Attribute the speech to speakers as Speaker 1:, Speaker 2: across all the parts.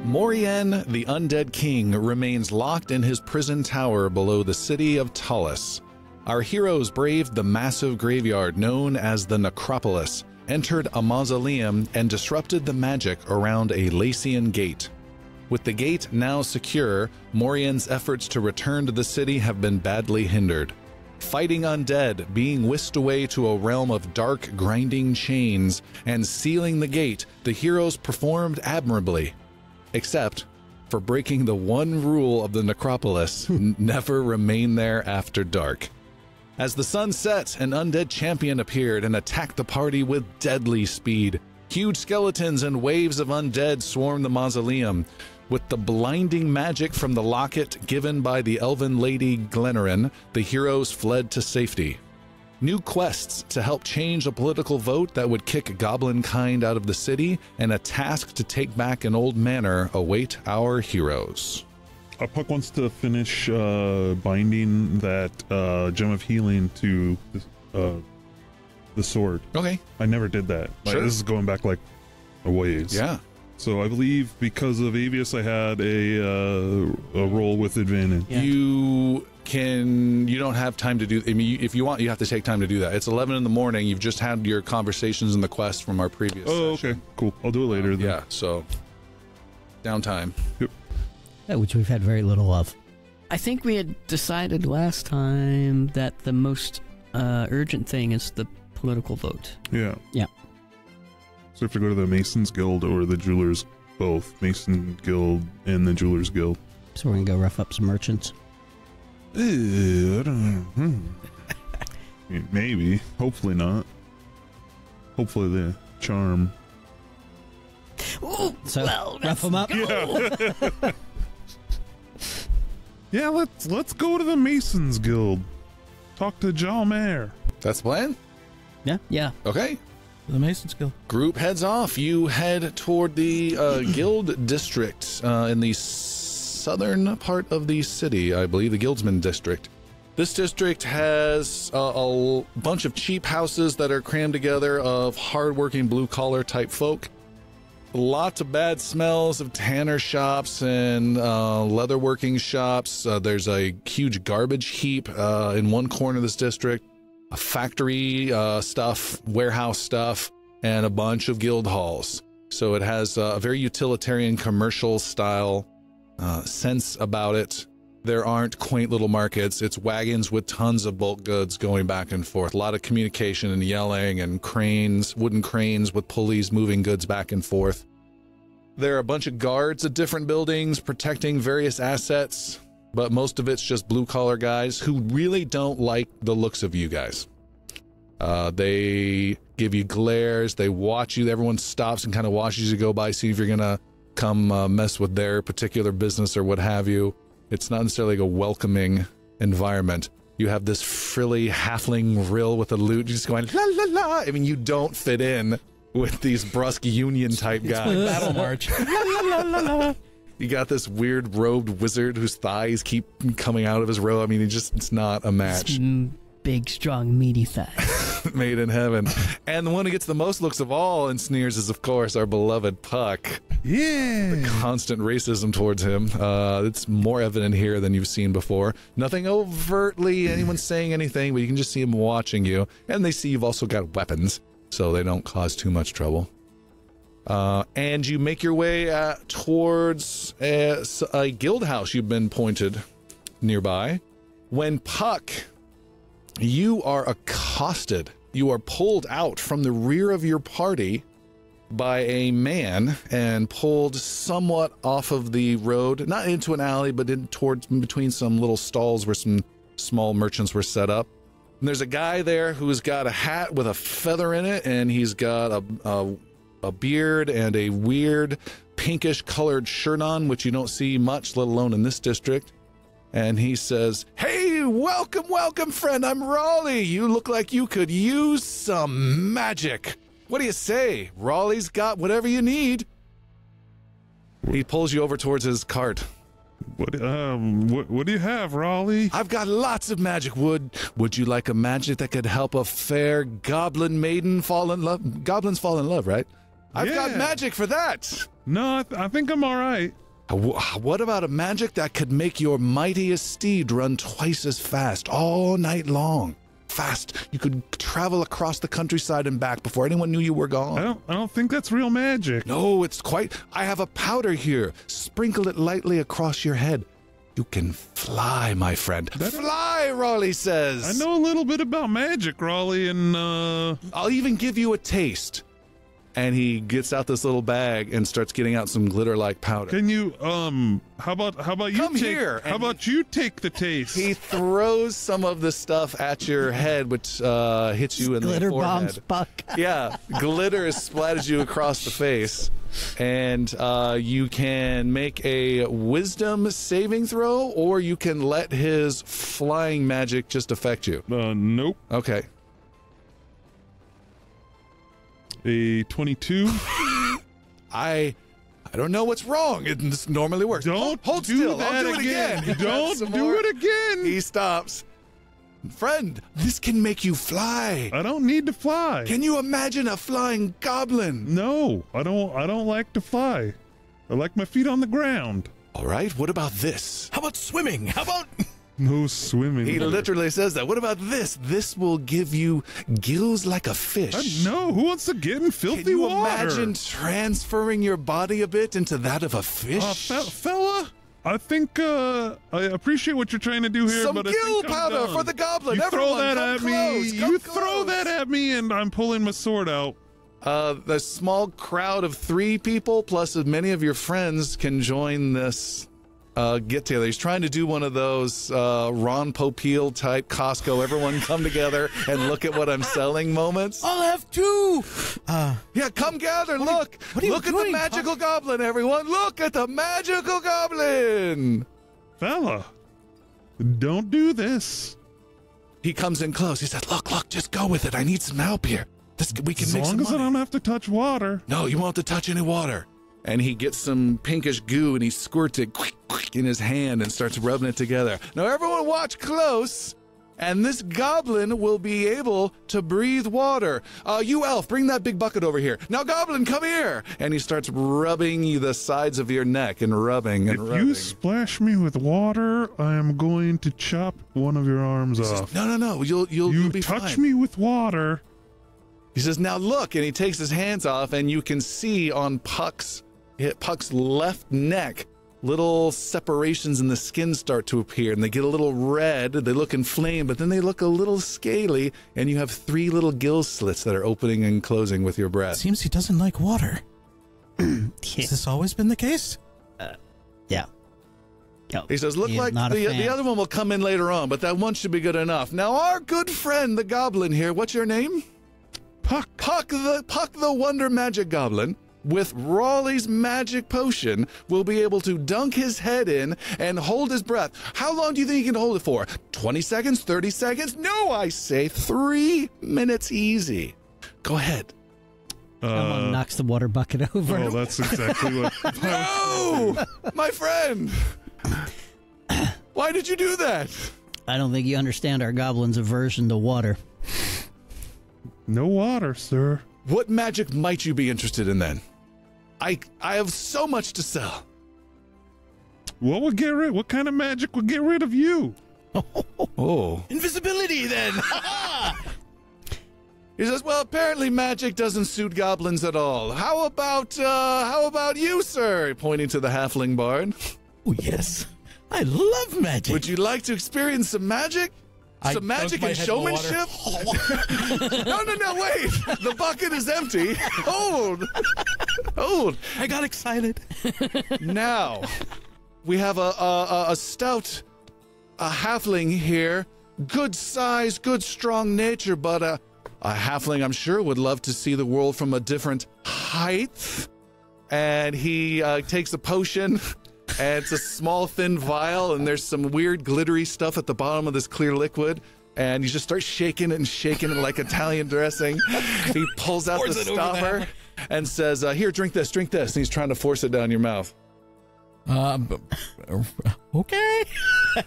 Speaker 1: Morien, the undead king, remains locked in his prison tower below the city of Talus. Our heroes braved the massive graveyard known as the Necropolis, entered a mausoleum, and disrupted the magic around a Lacian gate. With the gate now secure, Morien's efforts to return to the city have been badly hindered. Fighting undead, being whisked away to a realm of dark, grinding chains, and sealing the gate, the heroes performed admirably. Except for breaking the one rule of the Necropolis, never remain there after dark. As the sun set, an undead champion appeared and attacked the party with deadly speed. Huge skeletons and waves of undead swarmed the mausoleum. With the blinding magic from the locket given by the elven lady Glennerin, the heroes fled to safety. New quests to help change a political vote that would kick goblin kind out of the city, and a task to take back an old manor await our heroes.
Speaker 2: Puck wants to finish binding that gem of healing to the sword.
Speaker 1: Okay.
Speaker 2: I never did that.
Speaker 1: Sure.
Speaker 2: This is going back like a ways.
Speaker 1: Yeah.
Speaker 2: So I believe because of Avius, I had a roll with advantage.
Speaker 1: Yeah. You don't have time to do, I mean, if you want, you have to take time to do that. It's 11 in the morning. You've just had your conversations in the quest from our previous session.
Speaker 2: Okay, cool. I'll do it later then.
Speaker 1: Yeah, so downtime.
Speaker 2: Yep.
Speaker 3: Yeah, which we've had very little of.
Speaker 4: I think we had decided last time that the most urgent thing is the political vote.
Speaker 2: Yeah.
Speaker 3: Yeah.
Speaker 2: So we have to go to the Masons Guild or the Jewelers, both. Mason Guild and the Jewelers Guild.
Speaker 3: So we're going to go rough up some merchants.
Speaker 2: I don't know. Maybe. Hopefully not. Hopefully the charm.
Speaker 4: Ooh,
Speaker 3: So
Speaker 4: well,
Speaker 3: rough them up.
Speaker 2: Yeah. Yeah, let's go to the Masons Guild. Talk to Jalmer.
Speaker 1: That's the plan?
Speaker 4: Yeah.
Speaker 1: Okay.
Speaker 5: The Masons Guild.
Speaker 1: Group heads off. You head toward the guild district in the southern part of the city, I believe, the Guildsman district. This district has a bunch of cheap houses that are crammed together of hardworking blue-collar type folk. Lots of bad smells of tanner shops and leatherworking shops. There's a huge garbage heap in one corner of this district. A factory stuff, warehouse stuff, and a bunch of guild halls. So it has a very utilitarian commercial style sense about it. There aren't quaint little markets. It's wagons with tons of bulk goods going back and forth. A lot of communication and yelling and cranes, wooden cranes with pulleys moving goods back and forth. There are a bunch of guards at different buildings protecting various assets, but most of it's just blue-collar guys who really don't like the looks of you guys. They give you glares. They watch you. Everyone stops and kind of watches you go by, see if you're going to come mess with their particular business or what have you. It's not necessarily like a welcoming environment. You have this frilly halfling rill with a lute just going la la la. I mean, you don't fit in with these brusque union type guys.
Speaker 5: Battle March.
Speaker 1: La la la la la. You got this weird robed wizard whose thighs keep coming out of his robe. I mean, it's not a match.
Speaker 4: Big, strong, meaty thighs.
Speaker 1: Made in heaven. And the one who gets the most looks of all and sneers is, of course, our beloved Puck.
Speaker 2: Yeah.
Speaker 1: The constant racism towards him. It's more evident here than you've seen before. Nothing overtly anyone saying anything, but you can just see him watching you. And they see you've also got weapons, so they don't cause too much trouble. And you make your way towards a guild house you've been pointed nearby. When Puck, you are accosted. You are pulled out from the rear of your party by a man and pulled somewhat off of the road, not into an alley, but towards between some little stalls where some small merchants were set up. And there's a guy there who's got a hat with a feather in it, and he's got a beard and a weird pinkish colored shirt on, which you don't see much, let alone in this district. And he says, "Hey, welcome, friend. I'm Raleigh. You look like you could use some magic. What do you say? Raleigh's got whatever you need." He pulls you over towards his cart.
Speaker 2: What do you have, Raleigh?
Speaker 1: "I've got lots of magic. Would you like a magic that could help a fair goblin maiden fall in love? Goblins fall in love, right?" I've got
Speaker 2: Yeah.
Speaker 1: magic for that.
Speaker 2: No, I think I'm all right.
Speaker 1: What about a magic that could make your mightiest steed run twice as fast all night long? Fast. You could travel across the countryside and back before anyone knew you were gone.
Speaker 2: I don't think that's real magic.
Speaker 1: No, it's quite. I have a powder here. Sprinkle it lightly across your head. You can fly, my friend. Fly, Raleigh says.
Speaker 2: I know a little bit about magic, Raleigh, and
Speaker 1: I'll even give you a taste. And he gets out this little bag and starts getting out some glitter-like powder.
Speaker 2: can you how about you
Speaker 1: Come
Speaker 2: take,
Speaker 1: here,
Speaker 2: How
Speaker 1: and
Speaker 2: about you take the taste?
Speaker 1: He throws some of the stuff at your head, which hits you in
Speaker 3: Glitter
Speaker 1: the forehead.
Speaker 3: bombs, Buck.
Speaker 1: Yeah, glitter splatters you across the face. And you can make a wisdom saving throw, or you can let his flying magic just affect you.
Speaker 2: Nope.
Speaker 1: Okay.
Speaker 2: A 22.
Speaker 1: I don't know what's wrong. This normally works.
Speaker 2: Don't
Speaker 1: hold
Speaker 2: do
Speaker 1: still.
Speaker 2: that
Speaker 1: I'll do
Speaker 2: again.
Speaker 1: it again.
Speaker 2: Don't
Speaker 1: Some
Speaker 2: do
Speaker 1: more.
Speaker 2: it again.
Speaker 1: He stops. Friend, this can make you fly.
Speaker 2: I don't need to fly.
Speaker 1: Can you imagine a flying goblin?
Speaker 2: No, I don't like to fly. I like my feet on the ground.
Speaker 1: All right, what about this?
Speaker 5: How about swimming? How about...
Speaker 2: No swimming.
Speaker 1: He literally says that. What about this? This will give you gills like a fish.
Speaker 2: No, who wants to get in filthy
Speaker 1: Can you
Speaker 2: water?
Speaker 1: imagine transferring your body a bit into that of a fish?
Speaker 2: Fella, I think I appreciate what you're trying to do here,
Speaker 1: Some
Speaker 2: but I
Speaker 1: gill
Speaker 2: think I'm
Speaker 1: powder
Speaker 2: done.
Speaker 1: for the goblin.
Speaker 2: You
Speaker 1: Everyone,
Speaker 2: throw that
Speaker 1: come
Speaker 2: at
Speaker 1: close.
Speaker 2: me.
Speaker 1: Come
Speaker 2: You throw
Speaker 1: close.
Speaker 2: that at me, and I'm pulling my sword out.
Speaker 1: The small crowd of 3 people, plus as many of your friends, can join this get together. He's trying to do one of those Ron Popeil type Costco, everyone come together and look at what I'm selling moments.
Speaker 5: I'll have 2!
Speaker 1: Yeah, come gather. Look.
Speaker 5: what are you
Speaker 1: Look at the
Speaker 5: doing,
Speaker 1: magical goblin, everyone. Look at the magical goblin.
Speaker 2: Fella, don't do this.
Speaker 1: He comes in close. He says, look, just go with it. I need some help here. We can
Speaker 2: As
Speaker 1: make some
Speaker 2: long as I
Speaker 1: money.
Speaker 2: don't have to touch water.
Speaker 1: No, you won't have to touch any water. And he gets some pinkish goo and he squirts it in his hand and starts rubbing it together. Now, everyone watch close. And this goblin will be able to breathe water. You elf, bring that big bucket over here. Now, goblin, come here. And he starts rubbing the sides of your neck and rubbing and
Speaker 2: If
Speaker 1: rubbing.
Speaker 2: you splash me with water, I am going to chop one of your arms off.
Speaker 1: No. You'll be
Speaker 2: touch
Speaker 1: fine.
Speaker 2: me with water.
Speaker 1: He says, now look, and he takes his hands off, and you can see on Puck's left neck, little separations in the skin start to appear, and they get a little red, they look inflamed, but then they look a little scaly, and you have 3 little gill slits that are opening and closing with your breath.
Speaker 5: Seems he doesn't like water. Has this always been the case?
Speaker 3: Yeah. Yo,
Speaker 1: He says, look
Speaker 3: he is
Speaker 1: like
Speaker 3: not a
Speaker 1: the
Speaker 3: fan.
Speaker 1: other one will come in later on, but that one should be good enough. Now, our good friend, the goblin here, what's your name?
Speaker 2: Puck.
Speaker 1: Puck the Wonder Magic Goblin, with Raleigh's magic potion, will be able to dunk his head in and hold his breath. How long do you think he can hold it for? 20 seconds? 30 seconds? No, I say 3 minutes easy. Go ahead.
Speaker 3: Someone knocks the water bucket over.
Speaker 2: Oh, that's exactly what.
Speaker 1: No! My friend! Why did you do that?
Speaker 3: I don't think you understand our goblin's aversion to water.
Speaker 2: No water, sir.
Speaker 1: What magic might you be interested in then? I have so much to sell.
Speaker 2: What kind of magic would get rid of you?
Speaker 1: Oh.
Speaker 5: Invisibility, then!
Speaker 1: He says, well, apparently magic doesn't suit goblins at all. How about you, sir? Pointing to the halfling bard.
Speaker 5: Oh, yes. I love magic.
Speaker 1: Would you like to experience some magic? Some magic and showmanship? No, wait. The bucket is empty. Hold.
Speaker 5: I got excited.
Speaker 1: Now, we have a stout halfling here. Good size, good strong nature, but a halfling, I'm sure, would love to see the world from a different height. And he takes a potion, and it's a small, thin vial, and there's some weird glittery stuff at the bottom of this clear liquid. And you just start shaking it like Italian dressing. He pulls out the
Speaker 5: Pours it over
Speaker 1: stopper and says, here, drink this. And he's trying to force it down your mouth.
Speaker 5: Okay.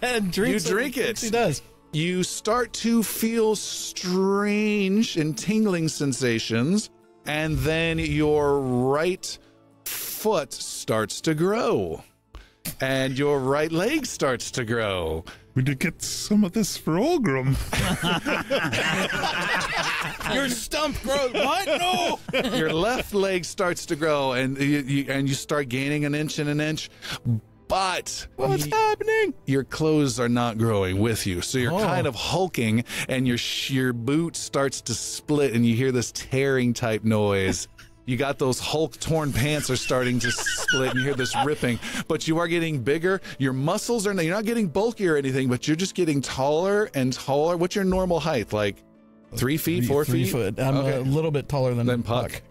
Speaker 1: You drink it.
Speaker 5: He does.
Speaker 1: You start to feel strange and tingling sensations and then your right foot starts to grow, and your right leg starts to grow.
Speaker 2: We did get some of this for Olgrim.
Speaker 5: Your stump grows. What? No.
Speaker 1: Your left leg starts to grow, and you start gaining an inch and an inch. But
Speaker 5: What's happening?
Speaker 1: your clothes are not growing with you, so you're kind of hulking, and your boot starts to split, and you hear this tearing type noise. You got those Hulk torn pants are starting to split, and you hear this ripping. But you are getting bigger. Your muscles are you're not getting bulkier or anything, but you're just getting taller and taller. What's your normal height? Like 3 feet, 4
Speaker 5: 3
Speaker 1: feet?
Speaker 5: foot. I'm a little bit taller than
Speaker 1: Puck.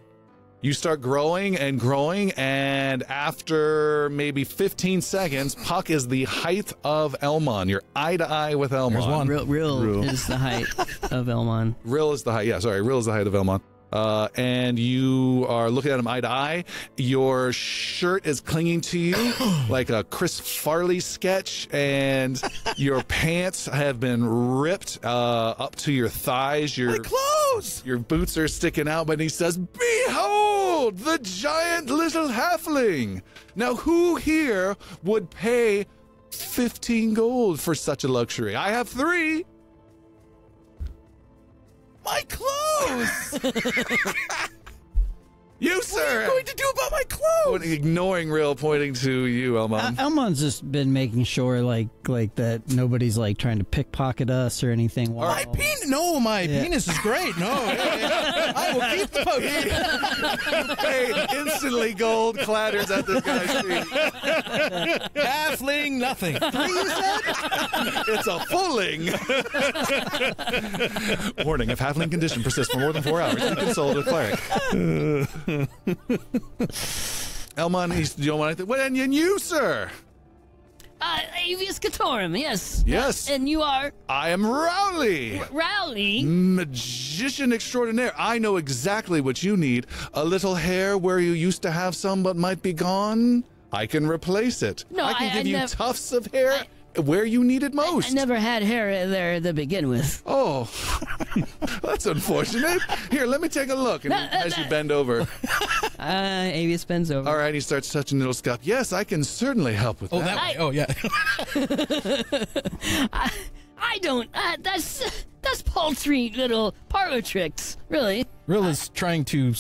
Speaker 1: You start growing, and after maybe 15 seconds, Puck is the height of Elmon. You're eye to eye with Elmon.
Speaker 5: There's one.
Speaker 4: Rill is the height of Elmon.
Speaker 1: Rill is the height. Yeah, sorry. Rill is the height of Elmon. And you are looking at him eye to eye. Your shirt is clinging to you like a Chris Farley sketch, and your pants have been ripped up to your thighs.
Speaker 5: My clothes!
Speaker 1: Your boots are sticking out, but he says, "Behold, the giant little halfling. Now, who here would pay 15 gold for such a luxury? I have 3.
Speaker 5: My clothes!
Speaker 1: You, sir!
Speaker 5: What are you going to do about my clothes?
Speaker 1: Ignoring Rill, pointing to you, Elmon.
Speaker 3: Elmon's just been making sure, like that nobody's like trying to pickpocket us or anything.
Speaker 5: My penis? No, my penis is great. No, I will keep the potion.
Speaker 1: Hey, instantly gold clatters at this guy's feet.
Speaker 5: Halfling, nothing. 3, you said?
Speaker 1: It's a fulling. Warning: if halfling condition persists for more than 4 hours, you consult a cleric. Elmon, you don't want anything. What? And you, sir?
Speaker 6: Avius Catorum, yes.
Speaker 1: Yes.
Speaker 6: And you are?
Speaker 1: I am Rowley.
Speaker 6: Rowley?
Speaker 1: Magician extraordinaire. I know exactly what you need. A little hair where you used to have some but might be gone. I can replace it.
Speaker 6: No,
Speaker 1: I can give you
Speaker 6: never-
Speaker 1: tufts of hair where you need it most.
Speaker 6: I never had hair there to begin with.
Speaker 1: Oh, that's unfortunate. Here, let me take a look. And as you bend over.
Speaker 4: Avius bends over.
Speaker 1: All right, he starts touching little scalp. Yes, I can certainly help with
Speaker 5: Oh,
Speaker 1: that.
Speaker 5: that way. Oh, yeah.
Speaker 6: I don't. That's paltry little parlor tricks, really.
Speaker 5: Rill is trying to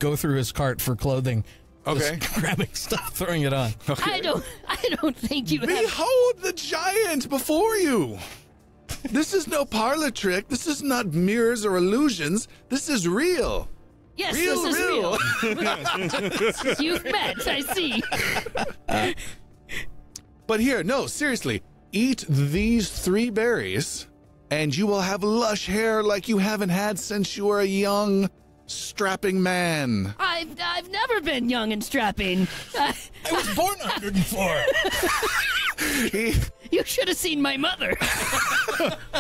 Speaker 5: go through his cart for clothing.
Speaker 1: Okay.
Speaker 5: Just grabbing stuff, throwing it on.
Speaker 1: Okay.
Speaker 6: I don't think you have.
Speaker 1: Behold the giant before you. This is no parlor trick. This is not mirrors or illusions. This is real.
Speaker 6: Yes,
Speaker 1: Real,
Speaker 6: this is
Speaker 1: real.
Speaker 6: real. You've met, I see.
Speaker 1: But here, no, seriously. Eat these 3 berries, and you will have lush hair like you haven't had since you were a young, strapping man.
Speaker 6: I've never been young and strapping.
Speaker 5: I was born 104.
Speaker 6: You should have seen my mother.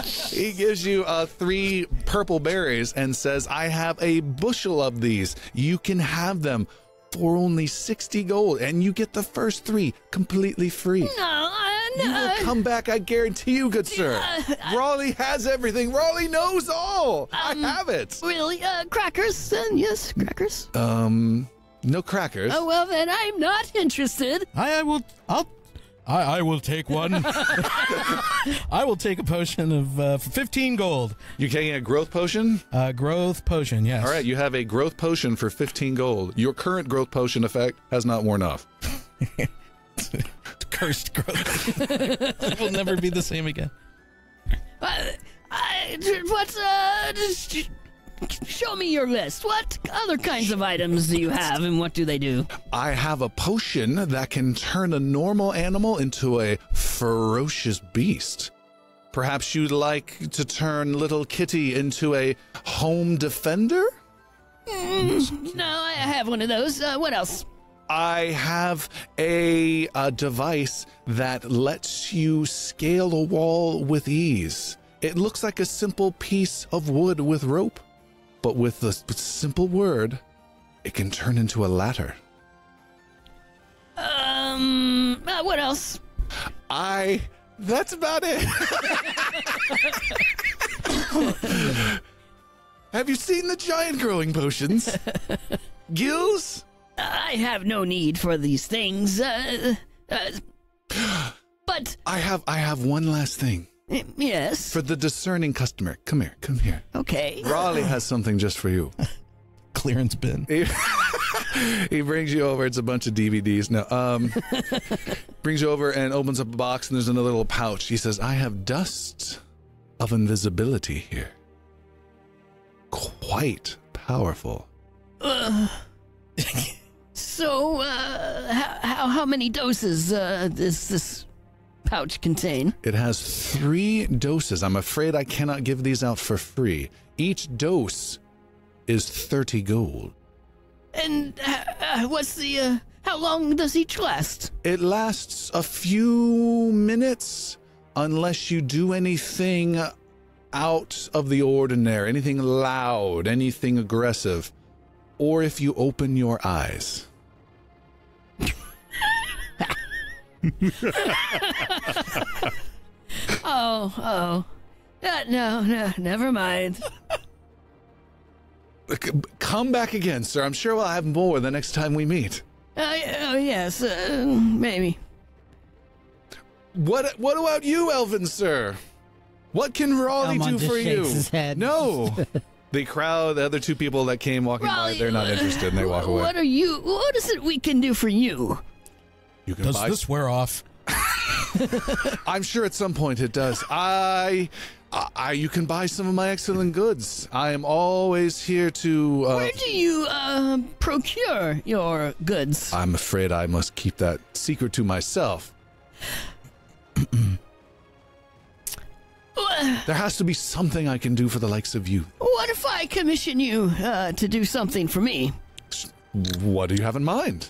Speaker 1: He gives you 3 purple berries and says, I have a bushel of these. You can have them for only 60 gold, and you get the first 3 completely free.
Speaker 6: No.
Speaker 1: You will come back, I guarantee you, good sir. Raleigh has everything. Raleigh knows all. I have it.
Speaker 6: Really? Crackers? Yes, crackers.
Speaker 1: No crackers.
Speaker 6: Oh, well, then I'm not interested.
Speaker 5: I will take one. I will take a potion of 15 gold.
Speaker 1: You're taking a growth potion?
Speaker 5: Growth potion, yes.
Speaker 1: All right, you have a growth potion for 15 gold. Your current growth potion effect has not worn off.
Speaker 5: Cursed growth. It will never be the same again.
Speaker 6: Show me your list. What other kinds of items do you have, and what do they do?
Speaker 1: I have a potion that can turn a normal animal into a ferocious beast. Perhaps you'd like to turn little Kitty into a home defender?
Speaker 6: No, I have one of those. What else?
Speaker 1: I have a device that lets you scale a wall with ease. It looks like a simple piece of wood with rope, but with the simple word, it can turn into a ladder.
Speaker 6: What else?
Speaker 1: That's about it. Have you seen the giant growing potions? Gills?
Speaker 6: I have no need for these things. But
Speaker 1: I have one last thing.
Speaker 6: Yes.
Speaker 1: For the discerning customer. Come here.
Speaker 6: Okay.
Speaker 1: Raleigh has something just for you.
Speaker 5: Clearance bin.
Speaker 1: He brings you over. It's a bunch of DVDs. No, brings you over and opens up a box, and there's another little pouch. He says, I have dust of invisibility here. Quite powerful.
Speaker 6: So, how many doses does this pouch contain?
Speaker 1: It has 3 doses. I'm afraid I cannot give these out for free. Each dose is 30 gold.
Speaker 6: And what's the, how long does each last?
Speaker 1: It lasts a few minutes unless you do anything out of the ordinary, anything loud, anything aggressive, or if you open your eyes.
Speaker 6: Oh. No, never mind.
Speaker 1: Come back again, sir. I'm sure we'll have more the next time we meet.
Speaker 6: Yes, maybe.
Speaker 1: What about you, Elvin, sir? What can Raleigh
Speaker 3: Elmon
Speaker 1: do
Speaker 3: just
Speaker 1: for
Speaker 3: shakes
Speaker 1: you?
Speaker 3: his head.
Speaker 1: No. The crowd, the other 2 people that came walking
Speaker 6: Raleigh,
Speaker 1: by, they're not interested and they walk away.
Speaker 6: What is it we can do for you?
Speaker 1: You can
Speaker 5: Does
Speaker 1: buy.
Speaker 5: this wear off?
Speaker 1: I'm sure at some point it does. You can buy some of my excellent goods. I am always here to.
Speaker 6: Where do you procure your goods?
Speaker 1: I'm afraid I must keep that secret to myself. There has to be something I can do for the likes of you.
Speaker 6: What if I commission you to do something for me?
Speaker 1: What do you have in mind?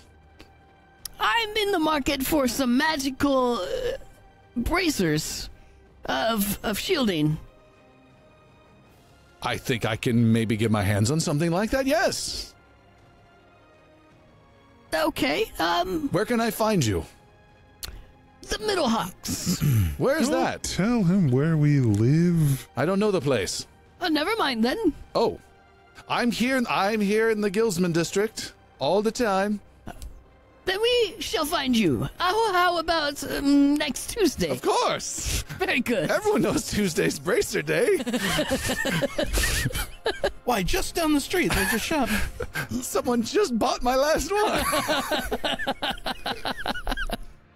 Speaker 6: I'm in the market for some magical bracers of shielding.
Speaker 1: I think I can maybe get my hands on something like that, yes.
Speaker 6: Okay,
Speaker 1: Where can I find you?
Speaker 6: the Middle Hawks.
Speaker 1: Where is
Speaker 2: Don't
Speaker 1: that?
Speaker 2: tell him where we live.
Speaker 1: I don't know the place.
Speaker 6: Oh, never mind then.
Speaker 1: Oh, I'm here in the Gilsman district all the time.
Speaker 6: Then we shall find you. How about next Tuesday?
Speaker 1: Of course.
Speaker 6: Very good.
Speaker 1: Everyone knows Tuesday's Bracer Day.
Speaker 5: Why, just down the street, there's a shop.
Speaker 1: Someone just bought my last one.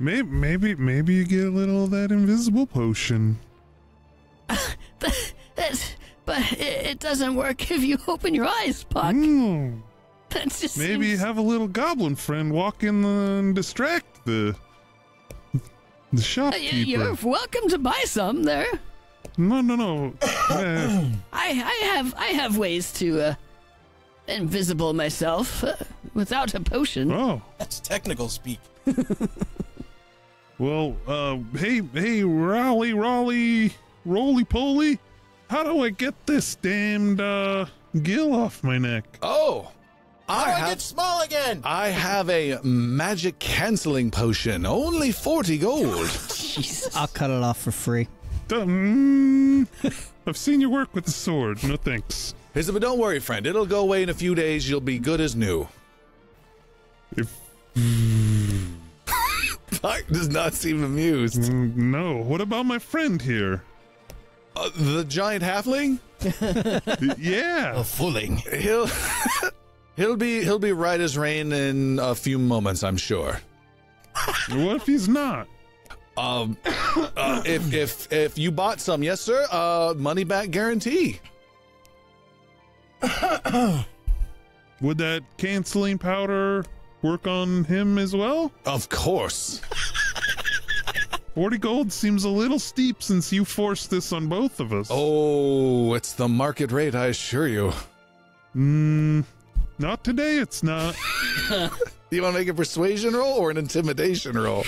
Speaker 2: Maybe you get a little of that invisible potion.
Speaker 6: But it doesn't work if you open your eyes, Puck. That just
Speaker 2: Maybe
Speaker 6: seems...
Speaker 2: have a little goblin friend walk in and distract the shopkeeper.
Speaker 6: You're welcome to buy some there.
Speaker 2: No.
Speaker 6: I have ways to invisible myself without a potion.
Speaker 2: Oh.
Speaker 5: That's technical speak.
Speaker 2: Well, hey, Raleigh, roly-poly, how do I get this damned, gill off my neck?
Speaker 1: Oh,
Speaker 5: I get small again.
Speaker 1: I have a magic canceling potion. Only 40 gold.
Speaker 6: Jesus.
Speaker 3: I'll cut it off for free.
Speaker 2: I've seen you work with the sword. No thanks.
Speaker 1: He said, but don't worry, friend. It'll go away in a few days. You'll be good as new. Puck does not seem amused.
Speaker 2: No. What about my friend here?
Speaker 1: The giant halfling?
Speaker 2: Yeah.
Speaker 5: A fooling.
Speaker 1: He'll be right as rain in a few moments, I'm sure.
Speaker 2: What if he's not?
Speaker 1: If you bought some, yes, sir. Money back guarantee.
Speaker 2: Would that canceling powder work on him as well?
Speaker 1: Of course.
Speaker 2: 40 gold seems a little steep since you forced this on both of us.
Speaker 1: Oh, it's the market rate, I assure you.
Speaker 2: Not today, it's not.
Speaker 1: Do you want to make a persuasion roll or an intimidation roll?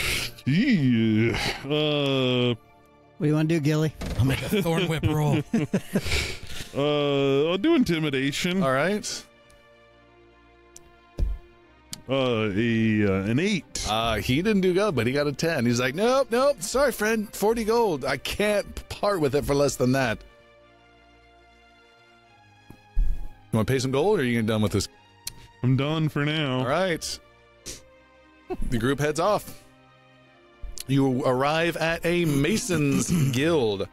Speaker 2: Yeah.
Speaker 3: What do you want to do, Gilly?
Speaker 5: I'll make a thorn whip roll.
Speaker 2: I'll do intimidation.
Speaker 1: All right.
Speaker 2: An 8.
Speaker 1: He didn't do good, but he got a 10. He's like, nope, sorry, friend, 40 gold. I can't part with it for less than that. You want to pay some gold, or are you getting done with this?
Speaker 2: I'm done for now.
Speaker 1: All right. The group heads off. You arrive at a Mason's Guild.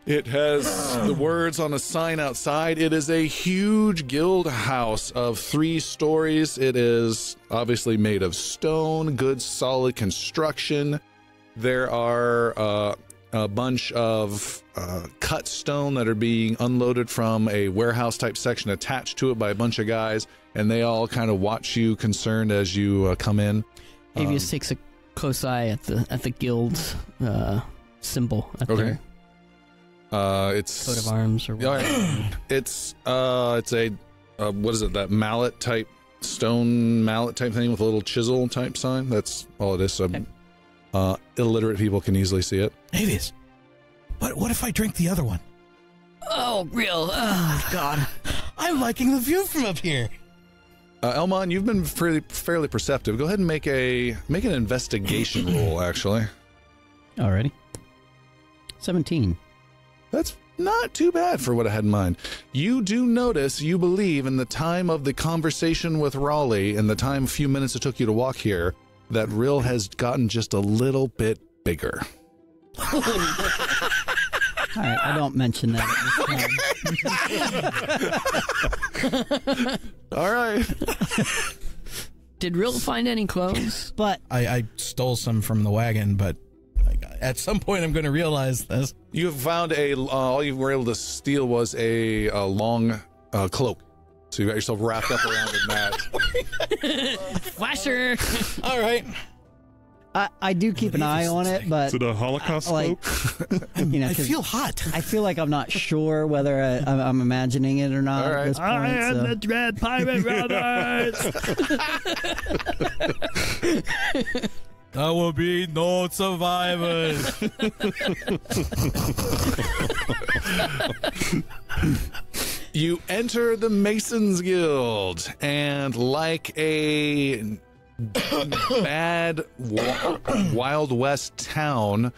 Speaker 1: It has the words on a sign outside. It is a huge guild house of 3 stories. It is obviously made of stone, good solid construction. There are a bunch of cut stone that are being unloaded from a warehouse type section attached to it by a bunch of guys, and they all kind of watch you concerned as you come in.
Speaker 4: Avius takes a close eye at the guild's symbol up there.
Speaker 1: It's
Speaker 4: coat of arms or whatever.
Speaker 1: It's a what is it, that mallet type, stone mallet type thing with a little chisel type sign. That's all it is. So illiterate people can easily see it.
Speaker 5: Avius, what if I drink the other one?
Speaker 6: Oh, real. Oh, God.
Speaker 5: I'm liking the view from up here.
Speaker 1: Elmon, you've been fairly perceptive. Go ahead and make an investigation roll, actually.
Speaker 3: Alrighty. 17.
Speaker 1: That's not too bad for what I had in mind. You do notice, you believe, in the time of the conversation with Raleigh and the time, a few minutes it took you to walk here, that Rill has gotten just a little bit bigger.
Speaker 3: All right, I don't mention that at this time.
Speaker 1: All right.
Speaker 4: Did Rill find any clothes?
Speaker 3: But
Speaker 5: I stole some from the wagon, but at some point I'm going to realize this.
Speaker 1: You have found all you were able to steal was a long cloak. So you got yourself wrapped up around in that.
Speaker 6: Flasher.
Speaker 5: All right.
Speaker 3: I do keep an eye on it, but
Speaker 2: Is it a Holocaust
Speaker 3: like,
Speaker 2: cloak?
Speaker 3: you know,
Speaker 5: I
Speaker 3: 'cause
Speaker 5: feel hot.
Speaker 3: I feel like I'm not sure whether I'm imagining it or not
Speaker 1: All
Speaker 3: at
Speaker 1: right.
Speaker 3: this point.
Speaker 6: I am
Speaker 3: so.
Speaker 6: the Dread Pirate Brothers.
Speaker 5: There will be no survivors.
Speaker 1: You enter the Masons Guild, and like a bad Wild West town,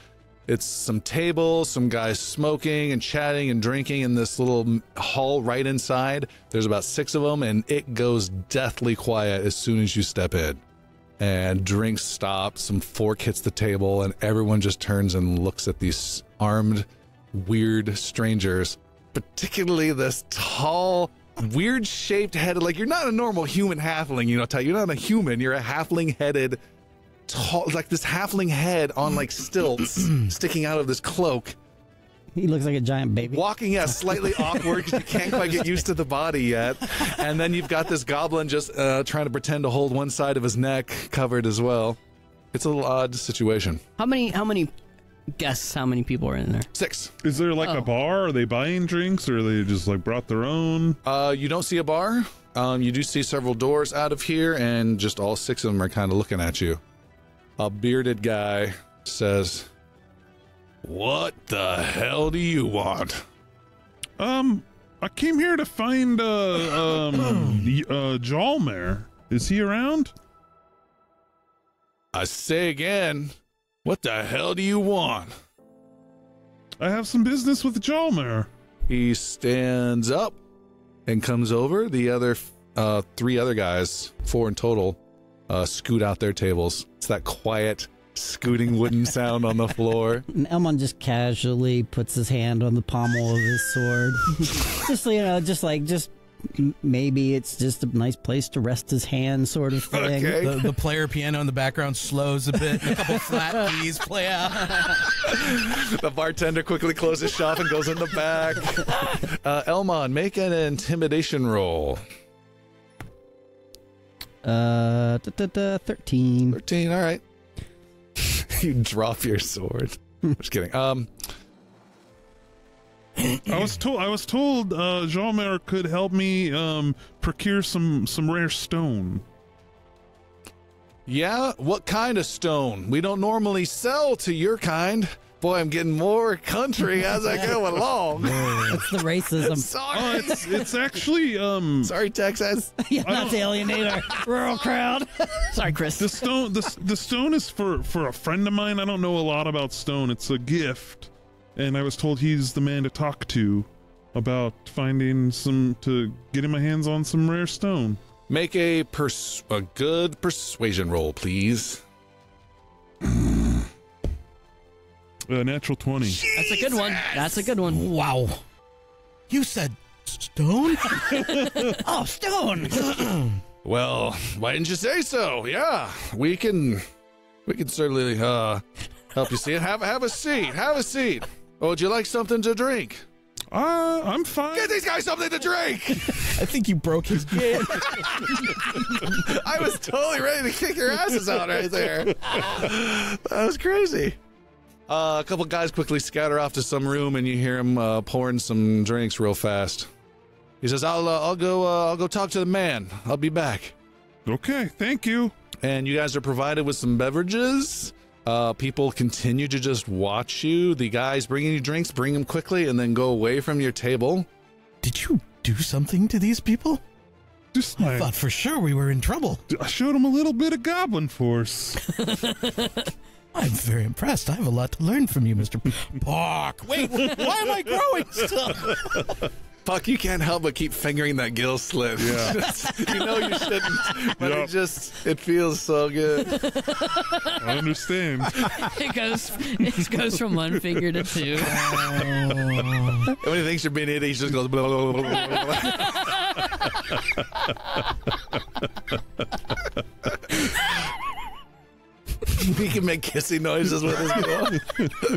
Speaker 1: it's some tables, some guys smoking and chatting and drinking in this little hall right inside. There's about 6 of them, and it goes deathly quiet as soon as you step in. And drinks stop, some fork hits the table, and everyone just turns and looks at these armed, weird strangers. Particularly this tall, weird-shaped head. Like, you're not a normal human halfling, you know, Ty. You're not a human. You're a halfling-headed, tall, like this halfling head on, like, stilts sticking out of this cloak.
Speaker 3: He looks like a giant baby.
Speaker 1: Walking, slightly awkward because you can't quite get used to the body yet. And then you've got this goblin just trying to pretend to hold one side of his neck covered as well. It's a little odd situation.
Speaker 4: How many guess how many people are in there?
Speaker 1: 6.
Speaker 2: Is there like a bar? Are they buying drinks, or they just like brought their own?
Speaker 1: You don't see a bar. You do see several doors out of here, and just all 6 of them are kind of looking at you. A bearded guy says, "What the hell do you want?"
Speaker 2: I came here to find Jalmer. Is he around?
Speaker 1: I say again, what the hell do you want?
Speaker 2: I have some business with Jalmer.
Speaker 1: He stands up and comes over. The other 3 other guys, 4 in total, scoot out their tables. It's that quiet scooting wooden sound on the floor.
Speaker 3: And Elmon just casually puts his hand on the pommel of his sword. Just, you know, maybe it's just a nice place to rest his hand sort of thing.
Speaker 1: Okay.
Speaker 5: The player piano in the background slows a bit. A couple flat keys play out.
Speaker 1: The bartender quickly closes shop and goes in the back. Elmon, make an intimidation roll.
Speaker 3: 13.
Speaker 1: 13, all right. You drop your sword. Just kidding.
Speaker 2: I was told Jalmer could help me procure some rare stone.
Speaker 1: Yeah, what kind of stone? We don't normally sell to your kind. Boy, I'm getting more country as I go along.
Speaker 3: That's the racism.
Speaker 1: Sorry.
Speaker 2: It's actually
Speaker 1: Sorry, Texas.
Speaker 3: Yeah, not to alienate our rural crowd.
Speaker 4: Sorry, Chris.
Speaker 2: the stone is for a friend of mine. I don't know a lot about stone. It's a gift, and I was told he's the man to talk to. about getting my hands on some rare stone.
Speaker 1: Make a good persuasion roll, please.
Speaker 2: Natural 20.
Speaker 4: That's a good one. That's a good one.
Speaker 5: Wow. You said stone?
Speaker 3: Oh, stone!
Speaker 1: Well, why didn't you say so? Yeah, we can certainly help you see it. Have a seat. Have a seat. Oh, would you like something to drink?
Speaker 2: I'm fine.
Speaker 1: Get these guys something to drink.
Speaker 5: I think you broke his game.
Speaker 1: I was totally ready to kick your asses out right there. That was crazy. A couple guys quickly scatter off to some room, and you hear him pouring some drinks real fast. He says, "I'll go talk to the man. I'll be back."
Speaker 2: Okay, thank you.
Speaker 1: And you guys are provided with some beverages. People continue to just watch you. The guys bringing you drinks, bring them quickly, and then go away from your table.
Speaker 5: Did you do something to these people? I thought for sure we were in trouble.
Speaker 2: I showed them a little bit of Goblin Force.
Speaker 5: I'm very impressed. I have a lot to learn from you, Mr. Park. Wait, why am I growing still?
Speaker 1: Fuck, you can't help but keep fingering that gill slit.
Speaker 2: Yeah.
Speaker 1: You know you shouldn't, but it feels so good.
Speaker 2: I understand.
Speaker 4: It goes from one finger to two.
Speaker 1: And when he thinks you're being idiot, he just goes blah, blah, blah, blah, blah. He can make kissing noises with his gill.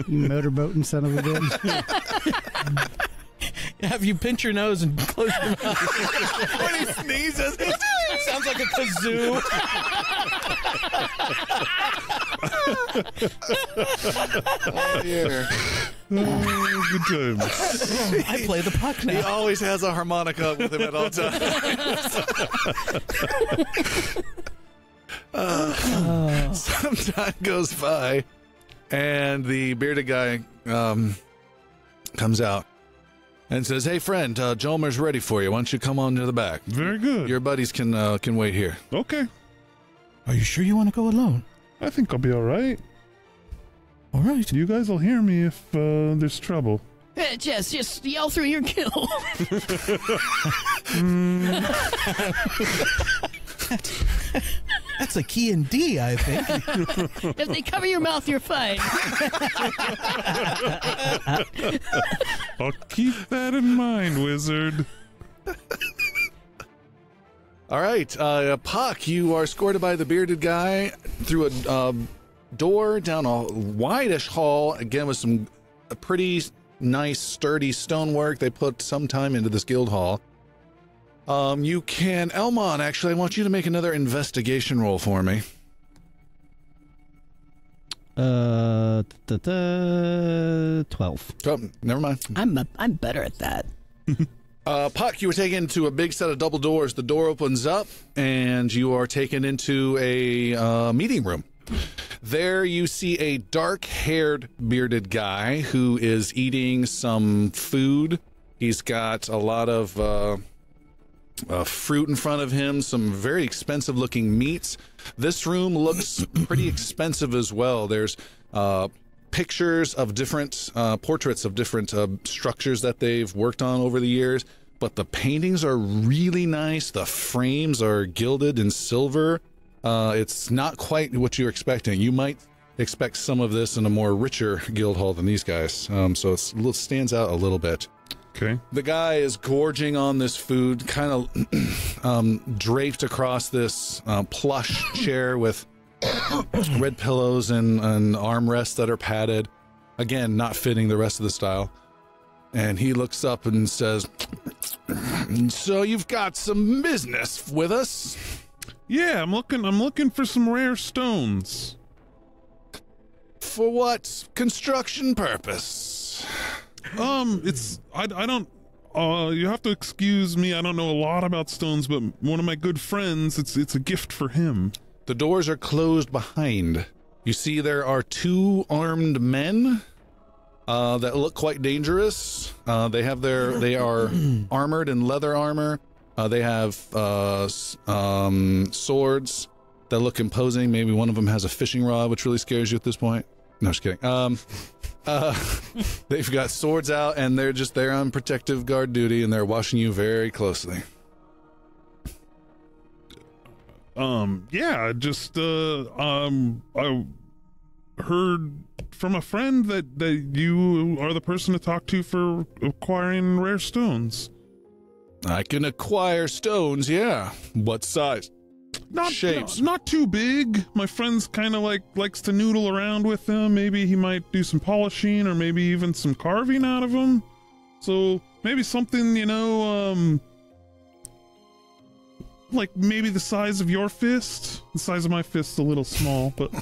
Speaker 3: You motorboating son of a bitch.
Speaker 5: Have you pinch your nose and close your mouth?
Speaker 1: When he sneezes,
Speaker 5: Sounds like a kazoo.
Speaker 1: oh, dear.
Speaker 2: Good times.
Speaker 5: I play the puck
Speaker 1: He
Speaker 5: now.
Speaker 1: always has a harmonica with him at all times. Some time goes by, and the bearded guy comes out and says, "Hey, friend, Jolmer's ready for you. Why don't you come on to the back?
Speaker 2: Very good.
Speaker 1: Your buddies can wait here."
Speaker 2: Okay.
Speaker 5: Are you sure you want to go alone?
Speaker 2: I think I'll be all right.
Speaker 5: All right.
Speaker 2: You guys will hear me if there's trouble.
Speaker 6: Jess, just yell through your kill.
Speaker 5: That's a key in D, I think.
Speaker 6: If they cover your mouth, you're fine.
Speaker 2: I'll keep that in mind, wizard.
Speaker 1: All right, Puck, you are escorted by the bearded guy through a door down a wide-ish hall, again with some pretty nice, sturdy stonework. They put some time into this guild hall. Elmon, actually, I want you to make another investigation roll for me.
Speaker 3: 12.
Speaker 1: Oh, never mind.
Speaker 6: I'm better at that.
Speaker 1: Puck, you were taken into a big set of double doors. The door opens up, and you are taken into a meeting room. There you see a dark-haired, bearded guy who is eating some food. He's got a lot of fruit in front of him, some very expensive-looking meats. This room looks pretty expensive as well. There's pictures of different portraits of different structures that they've worked on over the years, but the paintings are really nice. The frames are gilded in silver. It's not quite what you're expecting. You might expect some of this in a more richer guild hall than these guys, so it stands out a little bit.
Speaker 2: Okay.
Speaker 1: The guy is gorging on this food, kind of draped across this plush chair with red pillows and armrests that are padded. Again, not fitting the rest of the style. And he looks up and says, "So you've got some business with us?"
Speaker 2: Yeah, I'm looking for some rare stones.
Speaker 1: "For what construction purpose?"
Speaker 2: I don't, you have to excuse me, I don't know a lot about stones, but one of my good friends, it's a gift for him.
Speaker 1: The doors are closed behind. You see there are two armed men that look quite dangerous. They are armored in leather armor. They have swords that look imposing. Maybe one of them has a fishing rod, which really scares you at this point. No, just kidding. They've got swords out, and they're just there on protective guard duty, and they're watching you very closely.
Speaker 2: Yeah, just, I heard from a friend that you are the person to talk to for acquiring rare stones.
Speaker 1: I can acquire stones, yeah. What size? Shapes.
Speaker 2: Not too big. My friend's kind of likes to noodle around with them. Maybe he might do some polishing or maybe even some carving out of them. So maybe something, like maybe the size of your fist. The size of my fist's a little small, but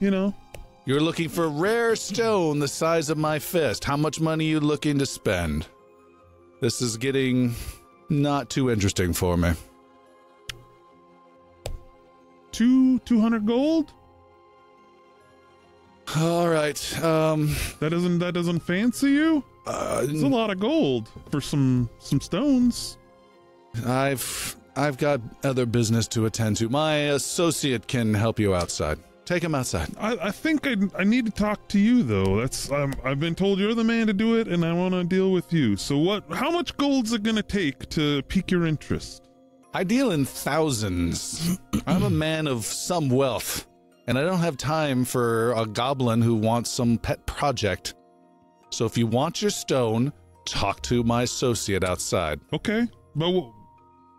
Speaker 1: You're looking for rare stone the size of my fist. How much money are you looking to spend? This is getting not too interesting for me.
Speaker 2: 200 gold?
Speaker 1: All right.
Speaker 2: That doesn't fancy you? It's a lot of gold for some stones.
Speaker 1: I've got other business to attend to. My associate can help you outside. Take him outside.
Speaker 2: I think I need to talk to you though. I've been told you're the man to do it, and I want to deal with you. So how much gold's it gonna take to pique your interest?
Speaker 1: I deal in thousands. I'm a man of some wealth, and I don't have time for a goblin who wants some pet project. So if you want your stone, talk to my associate outside.
Speaker 2: Okay, but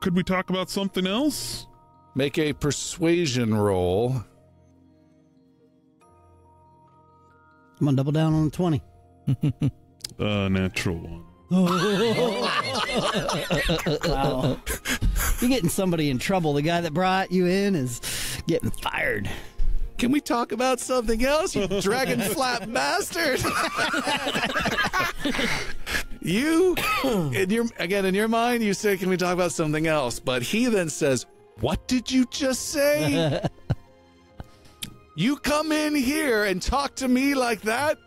Speaker 2: could we talk about something else?
Speaker 1: Make a persuasion roll.
Speaker 3: I'm gonna double down on the 20.
Speaker 2: Natural one.
Speaker 3: Wow. You're getting somebody in trouble. The guy that brought you in is getting fired.
Speaker 1: Can we talk about something else, you dragon flap bastard? You, in your mind, you say, can we talk about something else? But he then says, what did you just say? You come in here and talk to me like that?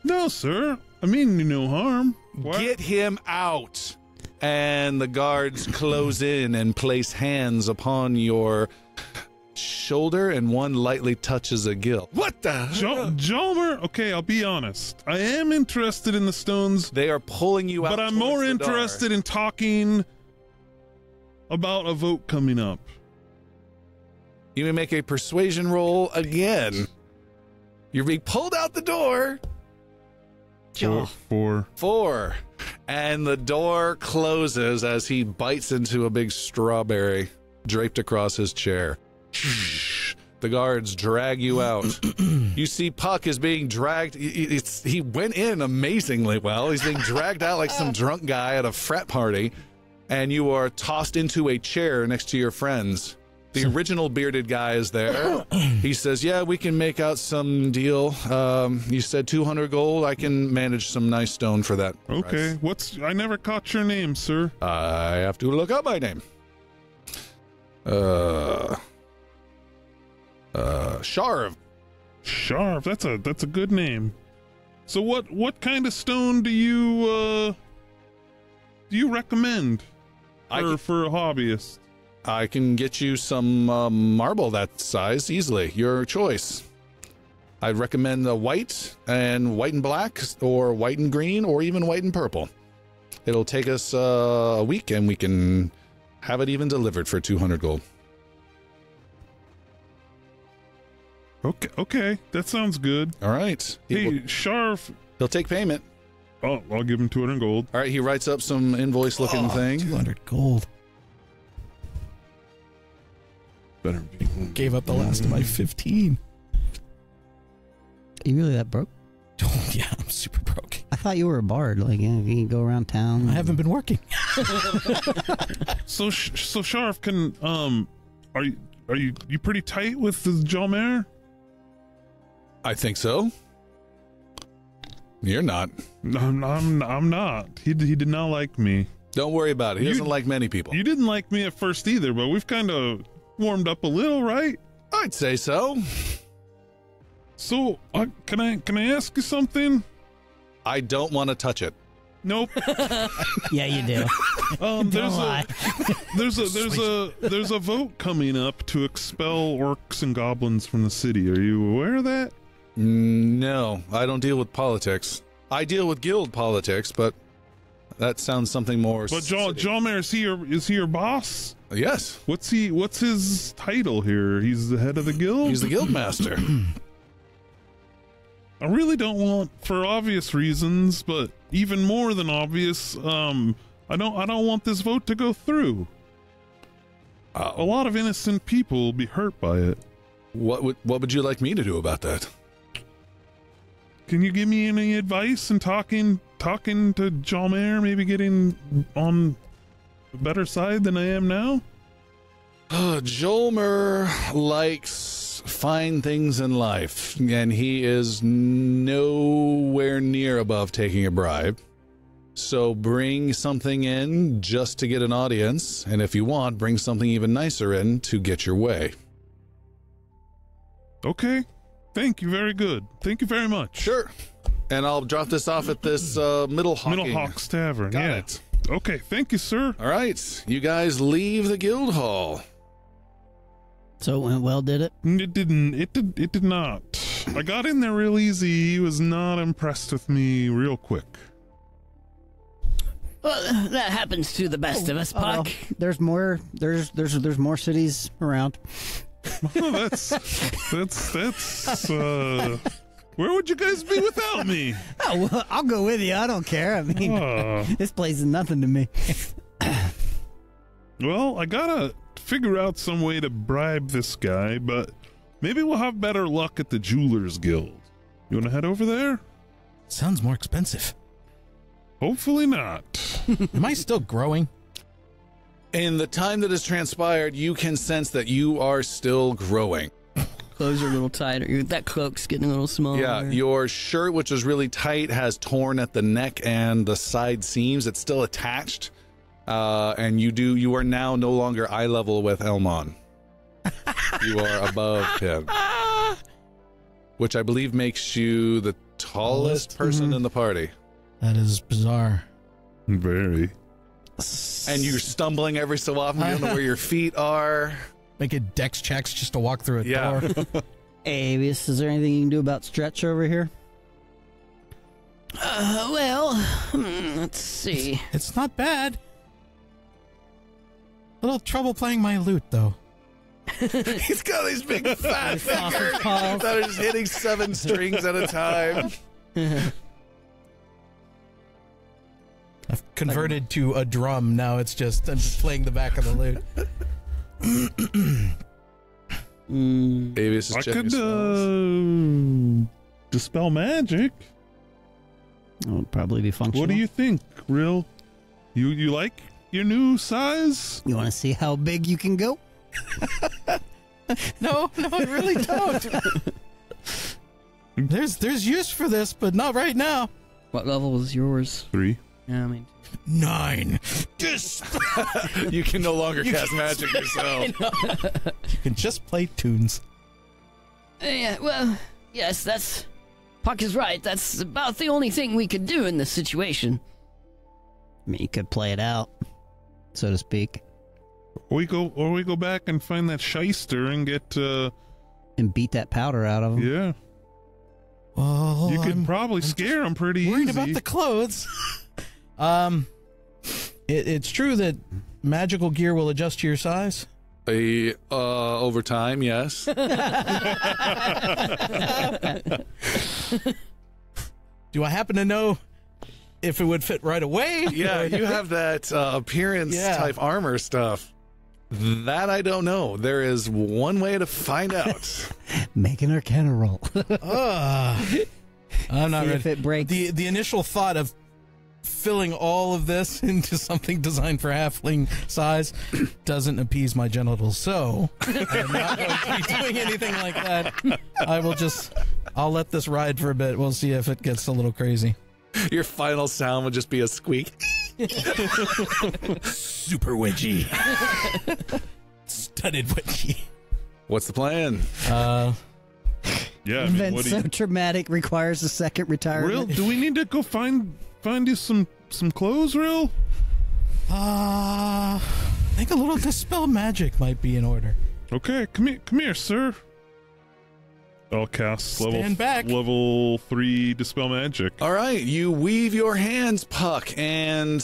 Speaker 2: No, sir. I mean you no harm. What?
Speaker 1: Get him out. And the guards close in and place hands upon your shoulder, and one lightly touches a gill. What the hell?
Speaker 2: Jalmer, okay, I'll be honest. I am interested in the stones.
Speaker 1: They are pulling you out.
Speaker 2: But I'm more interested in talking about a vote coming up.
Speaker 1: You may make a persuasion roll again. You're being pulled out the door. 4. And the door closes as he bites into a big strawberry draped across his chair. The guards drag you out. You see Puck is being dragged. He went in amazingly well. He's being dragged out like some drunk guy at a frat party. And you are tossed into a chair next to your friends. The original bearded guy is there. He says, yeah, we can make out some deal. You said 200 gold. I can manage some nice stone for that.
Speaker 2: Okay.
Speaker 1: Price.
Speaker 2: I never caught your name, sir.
Speaker 1: I have to look up my name. Sharv.
Speaker 2: Sharv, that's a good name. So what kind of stone do you recommend for a hobbyist?
Speaker 1: I can get you some marble that size easily. Your choice. I'd recommend the white and black, or white and green, or even white and purple. It'll take us a week, and we can have it even delivered for 200 gold.
Speaker 2: Okay, that sounds good.
Speaker 1: All right.
Speaker 2: Hey, Sharv.
Speaker 1: He'll take payment.
Speaker 2: Oh, I'll give him 200 gold.
Speaker 1: All right, he writes up some invoice-looking thing.
Speaker 5: 200 gold.
Speaker 2: Better be.
Speaker 5: Gave up the last of my 15.
Speaker 3: Are you really that broke?
Speaker 5: Oh, yeah, I'm super broke.
Speaker 3: I thought you were a bard. Like, you can go around town.
Speaker 5: I haven't been working.
Speaker 2: So Sharf, are you pretty tight with the Jalmer?
Speaker 1: I think so. You're not.
Speaker 2: I'm not. He did not like me.
Speaker 1: Don't worry about it. He doesn't like many people.
Speaker 2: You didn't like me at first either, but we've kind of warmed up a little, right?
Speaker 1: I'd say so.
Speaker 2: So, can I ask you something?
Speaker 1: I don't want to touch it.
Speaker 2: Nope.
Speaker 3: Yeah, you do.
Speaker 2: There's a vote coming up to expel orcs and goblins from the city. Are you aware of that?
Speaker 1: No, I don't deal with politics. I deal with guild politics, but that sounds something more.
Speaker 2: But Jalmer, is he your boss?
Speaker 1: Yes.
Speaker 2: What's his title here? He's the head of the guild?
Speaker 1: He's the guild master.
Speaker 2: I really don't want, for obvious reasons, but even more than obvious, I don't want this vote to go through. A lot of innocent people will be hurt by it.
Speaker 1: What would you like me to do about that?
Speaker 2: Can you give me any advice in talking to Jalmer, maybe getting on a better side than I am now?
Speaker 1: Jolmer likes fine things in life, and he is nowhere near above taking a bribe. So bring something in just to get an audience, and if you want, bring something even nicer in to get your way.
Speaker 2: Okay. Thank you. Very good. Thank you very much.
Speaker 1: Sure. And I'll drop this off at this Middle
Speaker 2: Hawks Tavern.
Speaker 1: Got
Speaker 2: yeah.
Speaker 1: it.
Speaker 2: Okay. Thank you, sir.
Speaker 1: All right. You guys leave the guild hall.
Speaker 3: So it went well, did it?
Speaker 2: It didn't. It did not. I got in there real easy. He was not impressed with me real quick.
Speaker 6: Well, that happens to the best of us, Puck.
Speaker 3: There's more. There's more cities around.
Speaker 2: Well, that's where would you guys be without me?
Speaker 3: Oh, well, I'll go with you. I don't care. I mean, this place is nothing to me.
Speaker 2: Well, I gotta figure out some way to bribe this guy, but maybe we'll have better luck at the Jewelers Guild. You want to head over there?
Speaker 5: Sounds more expensive.
Speaker 2: Hopefully not.
Speaker 5: Am I still growing?
Speaker 1: In the time that has transpired, you can sense that you are still growing.
Speaker 4: Clothes are a little tighter. That cloak's getting a little smaller.
Speaker 1: Yeah, your shirt, which was really tight, has torn at the neck and the side seams. It's still attached. And you are now no longer eye level with Elmon. You are above him. Which I believe makes you the tallest person in the party.
Speaker 5: That is bizarre.
Speaker 2: Very.
Speaker 1: And you're stumbling every so often. You don't know where your feet are.
Speaker 5: Making dex checks just to walk through a door.
Speaker 3: Avius, is there anything you can do about Stretch over here?
Speaker 6: Let's see.
Speaker 5: It's not bad. Little trouble playing my lute, though.
Speaker 1: He's got these big fat fingers that are just hitting 7 strings at a time.
Speaker 5: I've converted to a drum. Now I'm just playing the back of the lute.
Speaker 1: Avius is
Speaker 2: I
Speaker 1: checking
Speaker 2: could dispel magic.
Speaker 3: It would probably be functional.
Speaker 2: What do you think, Real? You like your new size?
Speaker 3: You want to see how big you can go?
Speaker 5: No, I really don't. There's use for this, but not right now.
Speaker 4: What level was yours?
Speaker 2: 3.
Speaker 4: Yeah, I mean
Speaker 5: 9.
Speaker 1: You can no longer cast magic yourself.
Speaker 5: You can just play tunes.
Speaker 6: Yeah, well, yes, Puck is right. That's about the only thing we could do in this situation.
Speaker 3: I mean, you could play it out, so to speak.
Speaker 2: Or we go back and find that shyster and get
Speaker 3: And beat that powder out of him.
Speaker 2: yeah.
Speaker 5: Well,
Speaker 2: You could probably scare him pretty
Speaker 5: worried
Speaker 2: easy.
Speaker 5: about the clothes. It's true that magical gear will adjust to your size.
Speaker 1: Over time, yes.
Speaker 5: Do I happen to know if it would fit right away?
Speaker 1: Yeah, you have that appearance type armor stuff. That I don't know. There is one way to find out.
Speaker 3: Make an Arcana roll.
Speaker 5: I'm not
Speaker 3: See
Speaker 5: ready.
Speaker 3: if it breaks.
Speaker 5: The initial thought of filling all of this into something designed for halfling size doesn't appease my genitals, so I'm not going to be doing anything like that. I'll let this ride for a bit. We'll see if it gets a little crazy.
Speaker 1: Your final sound would just be a squeak.
Speaker 5: Super wedgie. Studded wedgie.
Speaker 1: What's the plan?
Speaker 2: Yeah, I mean,
Speaker 3: Event
Speaker 2: what do
Speaker 3: so
Speaker 2: you...
Speaker 3: traumatic requires a second retirement.
Speaker 2: Real? Do we need to go find you some clothes, Real?
Speaker 5: I think a little dispel magic might be in order.
Speaker 2: Okay, come here, sir. I'll cast
Speaker 5: Stand back.
Speaker 2: level 3 Dispel Magic.
Speaker 1: All right, you weave your hands, Puck, and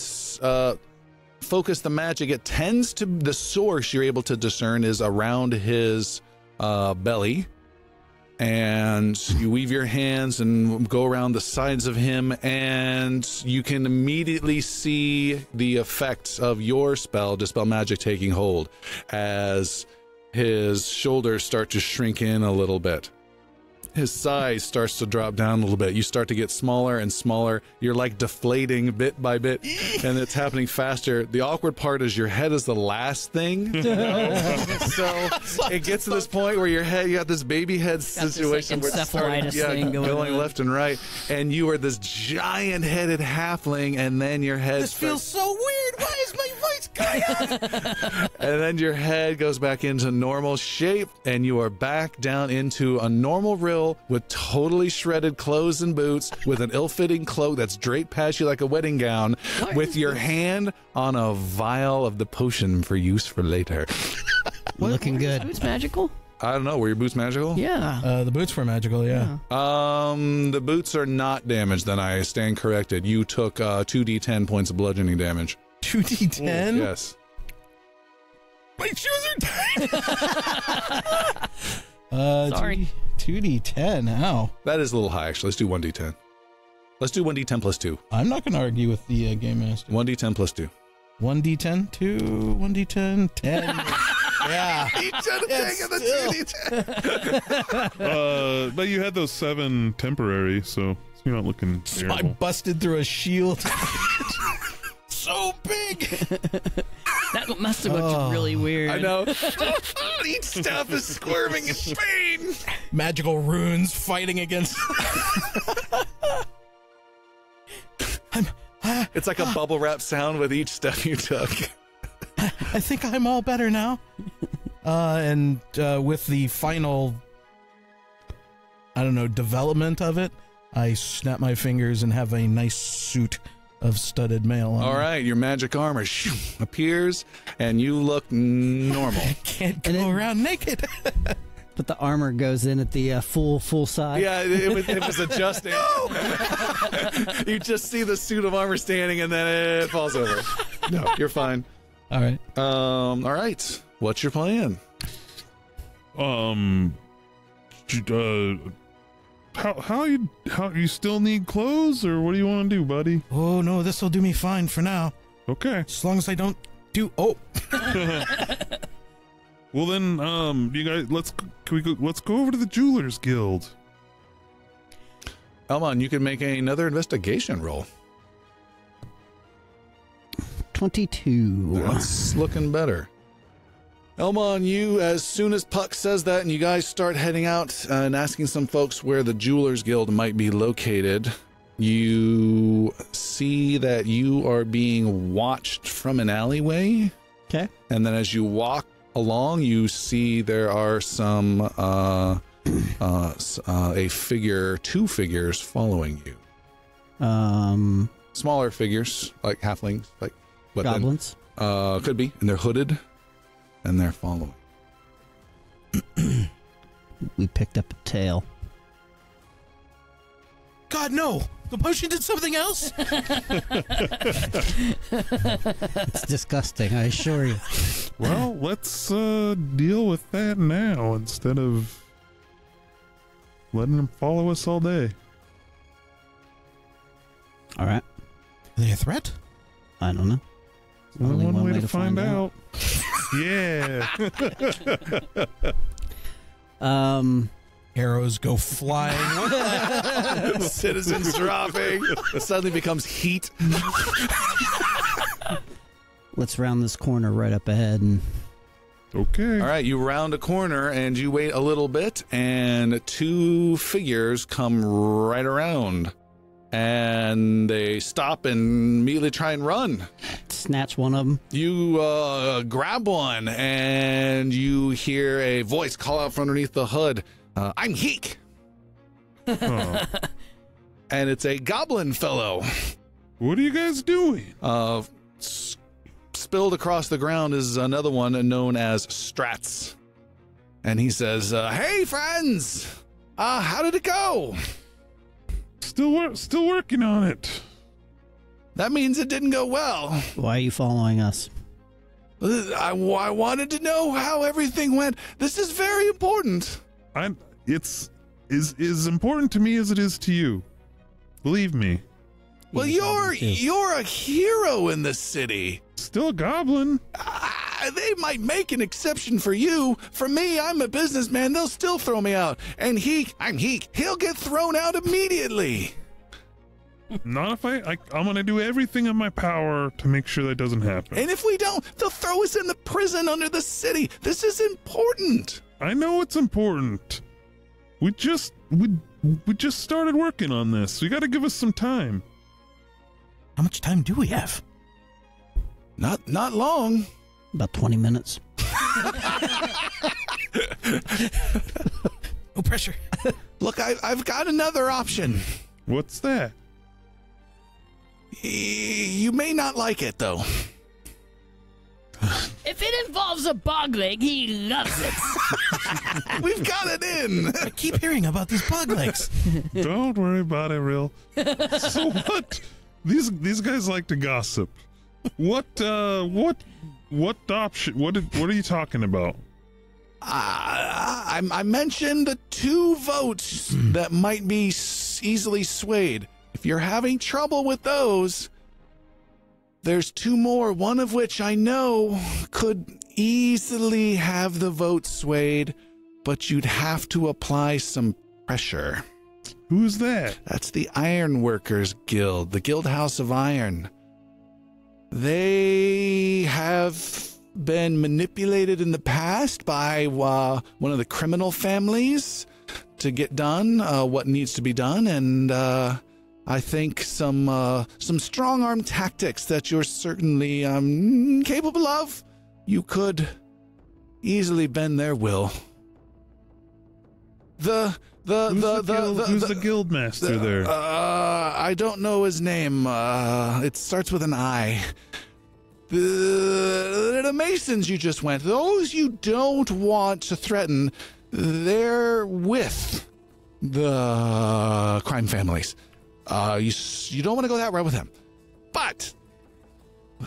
Speaker 1: focus the magic. It tends to, the source you're able to discern is around his belly. And you weave your hands and go around the sides of him, and you can immediately see the effects of your spell, Dispel Magic, taking hold as his shoulders start to shrink in a little bit. His size starts to drop down a little bit. You start to get smaller and smaller. You're like deflating bit by bit, and it's happening faster. The awkward part is your head is the last thing. So it gets to this point where your head, you got this baby head situation where it's starting, going left and right, and you are this giant-headed halfling, and then your head
Speaker 5: This feels so weird. Why is my voice going up?
Speaker 1: and then your head goes back into normal shape, and you are back down into a normal rill with totally shredded clothes and boots, with an ill-fitting cloak that's draped past you like a wedding gown, with your hand on a vial of the potion for use for later.
Speaker 3: Looking good.
Speaker 6: It's magical?
Speaker 1: I don't know. Were your boots magical?
Speaker 6: Yeah.
Speaker 5: The boots were magical, yeah.
Speaker 1: The boots are not damaged. Then I stand corrected. You took 2d10 points of bludgeoning damage.
Speaker 5: 2d10?
Speaker 1: Yes.
Speaker 5: My shoes are tight!
Speaker 6: Sorry.
Speaker 5: 2d10, ow.
Speaker 1: That is a little high, actually. Let's do 1d10. Let's do 1d10 plus 2.
Speaker 5: I'm not going to argue with the Game Master.
Speaker 1: 1d10 plus 2.
Speaker 5: 1d10, 2, 1d10, 10. Yeah.
Speaker 2: But you had those 7 temporary, so you're not looking
Speaker 5: So I
Speaker 2: terrible.
Speaker 5: busted through a shield. So big.
Speaker 6: That must have looked really weird.
Speaker 1: I know. Each stuff is squirming in pain.
Speaker 5: Magical runes fighting against.
Speaker 1: It's like a bubble wrap sound with each step you took.
Speaker 5: I think I'm all better now. And with the final, I don't know, development of it, I snap my fingers and have a nice suit of studded mail on.
Speaker 1: All right, your magic armor appears, and you look normal.
Speaker 5: Can't go around naked.
Speaker 3: But the armor goes in at the full size.
Speaker 1: Yeah, it was adjusting. You just see the suit of armor standing, and then it falls over. No, you're fine.
Speaker 5: All right.
Speaker 1: All right. What's your plan?
Speaker 2: How you still need clothes, or what do you want to do, buddy?
Speaker 5: Oh no, this will do me fine for now.
Speaker 2: Okay.
Speaker 5: As long as I don't do. Oh.
Speaker 2: Well then, you guys, let's go over to the Jewelers Guild.
Speaker 1: Elmon, you can make another investigation roll.
Speaker 3: 22.
Speaker 1: That's looking better. Elmon, you, as soon as Puck says that and you guys start heading out and asking some folks where the Jewelers Guild might be located, you see that you are being watched from an alleyway.
Speaker 3: Okay.
Speaker 1: And then as you walk along, you see there are some, two figures following you. Smaller figures, like halflings, like what?
Speaker 3: Goblins.
Speaker 1: Could be, and they're hooded. And they're following.
Speaker 3: We picked up a tail.
Speaker 5: God, no! The potion did something else?
Speaker 3: It's disgusting, I assure you.
Speaker 2: Well, let's deal with that now instead of letting them follow us all day.
Speaker 3: All right.
Speaker 5: Are they a threat?
Speaker 3: I don't know.
Speaker 2: Only one way to find out. Yeah.
Speaker 5: Arrows go flying.
Speaker 1: Citizens dropping. It suddenly becomes heat.
Speaker 3: Let's round this corner right up ahead and
Speaker 2: Okay.
Speaker 1: All right, you round a corner and you wait a little bit, and two figures come right around. And they stop and immediately try and run.
Speaker 3: snatch one of them.
Speaker 1: You grab one, and you hear a voice call out from underneath the hood. I'm Heek.
Speaker 2: Oh.
Speaker 1: And it's a goblin fellow.
Speaker 2: What are you guys doing?
Speaker 1: Spilled across the ground is another one known as Strats. And he says, hey, friends. How did it go?
Speaker 2: Still working on it.
Speaker 1: That means it didn't go well.
Speaker 3: Why are you following us?
Speaker 1: I wanted to know how everything went. This is very important.
Speaker 2: It's as important to me as it is to you. Believe me.
Speaker 1: Well, you're a hero in this city.
Speaker 2: Still a goblin.
Speaker 1: They might make an exception for you. For me, I'm a businessman. They'll still throw me out. And I'm Heek. He'll get thrown out immediately.
Speaker 2: Not if I'm going to do everything in my power to make sure that doesn't happen.
Speaker 1: And if we don't, they'll throw us in the prison under the city. This is important.
Speaker 2: I know it's important. We just started working on this. You got to give us some time.
Speaker 5: How much time do we have?
Speaker 1: Not long.
Speaker 3: About 20 minutes.
Speaker 5: No pressure.
Speaker 1: Look, I've got another option.
Speaker 2: What's that?
Speaker 1: You may not like it, though.
Speaker 6: If it involves a bogleg, he loves it.
Speaker 1: We've got it in.
Speaker 5: I keep hearing about these bug legs.
Speaker 2: Don't worry about it, Real. So what? These guys like to gossip. What option? What are you talking about?
Speaker 1: I mentioned the 2 votes that might be easily swayed. If you're having trouble with those, there's 2 more, one of which I know could easily have the vote swayed, but you'd have to apply some pressure.
Speaker 2: Who's that?
Speaker 1: That's the Ironworkers Guild, the Guild House of Iron. They have been manipulated in the past by one of the criminal families to get done what needs to be done, and I think some strong-arm tactics that you're certainly capable of, you could easily bend their will. Who's
Speaker 2: the guild master there?
Speaker 1: I don't know his name. It starts with an I. The Masons you just went, those you don't want to threaten, they're with the crime families. You don't want to go that route with them. But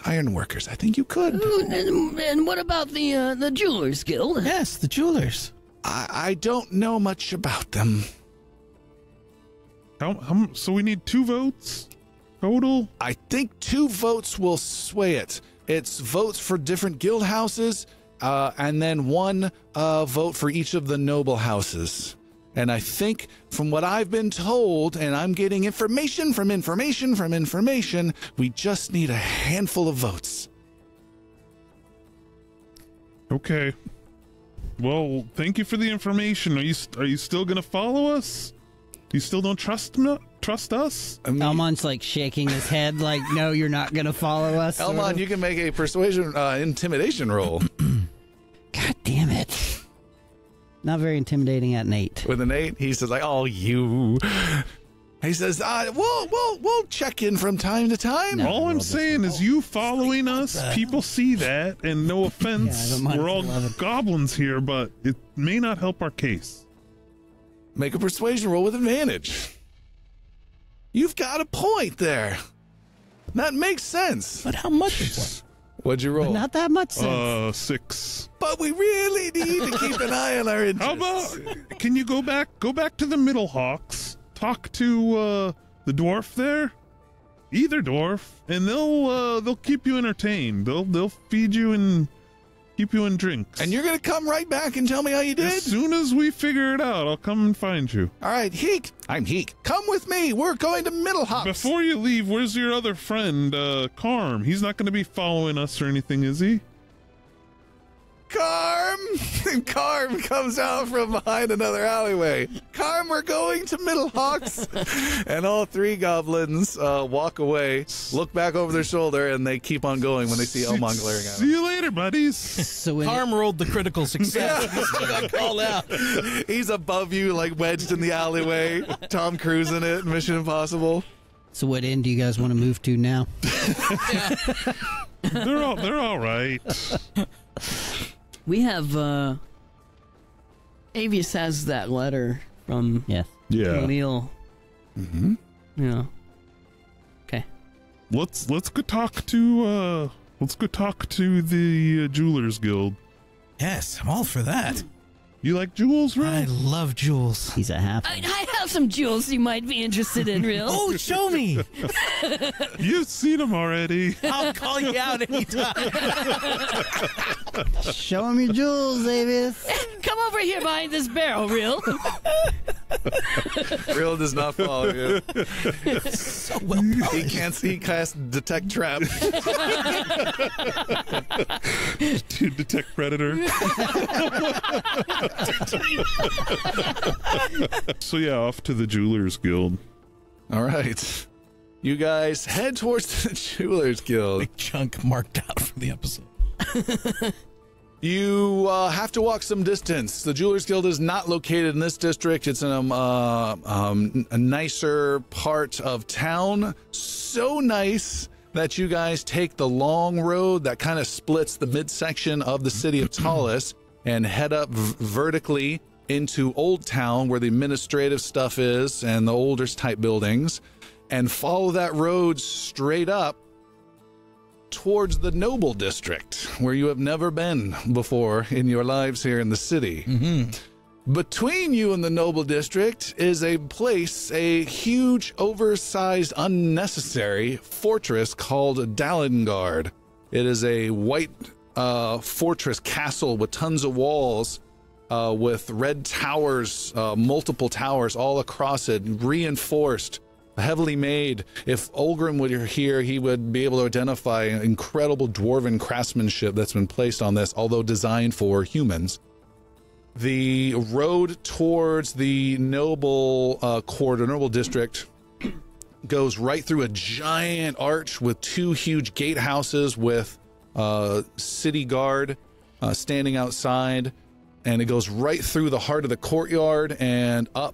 Speaker 1: Ironworkers, I think you could.
Speaker 6: And what about the Jewelers Guild?
Speaker 5: Yes, the jewelers.
Speaker 1: I don't know much about them.
Speaker 2: So we need 2 votes total?
Speaker 1: I think 2 votes will sway it. It's votes for different guild houses, and then 1 vote for each of the noble houses. And I think from what I've been told, and I'm getting information, we just need a handful of votes.
Speaker 2: Okay. Well, thank you for the information. Are you still going to follow us? You still don't trust us?
Speaker 1: I mean,
Speaker 3: Elmon's like shaking his head like, no, you're not going to follow us.
Speaker 1: Elmon, you can make a persuasion intimidation roll.
Speaker 3: God damn it. Not very intimidating at an 8.
Speaker 1: With an 8, he says, like, oh, you. He says, we'll check in from time to time.
Speaker 3: No.
Speaker 2: All I'm saying is you following us, people see that, and no offense,
Speaker 3: Yeah,
Speaker 2: we're all goblins here, but it may not help our case.
Speaker 1: Make a persuasion roll with advantage. You've got a point there. That makes sense.
Speaker 5: But how much is one?
Speaker 1: What'd you roll?
Speaker 3: But not that much sense.
Speaker 2: 6.
Speaker 1: But we really need to keep an eye on our interests.
Speaker 2: How about, can you go back to the Middle Hawks, talk to the dwarf there? Either dwarf, and they'll keep you entertained. They'll feed you and keep you in drinks.
Speaker 1: And you're going to come right back and tell me how you did?
Speaker 2: As soon as we figure it out, I'll come and find you.
Speaker 1: All right, Heek. I'm Heek. Come with me. We're going to Middle Hops.
Speaker 2: Before you leave, where's your other friend, Carm? He's not going to be following us or anything, is he?
Speaker 1: Carm! Carm comes out from behind another alleyway. Carm, we're going to Middle Hawks. And all 3 goblins walk away, look back over their shoulder, and they keep on going when they see Elmon glaring at them.
Speaker 2: See you later, buddies.
Speaker 3: So when
Speaker 5: Harm rolled the critical success. He got called out.
Speaker 1: He's above you, like wedged in the alleyway. Tom Cruise in it, Mission Impossible.
Speaker 3: So what inn do you guys want to move to now?
Speaker 2: They're all right.
Speaker 4: We have, Avius has that letter from
Speaker 3: Yes.
Speaker 2: Yeah.
Speaker 4: Maleel.
Speaker 1: Mm-hmm.
Speaker 4: Yeah. Okay.
Speaker 2: Let's go talk to the Jewelers Guild.
Speaker 5: Yes, I'm all for that.
Speaker 2: You like jewels,
Speaker 5: I
Speaker 2: right?
Speaker 5: love jewels.
Speaker 3: He's a half.
Speaker 6: I have some jewels you might be interested in, Real.
Speaker 5: Oh, show me.
Speaker 2: You've seen them already.
Speaker 5: I'll call you out anytime.
Speaker 3: Show him your jewels, Avius.
Speaker 6: Come over here behind this barrel, Real.
Speaker 1: Real does not follow you.
Speaker 5: So well
Speaker 1: He
Speaker 5: polished.
Speaker 1: can't see, cast detect trap.
Speaker 2: To detect predator. So yeah, off to the Jewelers Guild.
Speaker 1: All right. You guys head towards the Jewelers Guild.
Speaker 5: Big chunk marked out for the episode.
Speaker 1: You have to walk some distance. The Jewelers Guild is not located in this district. It's in a nicer part of town. So nice that you guys take the long road that kind of splits the midsection of the city of Tallis and head up vertically into Old Town, where the administrative stuff is and the older type buildings, and follow that road straight up towards the Noble District, where you have never been before in your lives here in the city.
Speaker 5: Mm-hmm.
Speaker 1: Between you and the Noble District is a place, a huge, oversized, unnecessary fortress called Dalengard. It is a white fortress castle with tons of walls, with red towers, multiple towers all across it, reinforced, heavily made. If Olgrim were here, he would be able to identify incredible dwarven craftsmanship that's been placed on this, although designed for humans. The road towards the Noble Quarter, Noble District, goes right through a giant arch with two huge gatehouses with city guard standing outside, and it goes right through the heart of the courtyard and up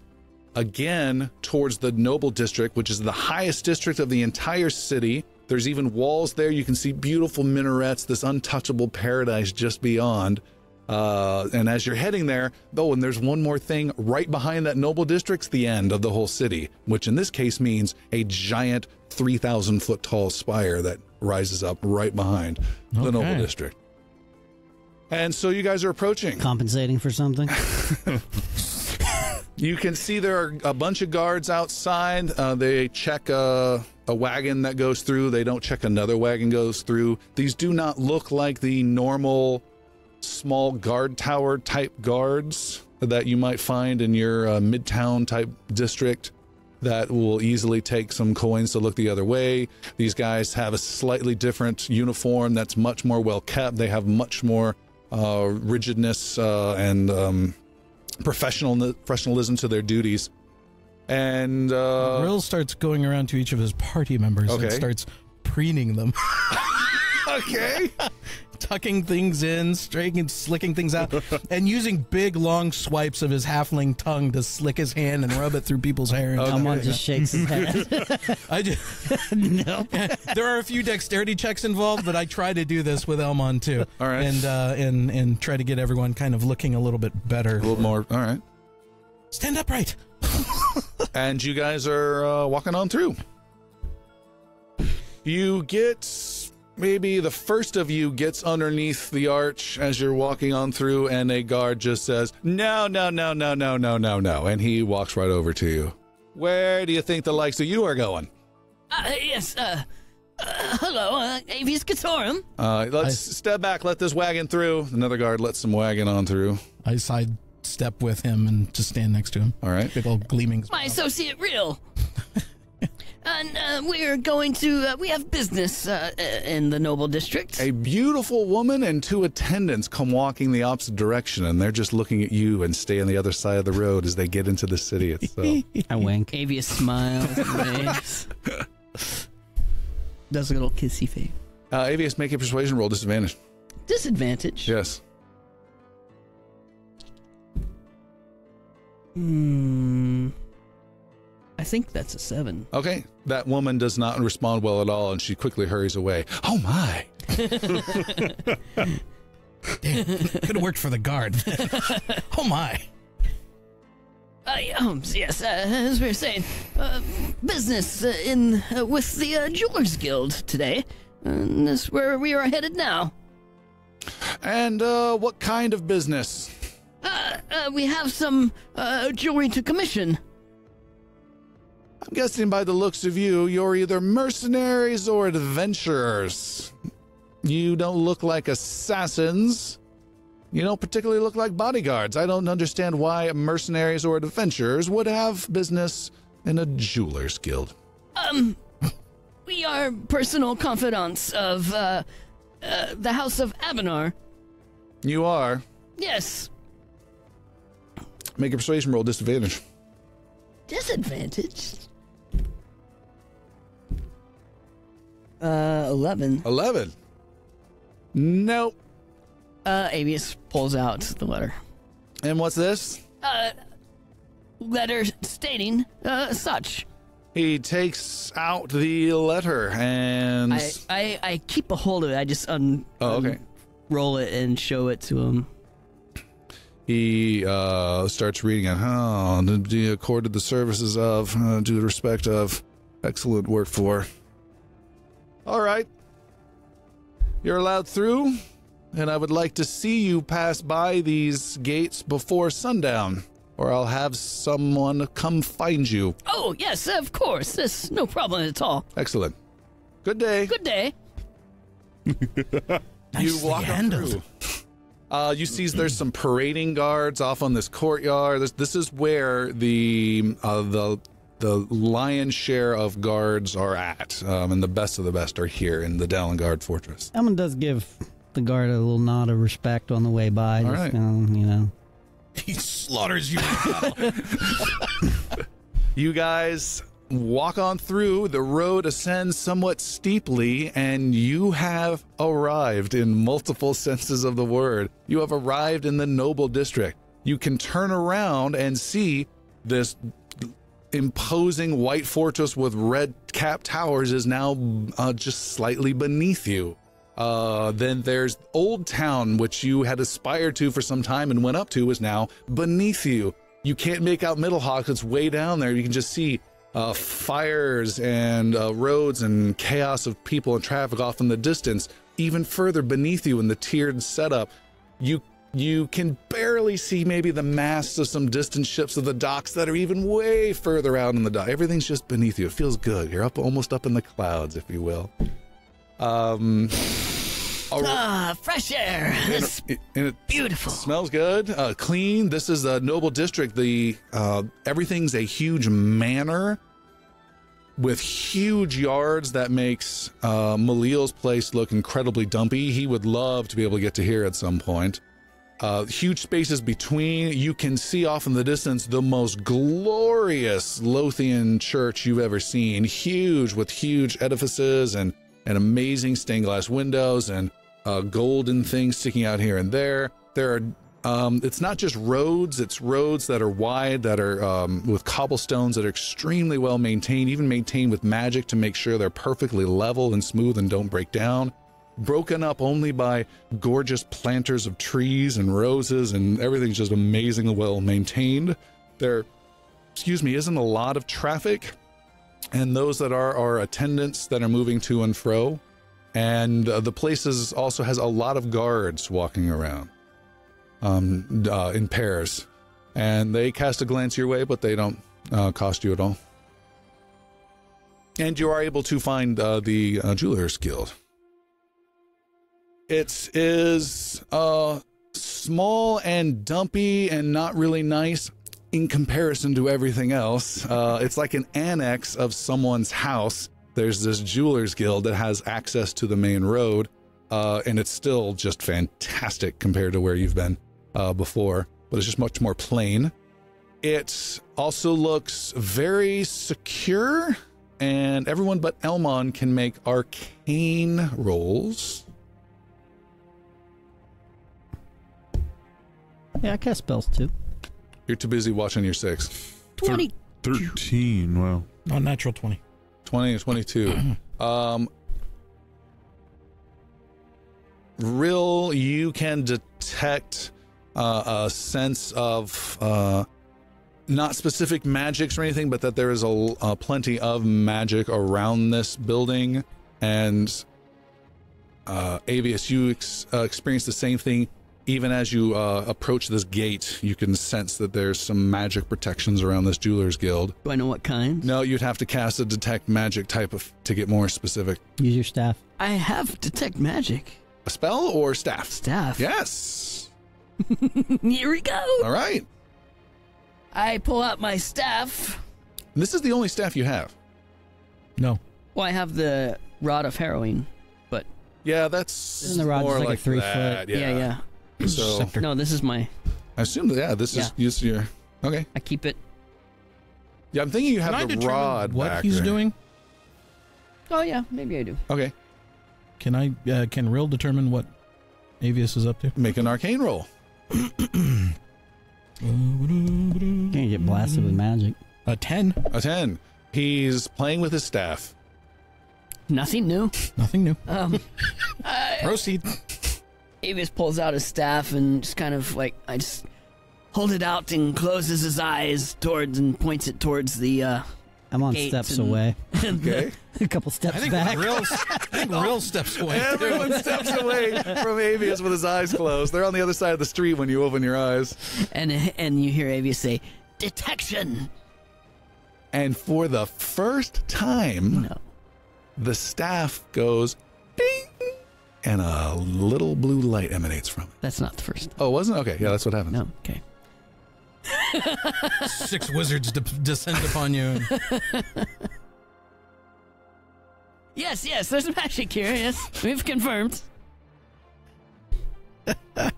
Speaker 1: again towards the Noble District, which is the highest district of the entire city. There's even walls there. You can see beautiful minarets, this untouchable paradise just beyond. And as you're heading there, though, and there's one more thing, right behind that Noble District's the end of the whole city, which in this case means a giant 3,000 foot tall spire that rises up right behind the Noble District. And so you guys are approaching.
Speaker 3: Compensating for something?
Speaker 1: You can see there are a bunch of guards outside. They check a wagon that goes through. They don't check another wagon goes through. These do not look like the normal small guard tower type guards that you might find in your midtown type district that will easily take some coins to look the other way. These guys have a slightly different uniform that's much more well kept. They have much more rigidness and professionalism to their duties. And
Speaker 5: Rill starts going around to each of his party members and starts preening them.
Speaker 1: Okay.
Speaker 5: Tucking things in, slicking things out, and using big, long swipes of his halfling tongue to slick his hand and rub it through people's hair. And
Speaker 3: Someone just shakes his head.
Speaker 5: I just,
Speaker 3: No.
Speaker 5: there are a few dexterity checks involved, but I try to do this with Elmon too.
Speaker 1: All right.
Speaker 5: And try to get everyone kind of looking a little bit better.
Speaker 1: A little more. All right.
Speaker 5: Stand upright.
Speaker 1: And you guys are walking on through. You get... Maybe the first of you gets underneath the arch as you're walking on through, and a guard just says, no, and he walks right over to you. Where do you think the likes of you are going?
Speaker 6: Yes, hello, Avius Catorum.
Speaker 1: Let's step back, let this wagon through. Another guard lets some wagon on through.
Speaker 5: I sidestep with him and just stand next to him.
Speaker 1: All right.
Speaker 5: Big old gleaming.
Speaker 6: My associate, Real. And we're going to, we have business in the Noble District.
Speaker 1: A beautiful woman and two attendants come walking the opposite direction, and they're just looking at you and stay on the other side of the road as they get into the city itself.
Speaker 3: I wink.
Speaker 4: Avius smiles and waves. Does a little kissy face.
Speaker 1: Avius, make a persuasion roll, disadvantage.
Speaker 6: Disadvantage.
Speaker 1: Yes.
Speaker 4: I think that's a 7.
Speaker 1: Okay. That woman does not respond well at all, and she quickly hurries away. Oh, my.
Speaker 5: Damn, could have worked for the guard. Oh, my.
Speaker 6: Yes, as we were saying, business with the Jewelers Guild today. That's where we are headed now.
Speaker 1: And what kind of business?
Speaker 6: We have some jewelry to commission.
Speaker 1: I'm guessing by the looks of you, you're either mercenaries or adventurers. You don't look like assassins. You don't particularly look like bodyguards. I don't understand why mercenaries or adventurers would have business in a jeweler's guild.
Speaker 6: We are personal confidants of the House of Abenar.
Speaker 1: You are.
Speaker 6: Yes.
Speaker 1: Make a persuasion roll, disadvantage.
Speaker 6: Disadvantage? 11.
Speaker 1: 11. Nope.
Speaker 6: Avius pulls out the letter.
Speaker 1: And what's this?
Speaker 6: Letter stating such.
Speaker 1: He takes out the letter and...
Speaker 6: I keep a hold of it. I just
Speaker 1: okay.
Speaker 6: roll it and show it to him.
Speaker 1: He starts reading it. Oh, to be accorded the services of, due the respect of, excellent work for. All right. You're allowed through, and I would like to see you pass by these gates before sundown, or I'll have someone come find you.
Speaker 6: Oh, yes, of course. There's no problem at all.
Speaker 1: Excellent. Good day.
Speaker 6: Good day.
Speaker 1: You walk on through. You see there's some parading guards off on this courtyard. This is where the lion's share of guards are at, and the best of the best are here in the Dalengard Fortress.
Speaker 3: Elman does give the guard a little nod of respect on the way by.
Speaker 1: All
Speaker 3: just,
Speaker 1: right.
Speaker 3: you know.
Speaker 5: He slaughters you.
Speaker 1: You guys walk on through. The road ascends somewhat steeply, and you have arrived in multiple senses of the word. You have arrived in the noble district. You can turn around and see this imposing white fortress with red capped towers is now just slightly beneath you. Then there's Old Town, which you had aspired to for some time and went up to, is now beneath you. You can't make out Middlehawk. It's way down there. You can just see fires and roads and chaos of people and traffic off in the distance. Even further beneath you in the tiered setup, you can barely see maybe the masts of some distant ships of the docks that are even way further out in the dock. Everything's just beneath you. It feels good. You're almost up in the clouds, if you will.
Speaker 6: Fresh air. It's beautiful.
Speaker 1: Smells good, clean. This is the noble district. Everything's a huge manor with huge yards that makes Maleel's place look incredibly dumpy. He would love to be able to get to here at some point. Huge spaces between. You can see off in the distance the most glorious Lothian church you've ever seen. Huge, with huge edifices and amazing stained glass windows and golden things sticking out here and there. There are, it's not just roads, it's roads that are wide, that are with cobblestones that are extremely well maintained, even maintained with magic to make sure they're perfectly level and smooth and don't break down. Broken up only by gorgeous planters of trees and roses, and everything's just amazingly well maintained. There, isn't a lot of traffic, and those that are attendants that are moving to and fro. And the place also has a lot of guards walking around in pairs, and they cast a glance your way, but they don't cost you at all. And you are able to find the Jewelers Guild. It is small and dumpy and not really nice in comparison to everything else. It's like an annex of someone's house. There's this Jewelers Guild that has access to the main road, and it's still just fantastic compared to where you've been before, but it's just much more plain. It also looks very secure, and everyone but Elmon can make arcane rolls.
Speaker 3: Yeah, I cast spells too.
Speaker 1: You're too busy watching your 6.
Speaker 6: 20.
Speaker 2: 13, wow.
Speaker 5: Oh, natural 20.
Speaker 1: 20 and 22. Rill, you can detect a sense of not specific magics or anything, but that there is a plenty of magic around this building. And Avius, you experience the same thing. Even as you approach this gate, you can sense that there's some magic protections around this Jeweler's Guild.
Speaker 4: Do I know what kind?
Speaker 1: No, you'd have to cast a detect magic type to get more specific.
Speaker 3: Use your staff.
Speaker 4: I have detect magic.
Speaker 1: A spell or staff?
Speaker 4: Staff.
Speaker 1: Yes.
Speaker 4: Here we go.
Speaker 1: All right.
Speaker 6: I pull out my staff.
Speaker 1: This is the only staff you have.
Speaker 5: No.
Speaker 4: Well, I have the Rod of Harrowing, but...
Speaker 1: Yeah, that's
Speaker 3: Isn't the rod
Speaker 1: more
Speaker 3: just like a 3
Speaker 1: that.
Speaker 3: foot?
Speaker 4: Yeah.
Speaker 1: So
Speaker 5: Scepter.
Speaker 4: No, this is my...
Speaker 1: I assume that, this is your... Okay.
Speaker 4: I keep it.
Speaker 1: Yeah, I'm thinking you
Speaker 5: Can I
Speaker 1: have the
Speaker 5: determine
Speaker 1: rod
Speaker 5: what
Speaker 1: back
Speaker 5: he's
Speaker 1: there.
Speaker 5: doing?
Speaker 4: Oh, yeah, maybe I do.
Speaker 1: Okay.
Speaker 5: Can Rill determine what Avius is up to?
Speaker 1: Make an arcane roll.
Speaker 3: Can't get blasted with magic.
Speaker 5: A 10.
Speaker 1: A 10. He's playing with his staff.
Speaker 4: Nothing new.
Speaker 5: Nothing new. Proceed.
Speaker 6: Avius pulls out his staff and just kind of like, I just hold it out and closes his eyes towards and points it towards the,
Speaker 3: I'm on
Speaker 6: Gates
Speaker 3: steps
Speaker 6: and-
Speaker 3: away.
Speaker 1: Okay.
Speaker 3: A couple steps
Speaker 5: I think
Speaker 3: back.
Speaker 5: Rill steps away.
Speaker 1: Everyone steps away from Avius with his eyes closed. They're on the other side of the street when you open your eyes.
Speaker 6: and you hear Avius say, detection.
Speaker 1: And for the first time,
Speaker 6: No.
Speaker 1: the staff goes ding, and a little blue light emanates from it.
Speaker 6: That's not the first.
Speaker 1: Oh, wasn't it? Okay, yeah, that's what happens.
Speaker 6: No, okay.
Speaker 5: 6 wizards descend upon you.
Speaker 6: Yes, there's magic here, yes. We've confirmed.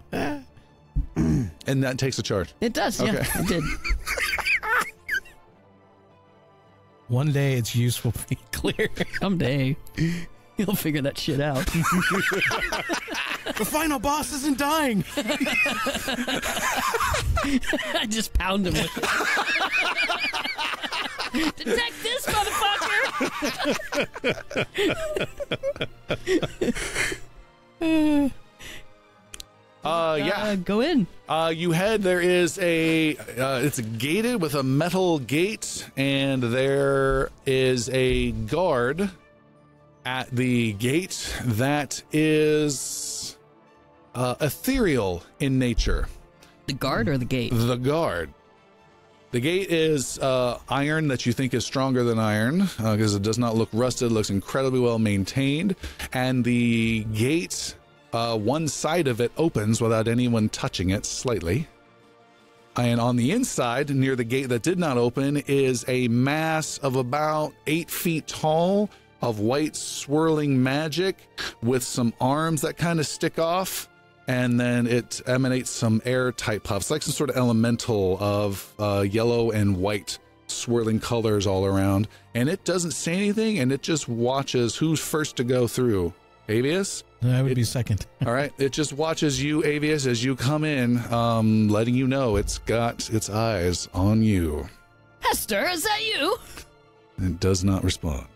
Speaker 1: And that takes a charge.
Speaker 6: It does, yeah,
Speaker 1: Okay.
Speaker 6: it did.
Speaker 5: One day its use will be clear.
Speaker 6: Someday, you'll figure that shit out.
Speaker 5: The final boss isn't dying.
Speaker 6: I just pound him with it. Detect this, motherfucker!
Speaker 1: Yeah.
Speaker 6: Go in.
Speaker 1: You head, there is it's gated with a metal gate, and there is a guard at the gate that is ethereal in nature.
Speaker 6: The guard or the gate?
Speaker 1: The guard. The gate is iron that you think is stronger than iron because it does not look rusted, it looks incredibly well maintained. And the gate, one side of it opens without anyone touching it slightly. And on the inside, near the gate that did not open, is a mass of about 8 feet tall of white swirling magic with some arms that kind of stick off. And then it emanates some air type puffs, like some sort of elemental of yellow and white swirling colors all around. And it doesn't say anything, and it just watches who's first to go through. Avius?
Speaker 5: I would be second.
Speaker 1: All right. It just watches you, Avius, as you come in, letting you know it's got its eyes on you.
Speaker 6: Hester, is that you?
Speaker 1: It does not respond.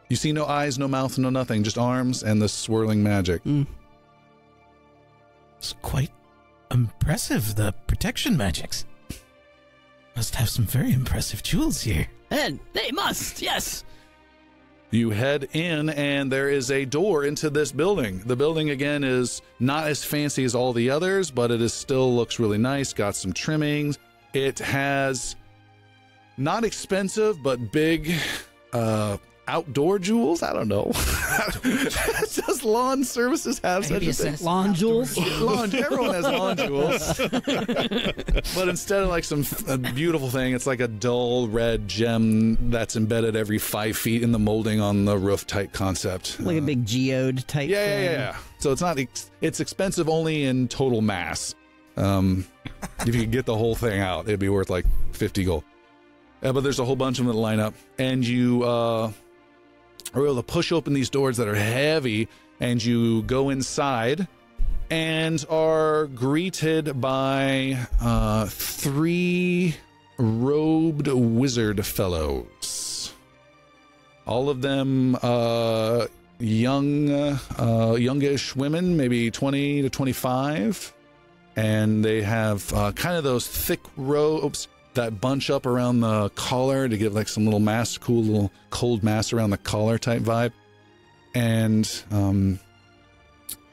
Speaker 1: You see no eyes, no mouth, no nothing, just arms and the swirling magic.
Speaker 5: It's quite impressive, the protection magics. Must have some very impressive jewels here.
Speaker 6: And they must, yes.
Speaker 1: You head in, and there is a door into this building. The building, again, is not as fancy as all the others, but it is still looks really nice, got some trimmings. It has not expensive, but big outdoor jewels. I don't know. Does lawn services have such a thing?
Speaker 3: Lawn jewels?
Speaker 1: Lawn, everyone has lawn jewels. But instead of like some beautiful thing, it's like a dull red gem that's embedded every 5 feet in the molding on the roof type concept.
Speaker 3: Like a big geode type thing.
Speaker 1: Yeah. So it's not, it's expensive only in total mass. If you could get the whole thing out, it'd be worth like 50 gold. But there's a whole bunch of them that line up, and you are able to push open these doors that are heavy, and you go inside and are greeted by 3 robed wizard fellows. All of them youngish women, maybe 20 to 25. And they have kind of those thick robes, that bunch up around the collar to give like some little mass, cool little cold mass around the collar type vibe. And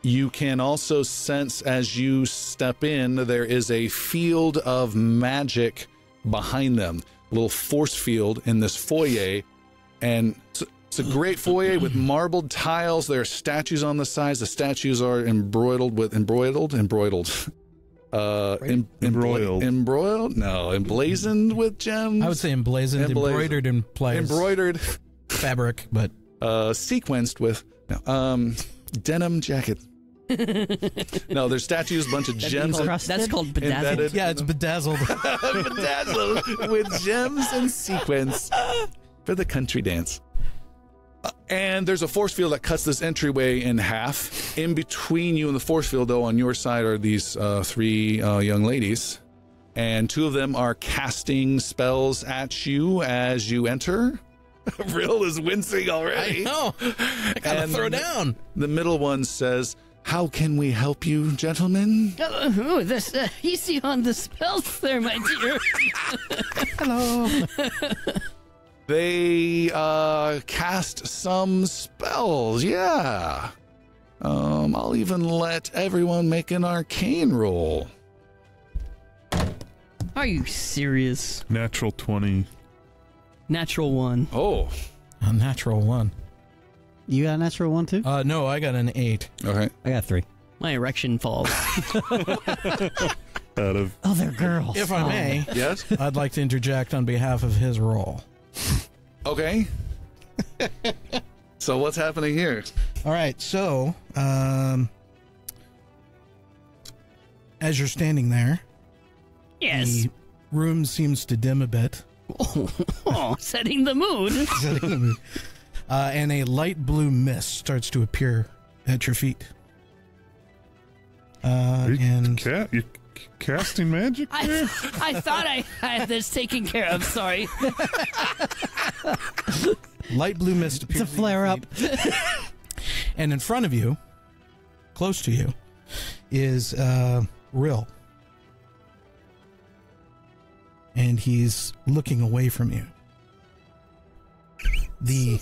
Speaker 1: you can also sense as you step in, there is a field of magic behind them, a little force field in this foyer. And it's a great foyer with marbled tiles. There are statues on the sides. The statues are emblazoned with gems.
Speaker 5: I would say emblazoned, embroidered in pliers.
Speaker 1: Embroidered
Speaker 5: fabric, but
Speaker 1: sequenced with denim jacket. No, there's statues, a bunch of gems.
Speaker 4: That's called bedazzled.
Speaker 1: Embedded.
Speaker 5: yeah, it's bedazzled.
Speaker 1: Bedazzled with gems and sequins for the country dance. And there's a force field that cuts this entryway in half. In between you and the force field, though, on your side are these three young ladies. And two of them are casting spells at you as you enter. Rill is wincing already.
Speaker 5: I know. I gotta throw down.
Speaker 1: The middle one says, "How can we help you, gentlemen?"
Speaker 6: This easy on the spells there, my dear.
Speaker 5: Hello.
Speaker 1: They cast some spells, yeah. I'll even let everyone make an arcane roll.
Speaker 4: Are you serious?
Speaker 2: Natural 20.
Speaker 4: Natural 1.
Speaker 1: Oh,
Speaker 5: A natural 1.
Speaker 3: You got a natural 1 too?
Speaker 5: No, I got an 8.
Speaker 1: okay.
Speaker 3: I got 3.
Speaker 4: My erection falls.
Speaker 2: Out of
Speaker 3: Oh, they're girls.
Speaker 5: If I may,
Speaker 1: Yes?
Speaker 5: I'd like to interject on behalf of his roll.
Speaker 1: Okay. So what's happening here?
Speaker 5: All right, so as you're standing there,
Speaker 6: Yes.
Speaker 5: the room seems to dim a bit.
Speaker 6: Oh, setting the mood.
Speaker 5: And a light blue mist starts to appear at your feet. And
Speaker 2: you casting magic there?
Speaker 6: I thought I had this taken care of. Sorry.
Speaker 5: light blue mist appears.
Speaker 3: It's a flare up.
Speaker 5: And in front of you, close to you, is Rill. And he's looking away from you. The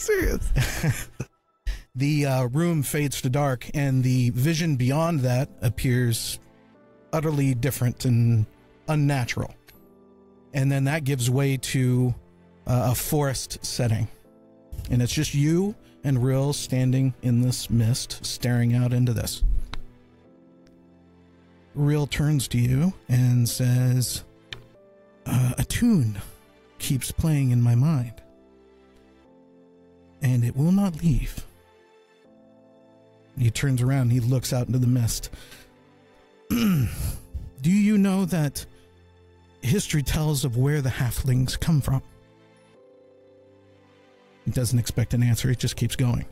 Speaker 5: room fades to dark, and the vision beyond that appears utterly different and unnatural. And then that gives way to a forest setting. And it's just you and Rill standing in this mist, staring out into this. Rill turns to you and says, a tune keeps playing in my mind, and it will not leave. He turns around and he looks out into the mist. Do you know that history tells of where the halflings come from? He doesn't expect an answer, he just keeps going.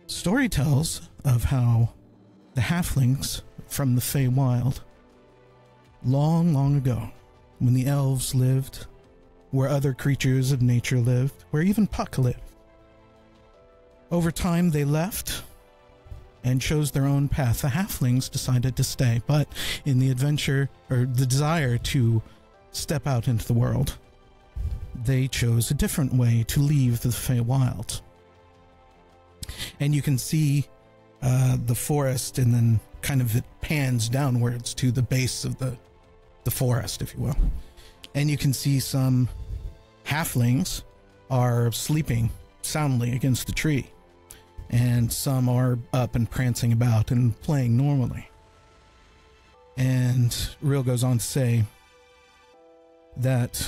Speaker 5: Story tells of how the halflings from the Feywild, long, long ago, when the elves lived, where other creatures of nature lived, where even Puck lived. Over time, they left and chose their own path. The halflings decided to stay, but in the adventure, or the desire to step out into the world, they chose a different way to leave the Feywild. And you can see the forest, and then kind of it pans downwards to the base of the forest, if you will. And you can see some halflings are sleeping soundly against the tree, and some are up and prancing about and playing normally. And Rill goes on to say that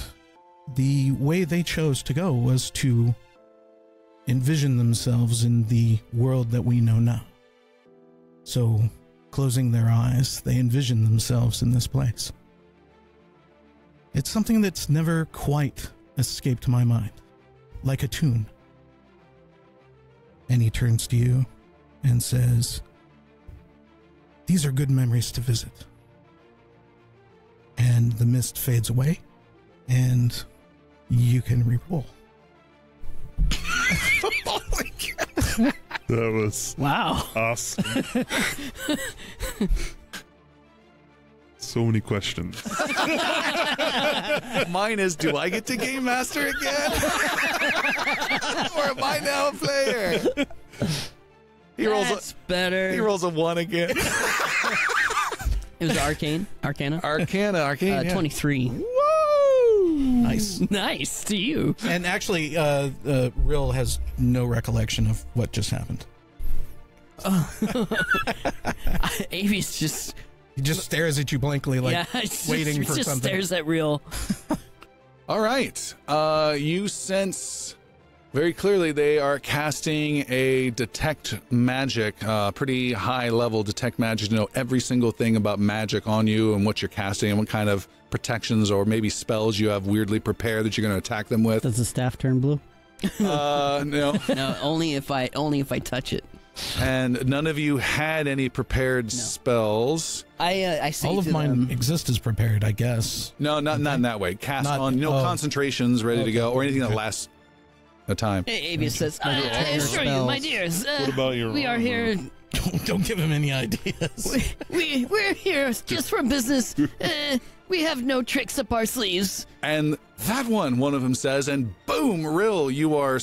Speaker 5: the way they chose to go was to envision themselves in the world that we know now. So, closing their eyes, they envision themselves in this place. It's something that's never quite escaped my mind, like a tune. And he turns to you and says, these are good memories to visit. And the mist fades away, and you can re-roll.
Speaker 2: Oh my God. That was
Speaker 6: Wow.
Speaker 2: awesome. So many questions.
Speaker 1: Mine is, do I get to game master again? Or am I now a player?
Speaker 4: That's better.
Speaker 1: He rolls a 1 again.
Speaker 4: It was Arcana.
Speaker 1: Arcana, yeah.
Speaker 4: 23.
Speaker 1: Woo!
Speaker 5: Nice.
Speaker 4: Nice to you.
Speaker 5: And actually, Rill has no recollection of what just happened.
Speaker 4: Avi's just...
Speaker 5: He just stares at you blankly, like waiting for
Speaker 4: just
Speaker 5: something.
Speaker 4: Stares at Real.
Speaker 1: All right. You sense very clearly they are casting a detect magic, pretty high level detect magic to know every single thing about magic on you and what you're casting and what kind of protections or maybe spells you have weirdly prepared that you're going to attack them with.
Speaker 3: Does the staff turn blue?
Speaker 1: No.
Speaker 4: No, only if I touch it.
Speaker 1: And none of you had any prepared spells.
Speaker 4: I say
Speaker 5: all of
Speaker 4: to
Speaker 5: mine
Speaker 4: them,
Speaker 5: exist as prepared, I guess.
Speaker 1: No, not in that way. Cast
Speaker 5: Not-
Speaker 1: on, concentrations ready to go, or anything that lasts a time.
Speaker 4: Avi says, I assure you,
Speaker 3: spells.
Speaker 4: my dears.
Speaker 2: What about your
Speaker 4: We are here.
Speaker 5: Don't give him any ideas.
Speaker 6: We're here just for business. We have no tricks up our sleeves.
Speaker 1: And that one of them says, and boom, Rill, you are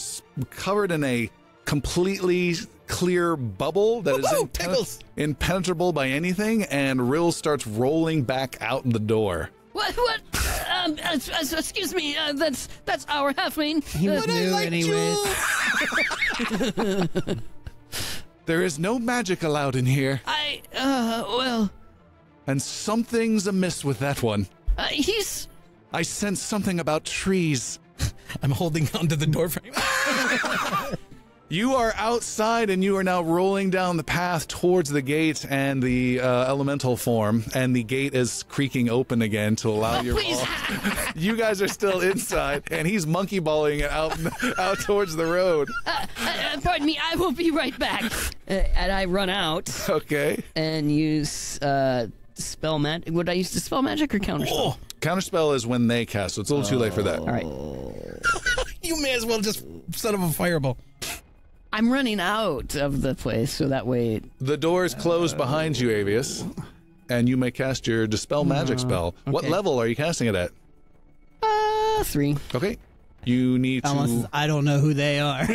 Speaker 1: covered in a completely clear bubble that is impenetrable by anything, and Rill starts rolling back out the door.
Speaker 6: What? Excuse me. That's our halfling.
Speaker 3: He was new anyways.
Speaker 1: There is no magic allowed in here,
Speaker 6: Well,
Speaker 1: and something's amiss with that one.
Speaker 6: he's.
Speaker 1: I sense something about trees.
Speaker 5: I'm holding onto the doorframe.
Speaker 1: You are outside, and you are now rolling down the path towards the gate and the elemental form, and the gate is creaking open again to allow your.
Speaker 6: Please.
Speaker 1: You guys are still inside, and he's monkey balling it out towards the road.
Speaker 6: Pardon me. I will be right back.
Speaker 4: And I run out
Speaker 1: Okay.
Speaker 4: and use spell magic. Would I use dispel magic or counterspell?
Speaker 1: Counterspell is when they cast, so it's a little too late for that.
Speaker 4: All right.
Speaker 5: You may as well just set up a fireball.
Speaker 4: I'm running out of the place, so that way.
Speaker 1: The door is closed behind you, Avius, and you may cast your dispel magic spell. What
Speaker 4: okay.
Speaker 1: level are you casting it at?
Speaker 4: 3.
Speaker 1: Okay. You need to.
Speaker 3: I don't know who they are.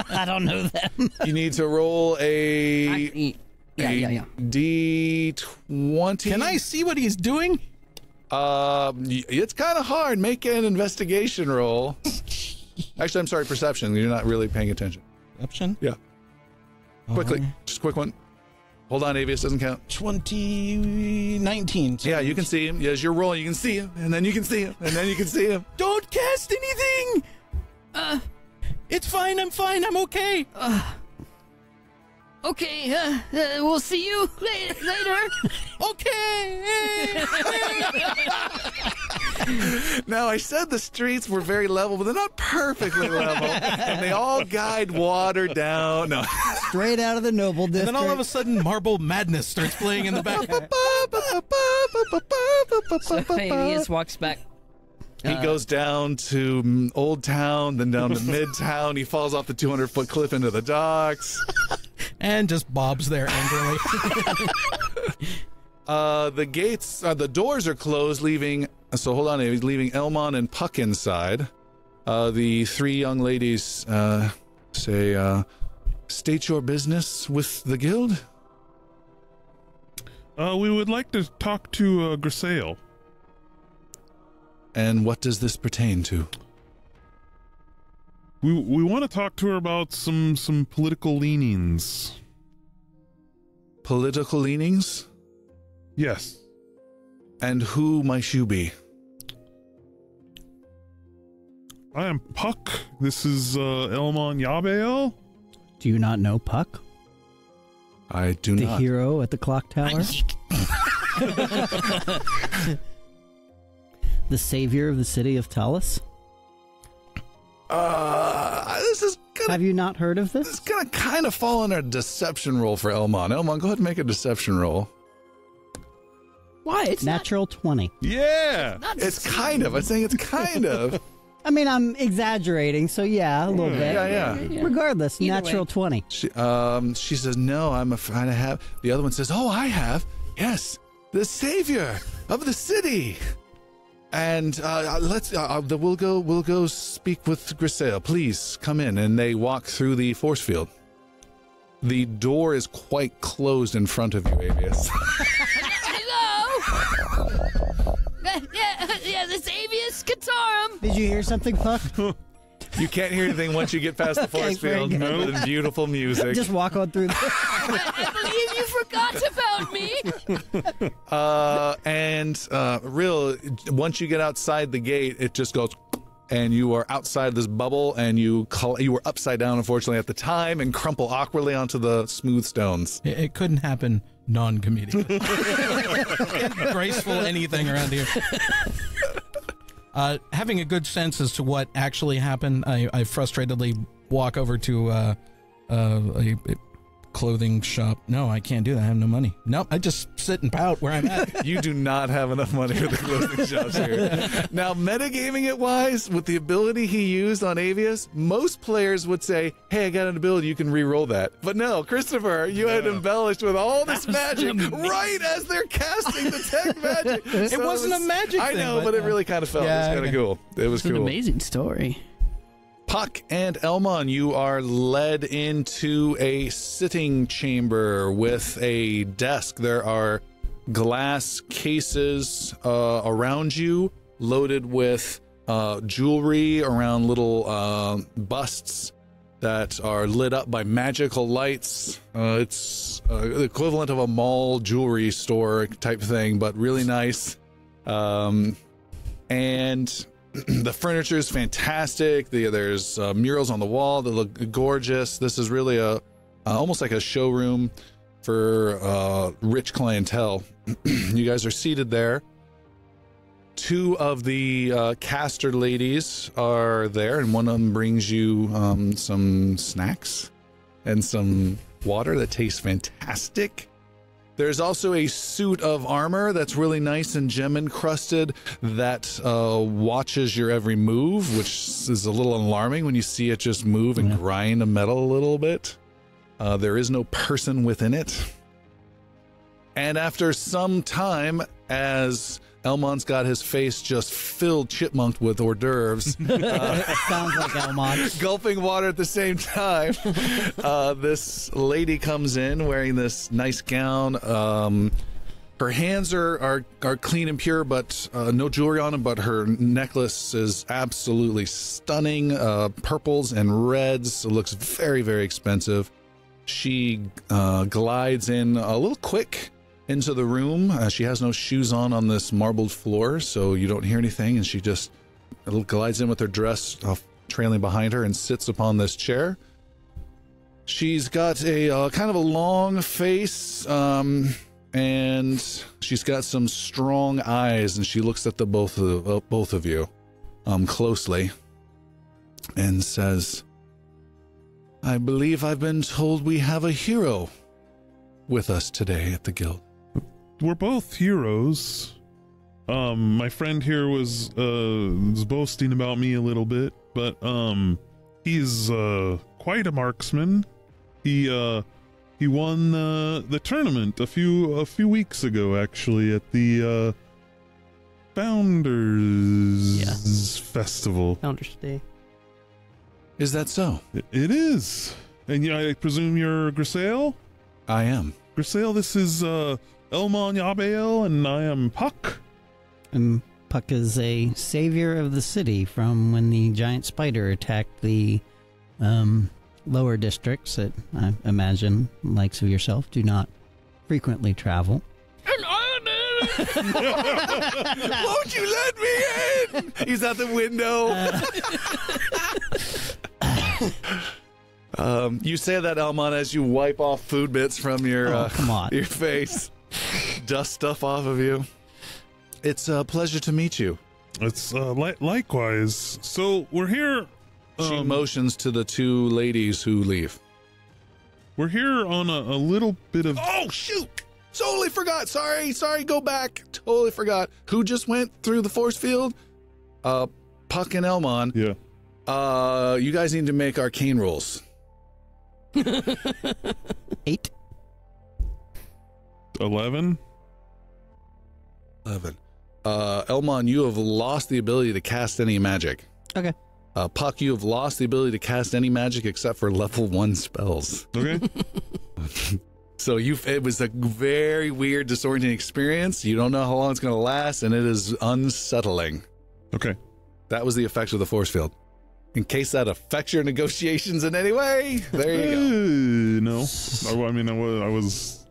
Speaker 3: I don't know them.
Speaker 1: You need to roll a
Speaker 4: Yeah.
Speaker 1: D20.
Speaker 5: Can I see what he's doing?
Speaker 1: It's kind of hard. Make an investigation roll. Actually, I'm sorry, perception. You're not really paying attention.
Speaker 5: Option?
Speaker 1: Yeah. Quickly, just a quick one. Hold on, Avius doesn't count.
Speaker 5: 19.
Speaker 1: Yeah, you can see him. Yes, you're rolling. You can see him, and then you can see him, and then you can see him.
Speaker 5: Don't cast anything! It's fine, I'm fine, I'm okay.
Speaker 6: Okay. We'll see you later.
Speaker 5: Okay!
Speaker 1: Now, I said the streets were very level, but they're not perfectly level, and they all guide water down. No.
Speaker 3: Straight out of the noble
Speaker 5: And
Speaker 3: district.
Speaker 5: then all of a sudden, Marble Madness starts playing in the back.
Speaker 4: So Avius walks back.
Speaker 1: He goes down to Old Town, then down to Midtown. He falls off the 200-foot cliff into the docks.
Speaker 5: And just bobs there angrily.
Speaker 1: The gates, the doors are closed, leaving. So hold on, he's leaving Elmon and Puck inside. The three young ladies say, "State your business with the guild."
Speaker 2: We would like to talk to Grisaille.
Speaker 1: And what does this pertain to?
Speaker 2: We want to talk to her about some political leanings.
Speaker 1: Political leanings?
Speaker 2: Yes.
Speaker 1: And who might you be?
Speaker 2: I am Puck. This is Elmon Yabael.
Speaker 3: Do you not know Puck?
Speaker 1: I do
Speaker 3: The
Speaker 1: not.
Speaker 3: hero at the clock tower? The savior of the city of Talus?
Speaker 1: This is gonna
Speaker 3: Have you not heard of
Speaker 1: It's
Speaker 3: this?
Speaker 1: gonna kind of fall in a deception roll for Elmon. Elmon, go ahead and make a deception roll.
Speaker 6: Why? It's
Speaker 3: Natural 20.
Speaker 2: Yeah.
Speaker 6: not.
Speaker 1: It's kind of. I'm saying it's kind of.
Speaker 3: I mean, I'm exaggerating, so yeah, a little bit.
Speaker 1: Yeah.
Speaker 3: Regardless,
Speaker 4: Either
Speaker 3: natural
Speaker 4: way.
Speaker 3: 20.
Speaker 1: She says, no, I'm afraid I have. The other one says, oh, I have. Yes. the savior of the city. And we'll go speak with Grisaille. Please come in. And they walk through the force field. The door is quite closed in front of you, Avius.
Speaker 6: Hello? yeah, this Avius Katarum.
Speaker 3: Did you hear something, Puck?
Speaker 1: You can't hear anything once you get past the force field. Other than beautiful music.
Speaker 3: Just walk on through.
Speaker 6: I believe you forgot about me.
Speaker 1: Once you get outside the gate, it just goes, and you are outside this bubble, and you were upside down, unfortunately, at the time, and crumple awkwardly onto the smooth stones.
Speaker 5: It couldn't happen non-comedic. Graceful anything around here. Having a good sense as to what actually happened, I frustratedly walk over to a clothing shop. No, I can't do that. I have no money. Nope, I just sit and pout where I'm at.
Speaker 1: You do not have enough money for the clothing shops here. Now, metagaming it wise, with the ability he used on Avius, most players would say, hey, I got an ability, you can re-roll that. But no, Christopher, you had embellished with all this magic right as they're casting the tech magic.
Speaker 5: It wasn't a magic
Speaker 1: I
Speaker 5: thing,
Speaker 1: know, but it really kind of felt. It was kind of cool. It was
Speaker 4: It's
Speaker 1: cool.
Speaker 4: an amazing story.
Speaker 1: Puck and Elmon, you are led into a sitting chamber with a desk. There are glass cases around you, loaded with jewelry around little busts that are lit up by magical lights. It's the equivalent of a mall jewelry store type thing, but really nice. And the furniture is fantastic. There's murals on the wall that look gorgeous. This is really almost like a showroom for rich clientele. You guys are seated there. Two of the caster ladies are there, and one of them brings you some snacks and some water that tastes fantastic. There's also a suit of armor that's really nice and gem encrusted that watches your every move, which is a little alarming when you see it just move and grind a metal a little bit. There is no person within it. And after some time, as Elmon's got his face just filled chipmunked with hors d'oeuvres.
Speaker 3: Sounds like Elmon.
Speaker 1: Gulping water at the same time. This lady comes in wearing this nice gown. Her hands are clean and pure, but no jewelry on them, but her necklace is absolutely stunning. Purples and reds. It looks very, very expensive. She glides in a little quick into the room. She has no shoes on this marbled floor, so you don't hear anything, and she just glides in with her dress trailing behind her and sits upon this chair. She's got a kind of a long face, and she's got some strong eyes, and she looks at the both of you closely and says, I believe I've been told we have a hero with us today at the guild.
Speaker 2: We're both heroes. My friend here was boasting about me a little bit, but he's quite a marksman. He won the tournament a few weeks ago, actually, at the Founders Festival.
Speaker 4: Founders Day.
Speaker 1: Is that so?
Speaker 2: It is. And yeah, I presume you're Grisaille?
Speaker 1: I am.
Speaker 2: Grisaille, this is Elmon Yabael, and I am Puck.
Speaker 3: And Puck is a savior of the city from when the giant spider attacked the lower districts that I imagine, likes of yourself, do not frequently travel.
Speaker 1: Won't you let me in? He's out the window. You say that, Elmon, as you wipe off food bits from your
Speaker 3: come on.
Speaker 1: your face. Dust stuff off of you. It's a pleasure to meet you.
Speaker 2: It's likewise. So we're here.
Speaker 1: She motions to the two ladies who leave.
Speaker 2: We're here on a little bit of.
Speaker 1: Oh shoot! Totally forgot. Sorry. Go back. Totally forgot. Who just went through the force field? Puck and Elmon.
Speaker 2: Yeah.
Speaker 1: You guys need to make arcane rolls.
Speaker 3: 8.
Speaker 2: 11.
Speaker 1: 11. Elmon, you have lost the ability to cast any magic.
Speaker 3: Okay.
Speaker 1: Puck, you have lost the ability to cast any magic except for level 1 spells.
Speaker 2: Okay.
Speaker 1: So it was a very weird, disorienting experience. You don't know how long it's going to last, and it is unsettling.
Speaker 2: Okay.
Speaker 1: That was the effect of the force field. In case that affects your negotiations in any way, there you
Speaker 2: No. I mean, I was...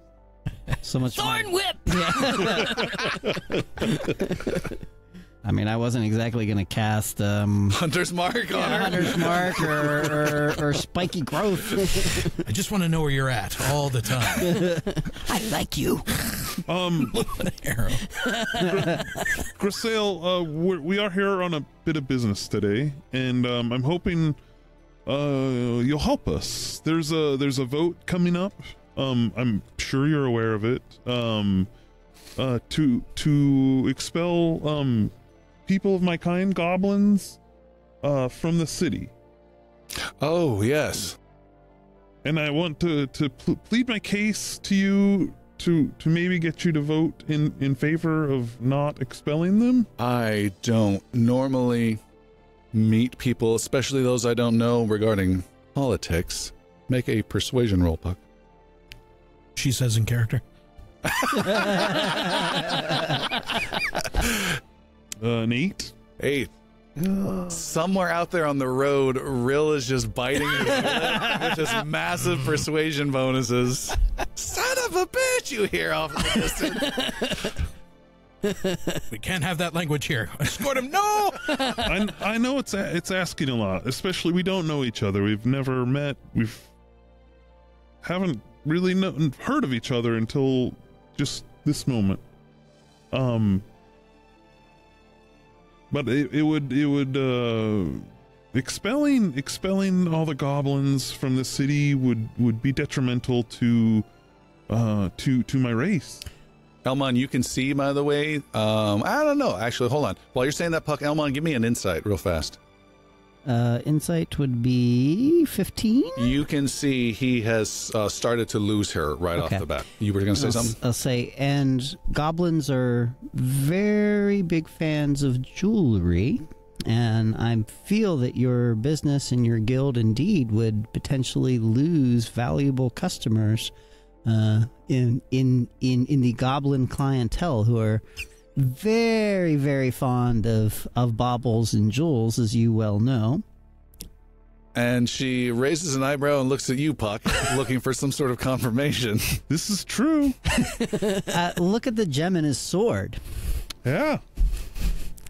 Speaker 3: So much
Speaker 6: Thorn whip!
Speaker 3: I mean, I wasn't exactly going to cast
Speaker 1: go. Hunter's Mark on her.
Speaker 3: Hunter's Mark or Spiky Growth.
Speaker 5: I just want to know where you're at all the time.
Speaker 6: I like you.
Speaker 5: Arrow.
Speaker 2: Grisail, we are here on a bit of business today, and I'm hoping you'll help us. There's a vote coming up. I'm sure you're aware of it. To expel people of my kind, goblins, from the city.
Speaker 1: Oh, yes.
Speaker 2: And I want to plead my case to you to maybe get you to vote in favor of not expelling them.
Speaker 1: I don't normally meet people, especially those I don't know, regarding politics. Make a persuasion roll, Puck.
Speaker 5: She says in character.
Speaker 2: An 8.
Speaker 1: 8. Somewhere out there on the road, Rill is just biting his lip with just massive persuasion bonuses. Son of a bitch, you hear off in the distance.
Speaker 5: We can't have that language here. I scored him. No.
Speaker 2: I know it's asking a lot, especially we don't know each other. We've never met. Haven't really heard of each other until just this moment. But it would expelling all the goblins from the city would be detrimental to my race.
Speaker 1: Elmon, you can see, by the way, I don't know. Actually, hold on. While you're saying that, Puck, Elmon, give me an insight real fast.
Speaker 3: Insight would be 15.
Speaker 1: You can see he has started to lose her right off the bat. You were going to say something?
Speaker 3: I'll say, and goblins are very big fans of jewelry, and I feel that your business and your guild indeed would potentially lose valuable customers in the goblin clientele who are very, very fond of baubles and jewels, as you well know.
Speaker 1: And she raises an eyebrow and looks at you, Puck, looking for some sort of confirmation.
Speaker 2: This is true.
Speaker 3: Look at the gem in his sword.
Speaker 2: Yeah.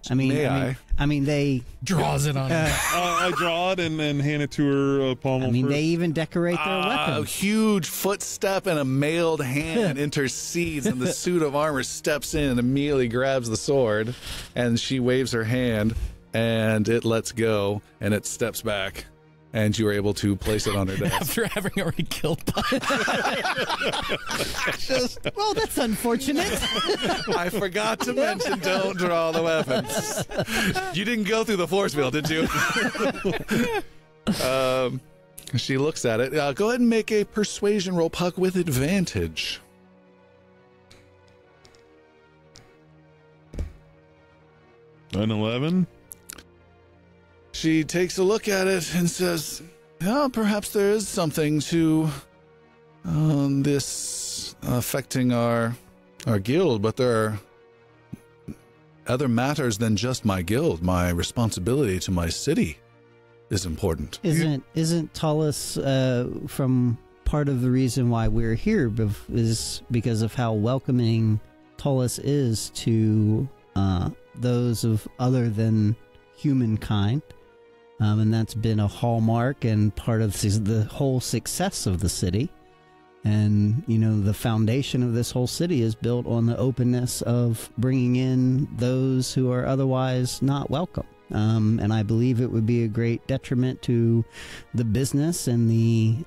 Speaker 3: I mean, they
Speaker 5: draws it on him.
Speaker 2: I draw it and then hand it to her pommel.
Speaker 3: I mean,
Speaker 2: first.
Speaker 3: they even decorate their
Speaker 1: A
Speaker 3: weapons.
Speaker 1: huge footstep and a mailed hand intercedes, and the suit of armor steps in and immediately grabs the sword, and she waves her hand, and it lets go, and it steps back, and you are able to place it on her desk.
Speaker 5: After having already killed Puck.
Speaker 3: Well, that's unfortunate.
Speaker 1: I forgot to mention, don't draw the weapons. You didn't go through the force field, did you? She looks at it. Go ahead and make a persuasion roll, Puck, with advantage.
Speaker 2: An 11.
Speaker 1: She takes a look at it and says, "Yeah, perhaps there is something to this affecting our guild, but there are other matters than just my guild. My responsibility to my city is important."
Speaker 3: Isn't Tullus from part of the reason why we're here is because of how welcoming Tullus is to those of other than humankind? And that's been a hallmark and part of the whole success of the city. And, you know, the foundation of this whole city is built on the openness of bringing in those who are otherwise not welcome. And I believe it would be a great detriment to the business, and the,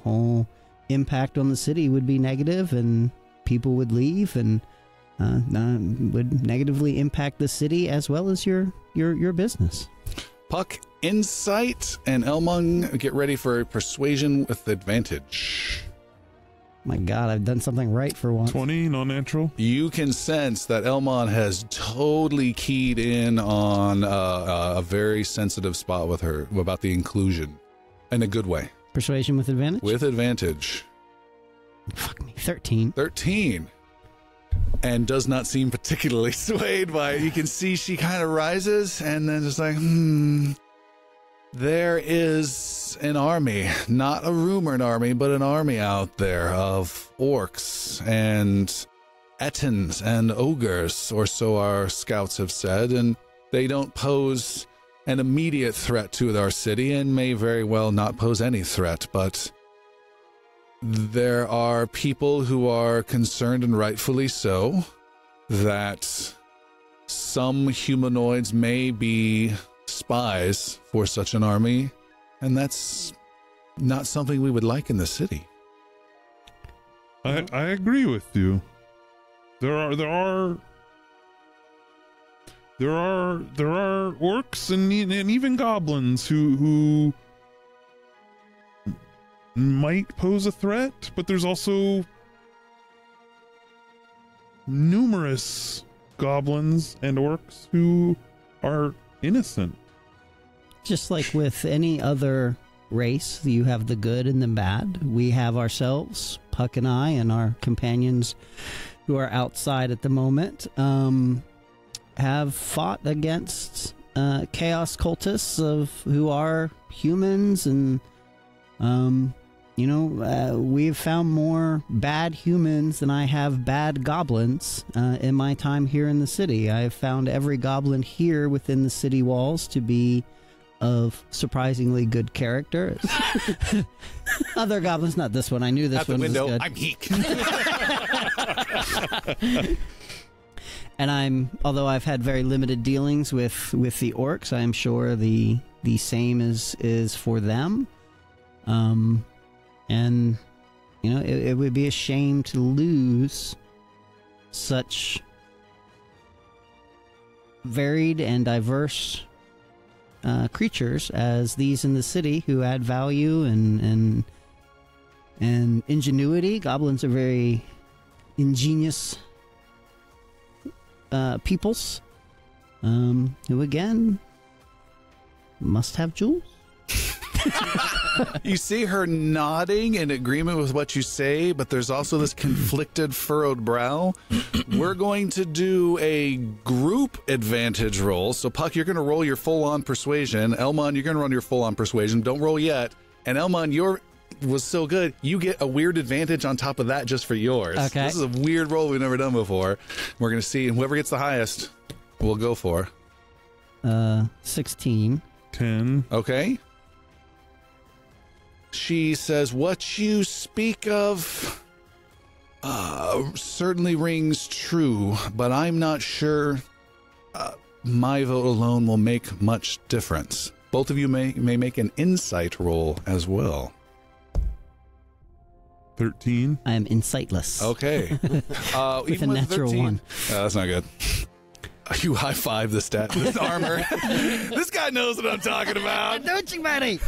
Speaker 3: whole impact on the city would be negative, and people would leave, and would negatively impact the city as well as your business.
Speaker 1: Puck, insight, and Elmon, get ready for a persuasion with advantage.
Speaker 3: My God, I've done something right for once.
Speaker 2: 20, non-natural.
Speaker 1: You can sense that Elmon has totally keyed in on a very sensitive spot with her about the inclusion in a good way.
Speaker 3: Persuasion with advantage?
Speaker 1: With advantage.
Speaker 3: Fuck me. 13.
Speaker 1: 13. And does not seem particularly swayed by it. You can see she kind of rises and then just like, There is an army, not a rumored army, but an army out there of orcs and ettins and ogres, or so our scouts have said, and they don't pose an immediate threat to our city and may very well not pose any threat, but there are people who are concerned, and rightfully so, that some humanoids may be spies for such an army, and that's not something we would like in the city.
Speaker 2: I agree with you. There are orcs and even goblins who might pose a threat, but there's also numerous goblins and orcs who are innocent.
Speaker 3: Just like with any other race, you have the good and the bad. We have ourselves, Puck and I, and our companions who are outside at the moment, have fought against chaos cultists who are humans, and we've found more bad humans than I have bad goblins in my time here in the city. I have found every goblin here within the city walls to be of surprisingly good character. Other goblins, not this one. I knew this one was good.
Speaker 1: I'm geek.
Speaker 3: And although I've had very limited dealings with the orcs, I am sure the same is for them. And it would be a shame to lose such varied and diverse creatures as these in the city who add value and ingenuity. Goblins are very ingenious peoples who again must have jewels.
Speaker 1: You see her nodding in agreement with what you say, but there's also this conflicted, furrowed brow. We're going to do a group advantage roll. So, Puck, you're going to roll your full-on persuasion. Elmon, you're going to run your full-on persuasion. Don't roll yet. And Elmon, was so good, you get a weird advantage on top of that just for yours.
Speaker 3: Okay.
Speaker 1: This is a weird roll we've never done before. We're going to see, and whoever gets the highest, we'll go for.
Speaker 3: 16.
Speaker 2: 10.
Speaker 1: Okay. She says, what you speak of certainly rings true, but I'm not sure my vote alone will make much difference. Both of you may make an insight roll as well.
Speaker 2: 13.
Speaker 3: I am insightless.
Speaker 1: Okay.
Speaker 3: With
Speaker 1: even
Speaker 3: a natural
Speaker 1: 13,
Speaker 3: 1.
Speaker 1: That's not good. You high-five this armor. This guy knows what I'm talking about.
Speaker 3: Don't you, buddy?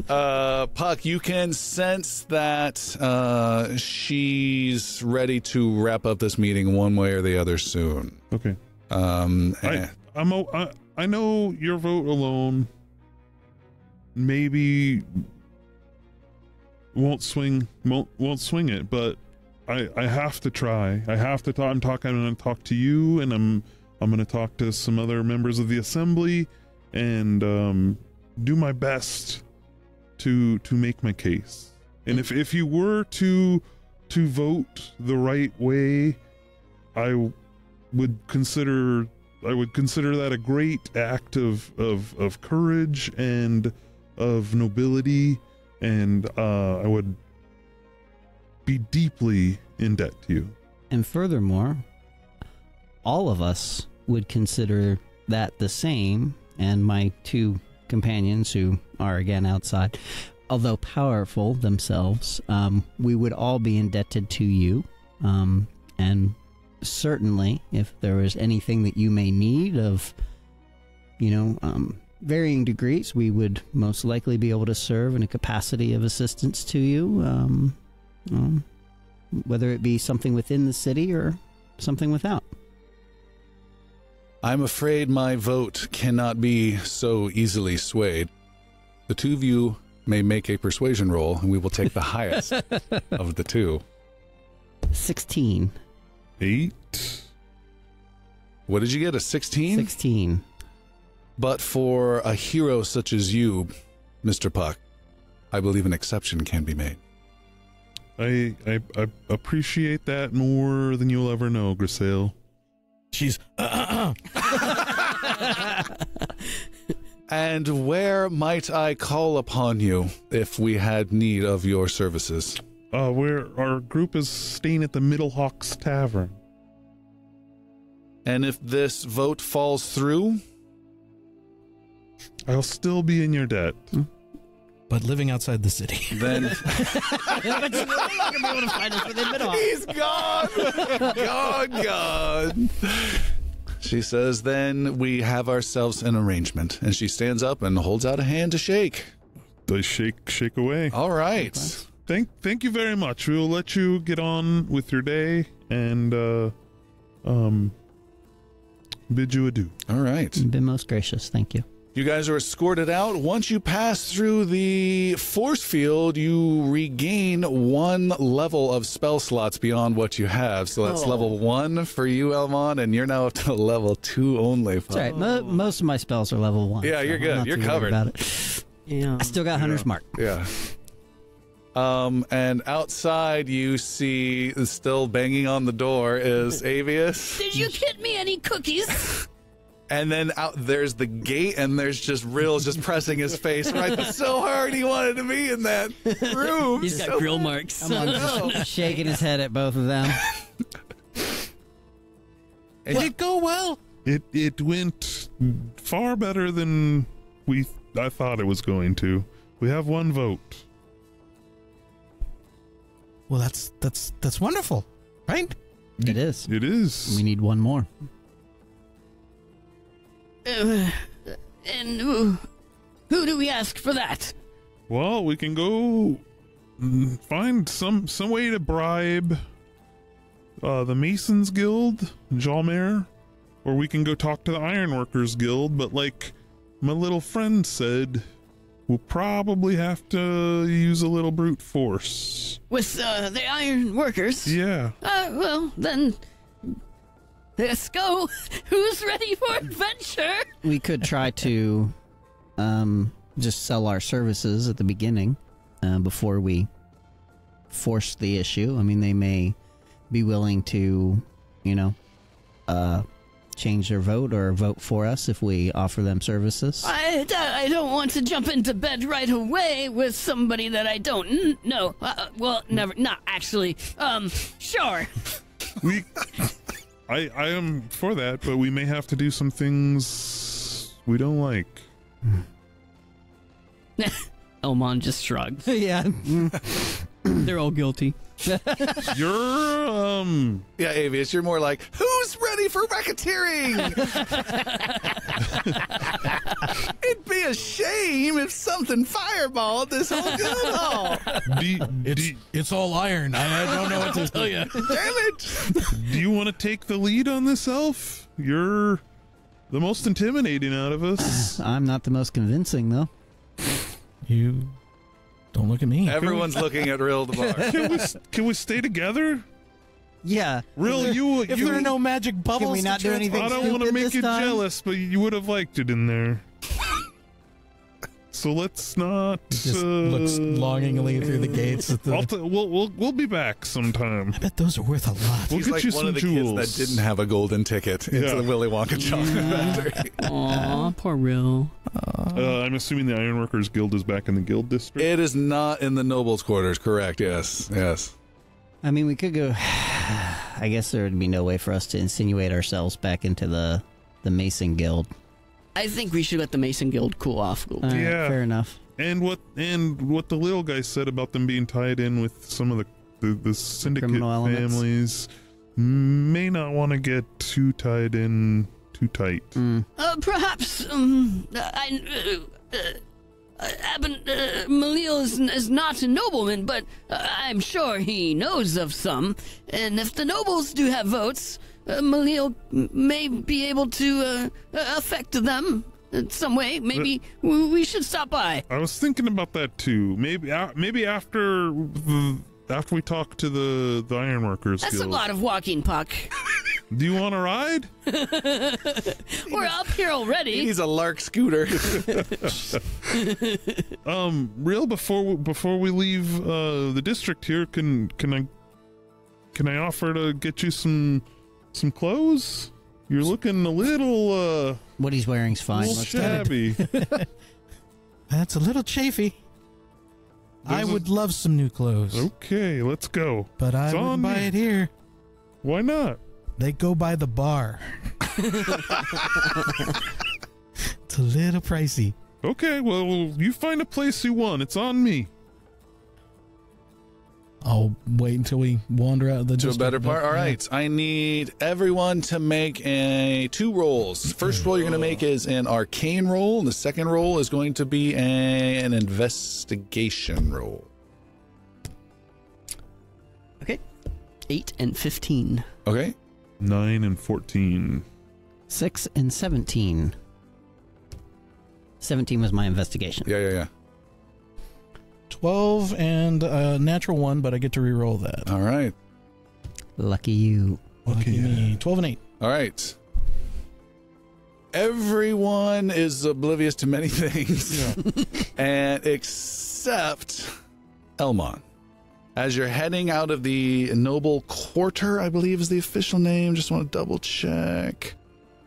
Speaker 1: Puck, you can sense that she's ready to wrap up this meeting one way or the other soon.
Speaker 2: Okay. I know your vote alone maybe won't swing it, but I have to try. I have to talk. I'm going to talk to you, and I'm going to talk to some other members of the assembly, and do my best to make my case. And if you were to vote the right way, I would consider that a great act of courage and of nobility, and I would be deeply in debt to you.
Speaker 3: And furthermore, all of us would consider that the same, and my two companions who are again outside, although powerful themselves, we would all be indebted to you. And certainly, if there is anything that you may need of, varying degrees, we would most likely be able to serve in a capacity of assistance to you. Whether it be something within the city or something without.
Speaker 1: I'm afraid my vote cannot be so easily swayed. The two of you may make a persuasion roll, and we will take the highest of the two.
Speaker 3: 16.
Speaker 2: 8.
Speaker 1: What did you get, a 16?
Speaker 3: 16.
Speaker 1: But for a hero such as you, Mr. Puck, I believe an exception can be made.
Speaker 2: I appreciate that more than you'll ever know, Grisaille.
Speaker 5: She's
Speaker 1: And where might I call upon you if we had need of your services?
Speaker 2: Our group is staying at the Middle Hawks Tavern.
Speaker 1: And if this vote falls through?
Speaker 2: I'll still be in your debt.
Speaker 5: but living outside the city.
Speaker 1: Then
Speaker 3: But you're not going to be able to find us within Midhawk.
Speaker 1: he's gone. Gone. She says, then we have ourselves an arrangement. And she stands up and holds out a hand to shake.
Speaker 2: I shake away.
Speaker 1: All right.
Speaker 2: Thank you very much. We will let you get on with your day and bid you adieu.
Speaker 1: All right.
Speaker 3: You've been most gracious. Thank you.
Speaker 1: You guys are escorted out. Once you pass through the force field, you regain 1 level of spell slots beyond what you have. So that's level 1 for you, Elmon, and you're now up to level 2 only.
Speaker 3: That's right. Most of my spells are level 1.
Speaker 1: Yeah, you're good.
Speaker 3: I'm not
Speaker 1: You're
Speaker 3: too worried
Speaker 1: covered.
Speaker 3: about it.
Speaker 4: Yeah.
Speaker 3: I still got Hunter's Mark.
Speaker 1: Yeah. And outside you see, still banging on the door, is Avius.
Speaker 6: Did you get me any cookies?
Speaker 1: And then out there's the gate, and there's just Rill's just pressing his face right so hard he wanted to be in that room.
Speaker 4: He's got
Speaker 1: So
Speaker 4: grill marks.
Speaker 3: I'm just shaking his head at both of them.
Speaker 5: Did it go well?
Speaker 2: It went far better than I thought it was going to. We have 1 vote.
Speaker 5: Well, that's wonderful, right?
Speaker 3: It is.
Speaker 2: It is.
Speaker 3: We need 1 more.
Speaker 6: And who do we ask for that?
Speaker 2: Well, we can go find some way to bribe the Masons Guild, Jalmer, or we can go talk to the Ironworkers Guild, but like my little friend said, we'll probably have to use a little brute force.
Speaker 6: With the iron workers?
Speaker 2: Yeah.
Speaker 6: Well, then, let's go. Who's ready for adventure?
Speaker 3: We could try to just sell our services at the beginning before we force the issue. I mean, they may be willing to, change their vote or vote for us if we offer them services.
Speaker 6: I don't want to jump into bed right away with somebody that I don't know. Well, never. Not actually. Sure.
Speaker 2: I am for that, but we may have to do some things we don't like.
Speaker 4: Elmon just shrugged.
Speaker 3: Yeah.
Speaker 4: They're all guilty.
Speaker 2: You're
Speaker 1: Yeah, Avius, you're more like, who's ready for racketeering? It'd be a shame if something fireballed this whole guild.
Speaker 5: It's all iron. I don't know what to tell you.
Speaker 1: Damn it!
Speaker 2: Do you want to take the lead on this, Elf? You're the most intimidating out of us.
Speaker 3: I'm not the most convincing, though.
Speaker 5: You don't look at me.
Speaker 1: Everyone's looking at Rill the bar.
Speaker 2: Can we stay together?
Speaker 3: Yeah.
Speaker 2: Rill,
Speaker 5: If there are no magic bubbles,
Speaker 3: Can we not
Speaker 5: to
Speaker 3: do anything?
Speaker 2: I don't want to
Speaker 3: stupid
Speaker 2: make
Speaker 3: this
Speaker 2: you
Speaker 3: time?
Speaker 2: jealous, but you would have liked it in there. So let's not.
Speaker 5: Just looks longingly through the gates at the.
Speaker 2: We'll be back sometime.
Speaker 5: I bet those are worth a lot.
Speaker 2: We'll
Speaker 1: He's
Speaker 2: get
Speaker 1: like
Speaker 2: you
Speaker 1: one
Speaker 2: some
Speaker 1: of the
Speaker 2: jewels.
Speaker 1: kids that didn't have a golden ticket into
Speaker 2: Yeah.
Speaker 1: the Willy Wonka chocolate factory.
Speaker 4: Aw, poor Rill.
Speaker 2: I'm assuming the Ironworkers Guild is back in the guild district.
Speaker 1: It is not in the nobles' quarters, correct? Yes, yes.
Speaker 3: I mean, we could go. I guess there would be no way for us to insinuate ourselves back into the Mason Guild.
Speaker 4: I think we should let the Mason Guild cool off.
Speaker 3: All right,
Speaker 2: Yeah.
Speaker 3: fair enough.
Speaker 2: And what the little guy said about them being tied in with some of the syndicate
Speaker 3: Criminal elements.
Speaker 2: families may not want to get too tied in too tight.
Speaker 3: Mm.
Speaker 6: Perhaps Maleel is not a nobleman, but I'm sure he knows of some. And if the nobles do have votes, Maleel may be able to affect them in some way. Maybe we should stop by.
Speaker 2: I was thinking about that too. Maybe after we talk to the Ironworkers
Speaker 6: That's
Speaker 2: Guild.
Speaker 6: a lot of walking, Puck.
Speaker 2: Do you want to ride?
Speaker 6: We're up here already.
Speaker 1: He's a lark scooter.
Speaker 2: Real before we leave the district here, can I offer to get you some clothes? You're looking a little
Speaker 3: What he's wearing is fine.
Speaker 2: little
Speaker 3: Let's do it.
Speaker 2: shabby.
Speaker 5: That's a little chafy. I would love some new clothes,
Speaker 2: Okay, let's go.
Speaker 5: but I
Speaker 2: It's
Speaker 5: wouldn't
Speaker 2: on
Speaker 5: buy
Speaker 2: me.
Speaker 5: it here.
Speaker 2: Why not?
Speaker 5: They go by the bar. It's a little pricey.
Speaker 2: Okay, well, you find a place you want. It's on me.
Speaker 5: I'll wait until we wander out of the
Speaker 1: To a
Speaker 5: district,
Speaker 1: better part.
Speaker 5: but,
Speaker 1: All
Speaker 5: yeah.
Speaker 1: right. I need everyone to make 2 rolls. First roll you're going to make is an arcane roll. The second roll is going to be an investigation roll.
Speaker 4: Okay. 8 and 15.
Speaker 1: Okay.
Speaker 2: 9 and 14.
Speaker 3: 6 and 17. 17 was my investigation.
Speaker 1: Yeah.
Speaker 5: 12 and a natural 1, but I get to re-roll that.
Speaker 1: All right.
Speaker 3: Lucky you.
Speaker 5: Lucky me. 12 and 8.
Speaker 1: All right. Everyone is oblivious to many things, and except Elmon. As you're heading out of the Noble Quarter, I believe is the official name. Just want to double check.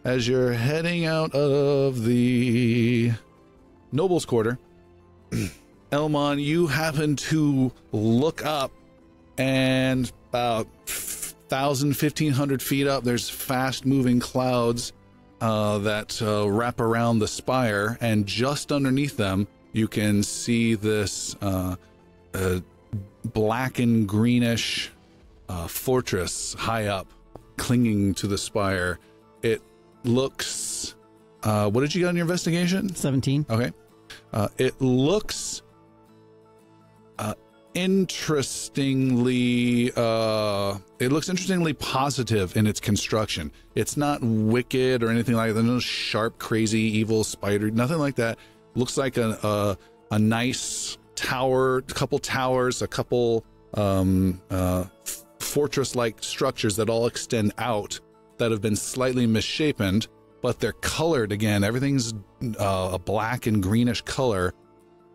Speaker 1: As you're heading out of the Noble's Quarter, Elmon, you happen to look up, and about 1,000, 1,500 feet up, there's fast-moving clouds that wrap around the spire, and just underneath them, you can see this black and greenish fortress high up, clinging to the spire. It looks... what did you get on your investigation?
Speaker 3: 17.
Speaker 1: Okay. It looks interestingly positive in its construction. It's not wicked or anything like that. No sharp, crazy, evil spider, nothing like that. Looks like a nice tower, a couple towers, a couple fortress-like structures that all extend out that have been slightly misshapen, but they're colored again. Everything's a black and greenish color.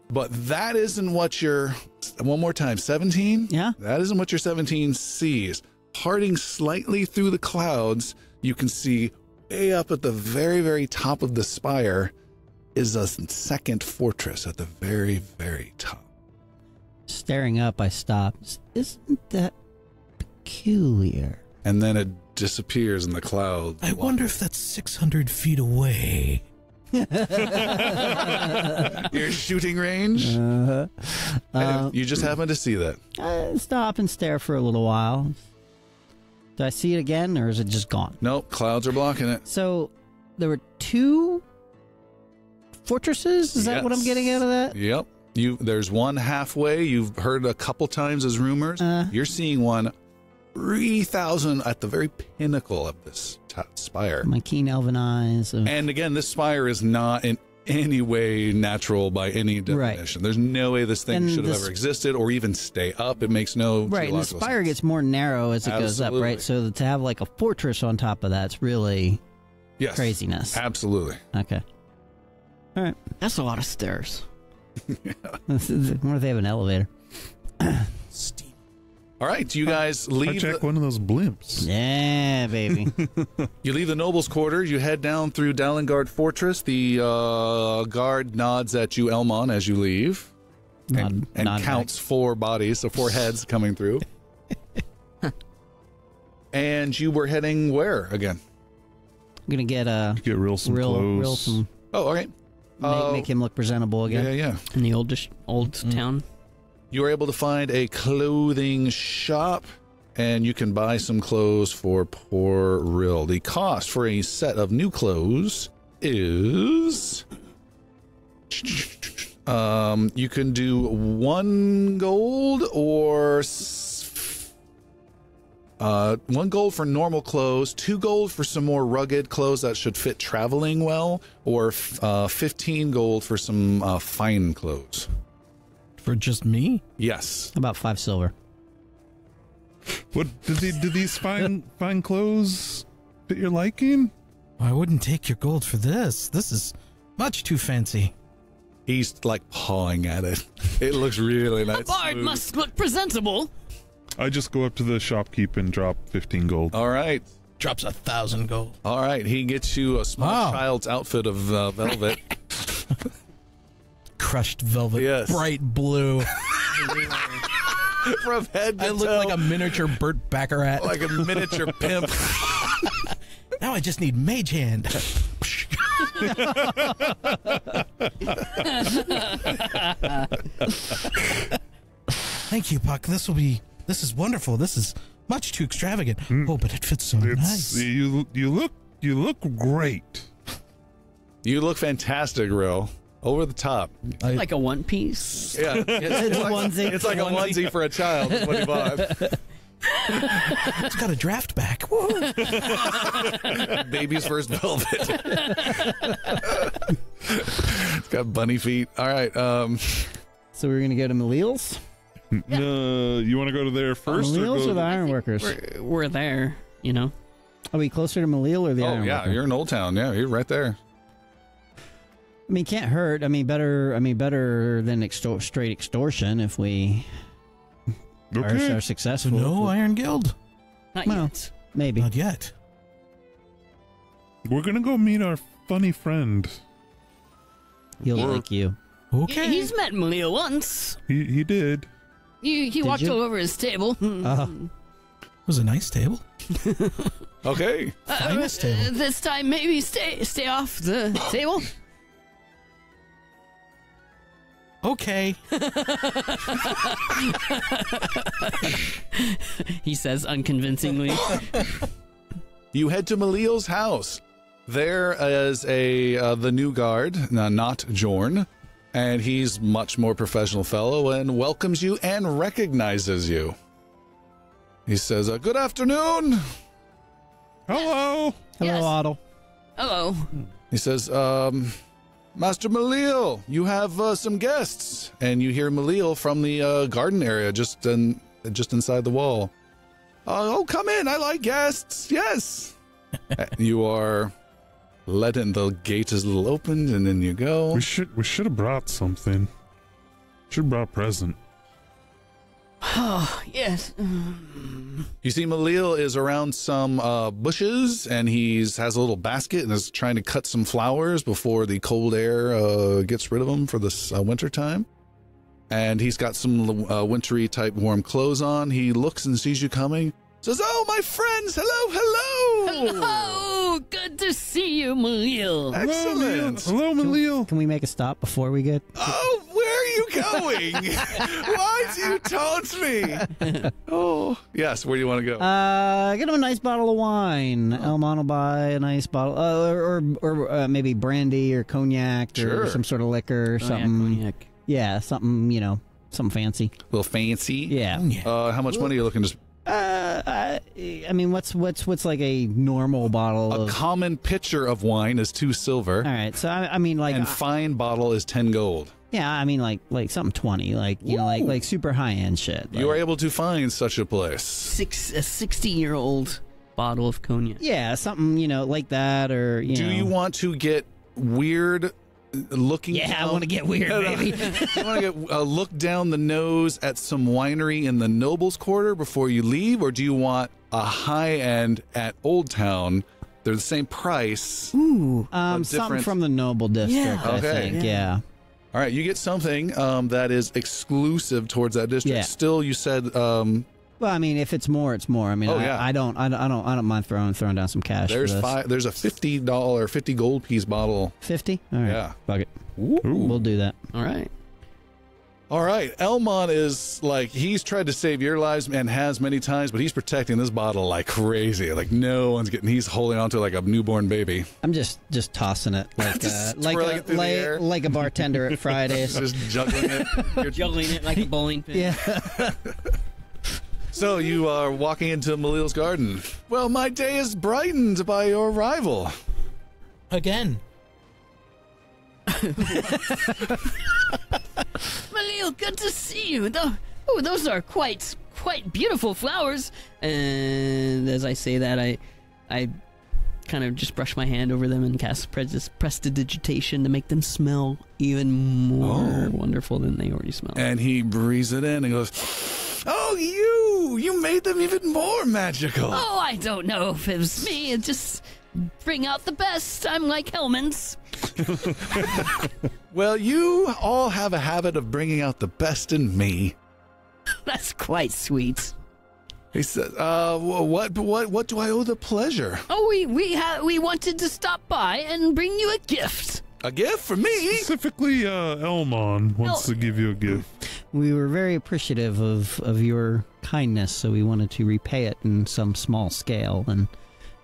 Speaker 1: But that isn't what your, one more time, 17?
Speaker 3: Yeah.
Speaker 1: That isn't what your 17 sees. Parting slightly through the clouds, you can see way up at the very, very top of the spire is a second fortress at the very, very top.
Speaker 3: Staring up, I stop. Isn't that peculiar?
Speaker 1: And then it disappears in the clouds.
Speaker 5: I wonder if that's 600 feet away.
Speaker 1: Your shooting range? You just happen to see that.
Speaker 3: I stop and stare for a little while. Do I see it again, or is it just gone?
Speaker 1: Nope, clouds are blocking it.
Speaker 3: So, there were 2 fortresses? Is that what I'm getting out of that?
Speaker 1: Yep. There's one halfway. You've heard a couple times as rumors. You're seeing one 3,000 at the very pinnacle of this spire.
Speaker 3: My keen elven eyes.
Speaker 1: And again, this spire is not in any way natural by any definition. Right. There's no way this thing should have ever existed or even stay up. It makes no
Speaker 3: right. And the spire
Speaker 1: sense.
Speaker 3: Gets more narrow as it goes up, right? So to have like a fortress on top of that's really craziness.
Speaker 1: Absolutely.
Speaker 3: Okay. All right.
Speaker 4: That's a lot of stairs.
Speaker 3: What if they have an elevator?
Speaker 5: Steam.
Speaker 1: All right, you guys leave.
Speaker 2: Hijack one of those blimps.
Speaker 3: Yeah, baby.
Speaker 1: You leave the nobles' quarters. You head down through Dallengard Fortress. The guard nods at you, Elmon, as you leave, and counts back. 4 bodies, so 4 heads coming through. And you were heading where again?
Speaker 3: I'm gonna get
Speaker 2: some clothes.
Speaker 1: Oh, okay.
Speaker 3: Make him look presentable again.
Speaker 1: Yeah.
Speaker 4: In the old town.
Speaker 1: You were able to find a clothing shop, and you can buy some clothes for poor Rill. The cost for a set of new clothes is You can do 1 gold or 1 gold for normal clothes, 2 gold for some more rugged clothes that should fit traveling well, or 15 gold for some fine clothes.
Speaker 5: For just me?
Speaker 1: Yes.
Speaker 3: About 5 silver.
Speaker 2: What do these fine clothes fit your liking?
Speaker 5: I wouldn't take your gold for this. This is much too fancy.
Speaker 1: He's like pawing at it. It looks really nice.
Speaker 6: A bard must look presentable.
Speaker 2: I just go up to the shopkeep and drop 15 gold.
Speaker 1: All right.
Speaker 5: Drops 1,000 gold.
Speaker 1: All right. He gets you a small child's outfit of velvet.
Speaker 5: Crushed velvet.
Speaker 1: Yes.
Speaker 5: Bright blue.
Speaker 1: From head to
Speaker 5: I look
Speaker 1: toe.
Speaker 5: like a miniature Burt Baccarat.
Speaker 1: Like a miniature pimp.
Speaker 5: Now I just need mage hand. Thank you, Puck. This is wonderful. This is much too extravagant. Oh, but it fits so nice.
Speaker 2: You look great.
Speaker 1: You look fantastic, Rill. Over the top.
Speaker 6: Like a one piece.
Speaker 1: Yeah. It's like
Speaker 3: onesie.
Speaker 1: It's like a onesie for a child. Is what he bought.
Speaker 5: It's got a draft back. Whoa.
Speaker 1: Baby's first velvet. It's got bunny feet. All right.
Speaker 3: So we're going to go to Maleel's?
Speaker 2: You want to go to there first?
Speaker 3: Maleel's or the Ironworkers?
Speaker 6: We're there, you know.
Speaker 3: Are we closer to Maleel or the
Speaker 1: Oh,
Speaker 3: Ironworker?
Speaker 1: yeah. You're in Old Town. Yeah, you're right there.
Speaker 3: I mean, can't hurt. I mean, better than straight extortion if we are successful.
Speaker 5: No Iron Guild?
Speaker 6: Not
Speaker 3: Well,
Speaker 6: yet.
Speaker 3: Maybe.
Speaker 5: Not yet.
Speaker 2: We're gonna go meet our funny friend.
Speaker 3: He'll like you.
Speaker 5: Okay.
Speaker 6: He's met Maleel once.
Speaker 2: He did.
Speaker 6: He walked
Speaker 3: you?
Speaker 6: all over his table.
Speaker 5: It was a nice table.
Speaker 1: Okay.
Speaker 5: Finest table.
Speaker 6: This time, maybe stay off the table.
Speaker 5: Okay.
Speaker 6: He says unconvincingly.
Speaker 1: You head to Maleel's house. There is the new guard, not Jorn, and he's much more professional fellow and welcomes you and recognizes you. He says, "Good afternoon."
Speaker 2: Hello.
Speaker 3: Hello,
Speaker 6: Yes.
Speaker 3: Otto.
Speaker 6: Hello.
Speaker 1: He says, "Master Maleel, you have some guests," and you hear Maleel from the garden area just inside the wall. "Oh, come in! I like guests. Yes." You are let in. The gate is a little opened, and then you go.
Speaker 2: We should have brought something. Should have brought a present.
Speaker 6: Oh, yes.
Speaker 1: You see Maleel is around some bushes, and has a little basket and is trying to cut some flowers before the cold air gets rid of them for this winter time. And he's got some wintry type warm clothes on. He looks and sees you coming. Says, "Oh, my friends, hello.
Speaker 6: Hello. Good to see you, Maleel.
Speaker 1: Excellent.
Speaker 2: Hello, Maleel.
Speaker 3: Can we make a stop before we get?
Speaker 1: Oh, where are you going? Why do you taunt me?" Oh, yes. Where do you want to go?
Speaker 3: Get him a nice bottle of wine. Elmon will buy a nice bottle, or maybe brandy or cognac
Speaker 1: Sure.
Speaker 3: or some sort of liquor or something.
Speaker 6: Cognac.
Speaker 3: Yeah, something something fancy.
Speaker 1: A little fancy.
Speaker 3: Yeah.
Speaker 1: How much money are you looking to?
Speaker 3: I mean, what's like a normal bottle
Speaker 1: A
Speaker 3: of?
Speaker 1: common pitcher of wine is 2 silver,
Speaker 3: All right, so I mean, like,
Speaker 1: and fine bottle is 10 gold.
Speaker 3: yeah, I mean, like something 20, like like super high end shit.
Speaker 1: You are
Speaker 3: like-
Speaker 1: able to find such a place.
Speaker 6: A 60-year-old bottle of cognac.
Speaker 3: yeah, something like that, or
Speaker 1: Do you want to get weird looking?
Speaker 3: Yeah, I
Speaker 1: down-
Speaker 3: want to get weird, baby.
Speaker 1: You want to get look down the nose at some winery in the Nobles Quarter before you leave, or do you want a high end at Old Town? They're the same price.
Speaker 6: Ooh.
Speaker 3: Something
Speaker 1: different-
Speaker 3: from the Noble District,
Speaker 6: Yeah.
Speaker 3: I
Speaker 1: Okay.
Speaker 3: think. Yeah.
Speaker 1: All right, you get something that is exclusive towards that district.
Speaker 3: Yeah.
Speaker 1: Still, you said
Speaker 3: Well, I mean, if it's more, it's more. I mean,
Speaker 1: Oh, yeah.
Speaker 3: I don't mind throwing down some cash.
Speaker 1: there's
Speaker 3: for this.
Speaker 1: there's a $50 gold piece bottle.
Speaker 3: 50. All right.
Speaker 1: Yeah.
Speaker 3: Fuck it.
Speaker 2: Ooh.
Speaker 3: We'll do that.
Speaker 6: All right.
Speaker 1: All right, Elmon is like, he's tried to save your lives and has many times, but he's protecting this bottle like crazy. Like no one's getting, he's holding onto it like a newborn baby.
Speaker 3: I'm just tossing it like
Speaker 1: Just twirling it through the air.
Speaker 3: like a bartender at Fridays.
Speaker 1: Just juggling it. You're
Speaker 4: Juggling it like a bowling pin.
Speaker 3: Yeah.
Speaker 1: So you are walking into Maleel's garden. Well, my day is brightened by your arrival.
Speaker 5: Again.
Speaker 6: Maleel, good to see you. Those are quite beautiful flowers.
Speaker 4: And as I say that, I kind of just brush my hand over them and cast prestidigitation to make them smell even more wonderful than they already smell.
Speaker 1: And he breathes it in and goes, "Oh, you made them even more magical."
Speaker 6: Oh, I don't know if it was me. It just bring out the best. I'm like Hellman's.
Speaker 1: Well, you all have a habit of bringing out the best in me.
Speaker 6: That's quite sweet.
Speaker 1: He said, what do I owe the pleasure?
Speaker 6: Oh, we wanted to stop by and bring you a gift.
Speaker 1: A gift for me?
Speaker 2: Specifically, Elmon wants to give you a gift.
Speaker 3: We were very appreciative of your kindness, so we wanted to repay it in some small scale and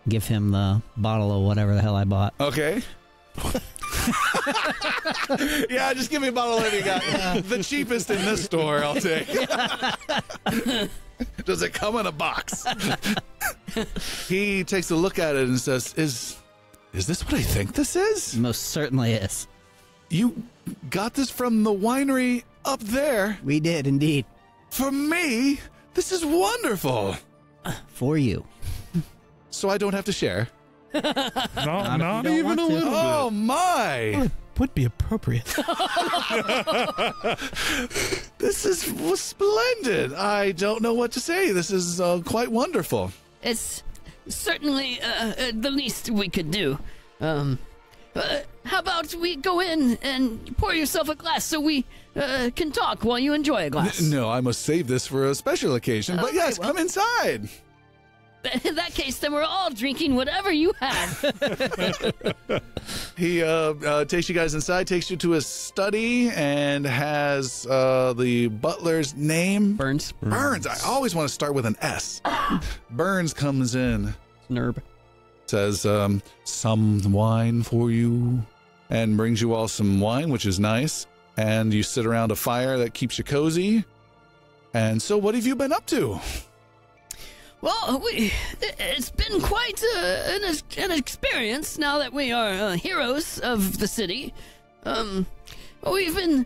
Speaker 3: give him the bottle of whatever the hell I bought.
Speaker 1: Okay. Yeah, just give me a bottle of whatever you got. The cheapest in this store, I'll take. Does it come in a box? He takes a look at it and says, Is this what I think this is?
Speaker 3: Most certainly is.
Speaker 1: You got this from the winery up there.
Speaker 3: We did indeed.
Speaker 1: For me? This is wonderful.
Speaker 3: For you.
Speaker 1: So I don't have to share.
Speaker 2: Not
Speaker 3: don't
Speaker 2: even
Speaker 3: want
Speaker 2: a
Speaker 3: to.
Speaker 2: little bit.
Speaker 1: Oh my!
Speaker 5: Would be appropriate.
Speaker 1: This is splendid. I don't know what to say. This is quite wonderful.
Speaker 6: It's certainly the least we could do. How about we go in and pour yourself a glass so we can talk while you enjoy a glass?
Speaker 1: No, I must save this for a special occasion. But yes, come inside.
Speaker 6: In that case, then we're all drinking whatever you have.
Speaker 1: He takes you guys inside, takes you to his study, and has the butler's name.
Speaker 4: Burns.
Speaker 1: Burns. I always want to start with an S. Burns comes in,
Speaker 4: Nerb.
Speaker 1: says, some wine for you, and brings you all some wine, which is nice. And you sit around a fire that keeps you cozy. And so what have you been up to?
Speaker 6: Well, it's been quite an experience now that we are heroes of the city. We've been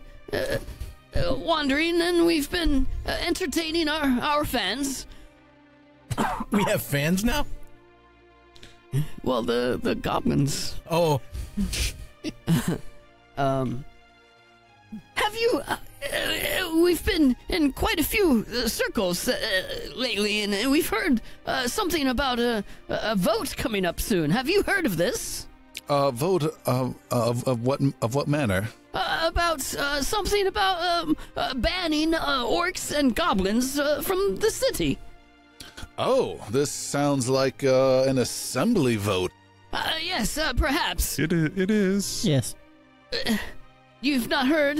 Speaker 6: wandering and we've been entertaining our fans.
Speaker 5: We have fans now?
Speaker 4: Well, the goblins.
Speaker 5: Oh,
Speaker 6: Have you? We've been in quite a few circles lately, and we've heard something about a vote coming up soon. Have you heard of this?
Speaker 1: Vote of what manner?
Speaker 6: About something about banning orcs and goblins from the city.
Speaker 1: Oh, this sounds like an assembly vote.
Speaker 6: Yes, perhaps.
Speaker 2: It is.
Speaker 3: Yes.
Speaker 6: You've not heard?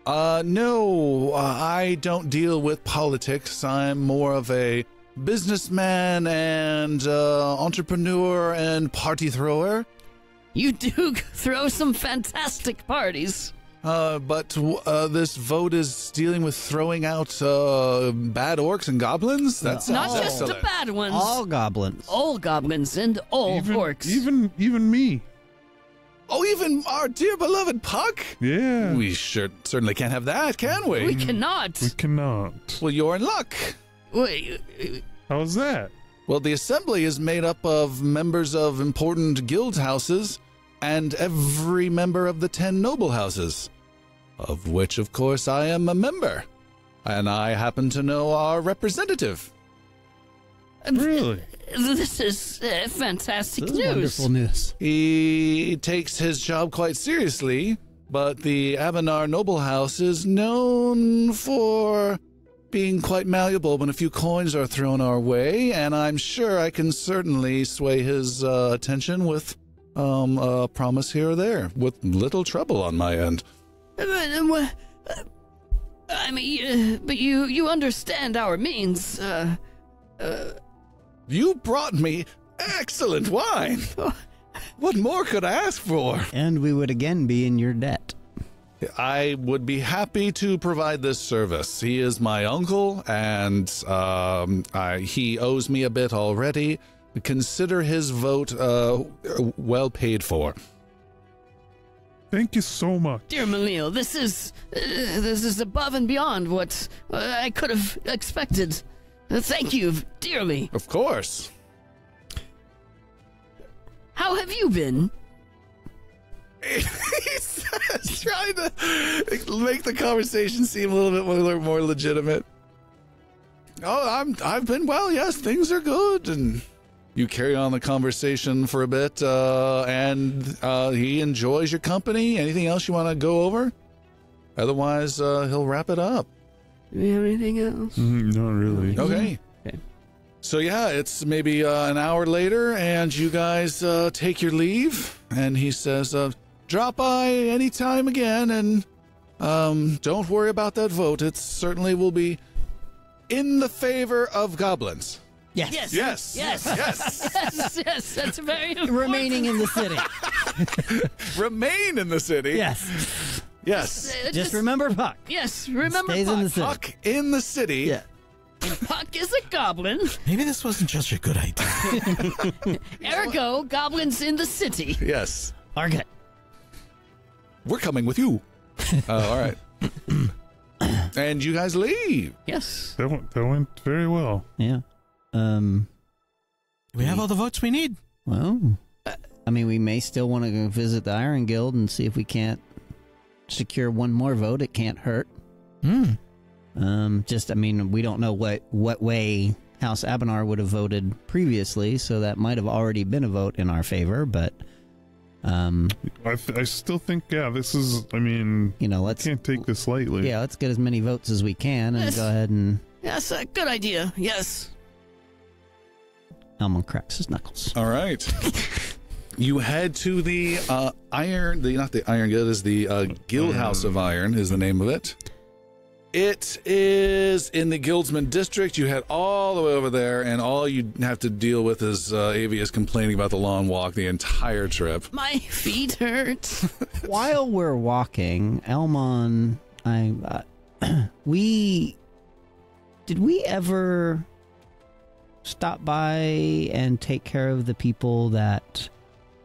Speaker 1: No, I don't deal with politics. I'm more of a businessman and entrepreneur and party thrower.
Speaker 6: You do throw some fantastic parties.
Speaker 1: But this vote is dealing with throwing out bad orcs and goblins? That
Speaker 6: Not
Speaker 1: sounds
Speaker 6: just the
Speaker 1: excellent.
Speaker 6: bad ones.
Speaker 3: All goblins.
Speaker 6: All goblins and all orcs.
Speaker 2: Even me.
Speaker 1: Oh, even our dear beloved Puck?
Speaker 2: Yeah.
Speaker 1: We certainly can't have that, can we?
Speaker 6: We cannot.
Speaker 2: We cannot.
Speaker 1: Well, you're in luck.
Speaker 6: Wait,
Speaker 2: How's that?
Speaker 1: Well, the assembly is made up of members of important guild houses and every member of the 10 noble houses, of which, of course, I am a member. And I happen to know our representative.
Speaker 2: Really?
Speaker 6: this is fantastic
Speaker 3: This is
Speaker 6: news.
Speaker 3: wonderful news.
Speaker 1: He takes his job quite seriously, but the Abanar noble house is known for being quite malleable when a few coins are thrown our way, and I'm sure I can certainly sway his attention with a promise here or there, with little trouble on my end.
Speaker 6: I mean, but you understand our means.
Speaker 1: You brought me excellent wine. What more could I ask for?
Speaker 3: And we would again be in your debt.
Speaker 1: I would be happy to provide this service. He is my uncle, and he owes me a bit already. Consider his vote well paid for.
Speaker 2: Thank you so much.
Speaker 6: Dear Maleel, this is above and beyond what I could have expected. Thank you dearly.
Speaker 1: Of course.
Speaker 6: How have you been?
Speaker 1: He's trying to make the conversation seem a little bit more legitimate. Oh, I've been well. Yes, things are good, and you carry on the conversation for a bit, and he enjoys your company. Anything else you want to go over? Otherwise, he'll wrap it up.
Speaker 6: Do we have anything else?
Speaker 2: Not really.
Speaker 1: Okay. So yeah, it's maybe an hour later, and you guys take your leave, and he says, drop by anytime again, and don't worry about that vote. It certainly will be in the favor of goblins.
Speaker 3: Yes.
Speaker 6: Yes.
Speaker 1: Yes.
Speaker 6: Yes.
Speaker 1: Yes.
Speaker 6: Yes, that's very important.
Speaker 3: Remaining in the city.
Speaker 1: Remain in the city.
Speaker 3: Yes.
Speaker 1: Yes.
Speaker 3: Just remember Puck.
Speaker 6: Yes, remember
Speaker 3: Stays
Speaker 6: Puck.
Speaker 3: in the city.
Speaker 1: Puck in the city.
Speaker 3: Yeah.
Speaker 6: Puck is a goblin.
Speaker 5: Maybe this wasn't just a good idea.
Speaker 6: Ergo, goblins in the city.
Speaker 1: Yes.
Speaker 3: Okay.
Speaker 1: We're coming with you. All right. And you guys leave.
Speaker 6: Yes.
Speaker 2: That went very well.
Speaker 3: Yeah.
Speaker 5: We have all the votes we need.
Speaker 3: Well, I mean, we may still want to go visit the Iron Guild and see if we can't secure one more vote. It can't hurt. I mean, we don't know what way House Abanar would have voted previously, so that might have already been a vote in our favor, but
Speaker 2: I still think, this is, I mean,
Speaker 3: let's
Speaker 2: can't take this lightly.
Speaker 3: Yeah, let's get as many votes as we can and
Speaker 6: Yes.
Speaker 3: go ahead and
Speaker 6: Yes, a good idea. Yes.
Speaker 3: Elmon cracks his knuckles.
Speaker 1: All right. You head to the not the Iron Guild, is the Guild House of Iron is the name of it. It is in the Guildsman District. You head all the way over there, and all you have to deal with is Avius complaining about the long walk the entire trip.
Speaker 6: My feet hurt.
Speaker 3: While we're walking, Elmon, did we ever stop by and take care of the people that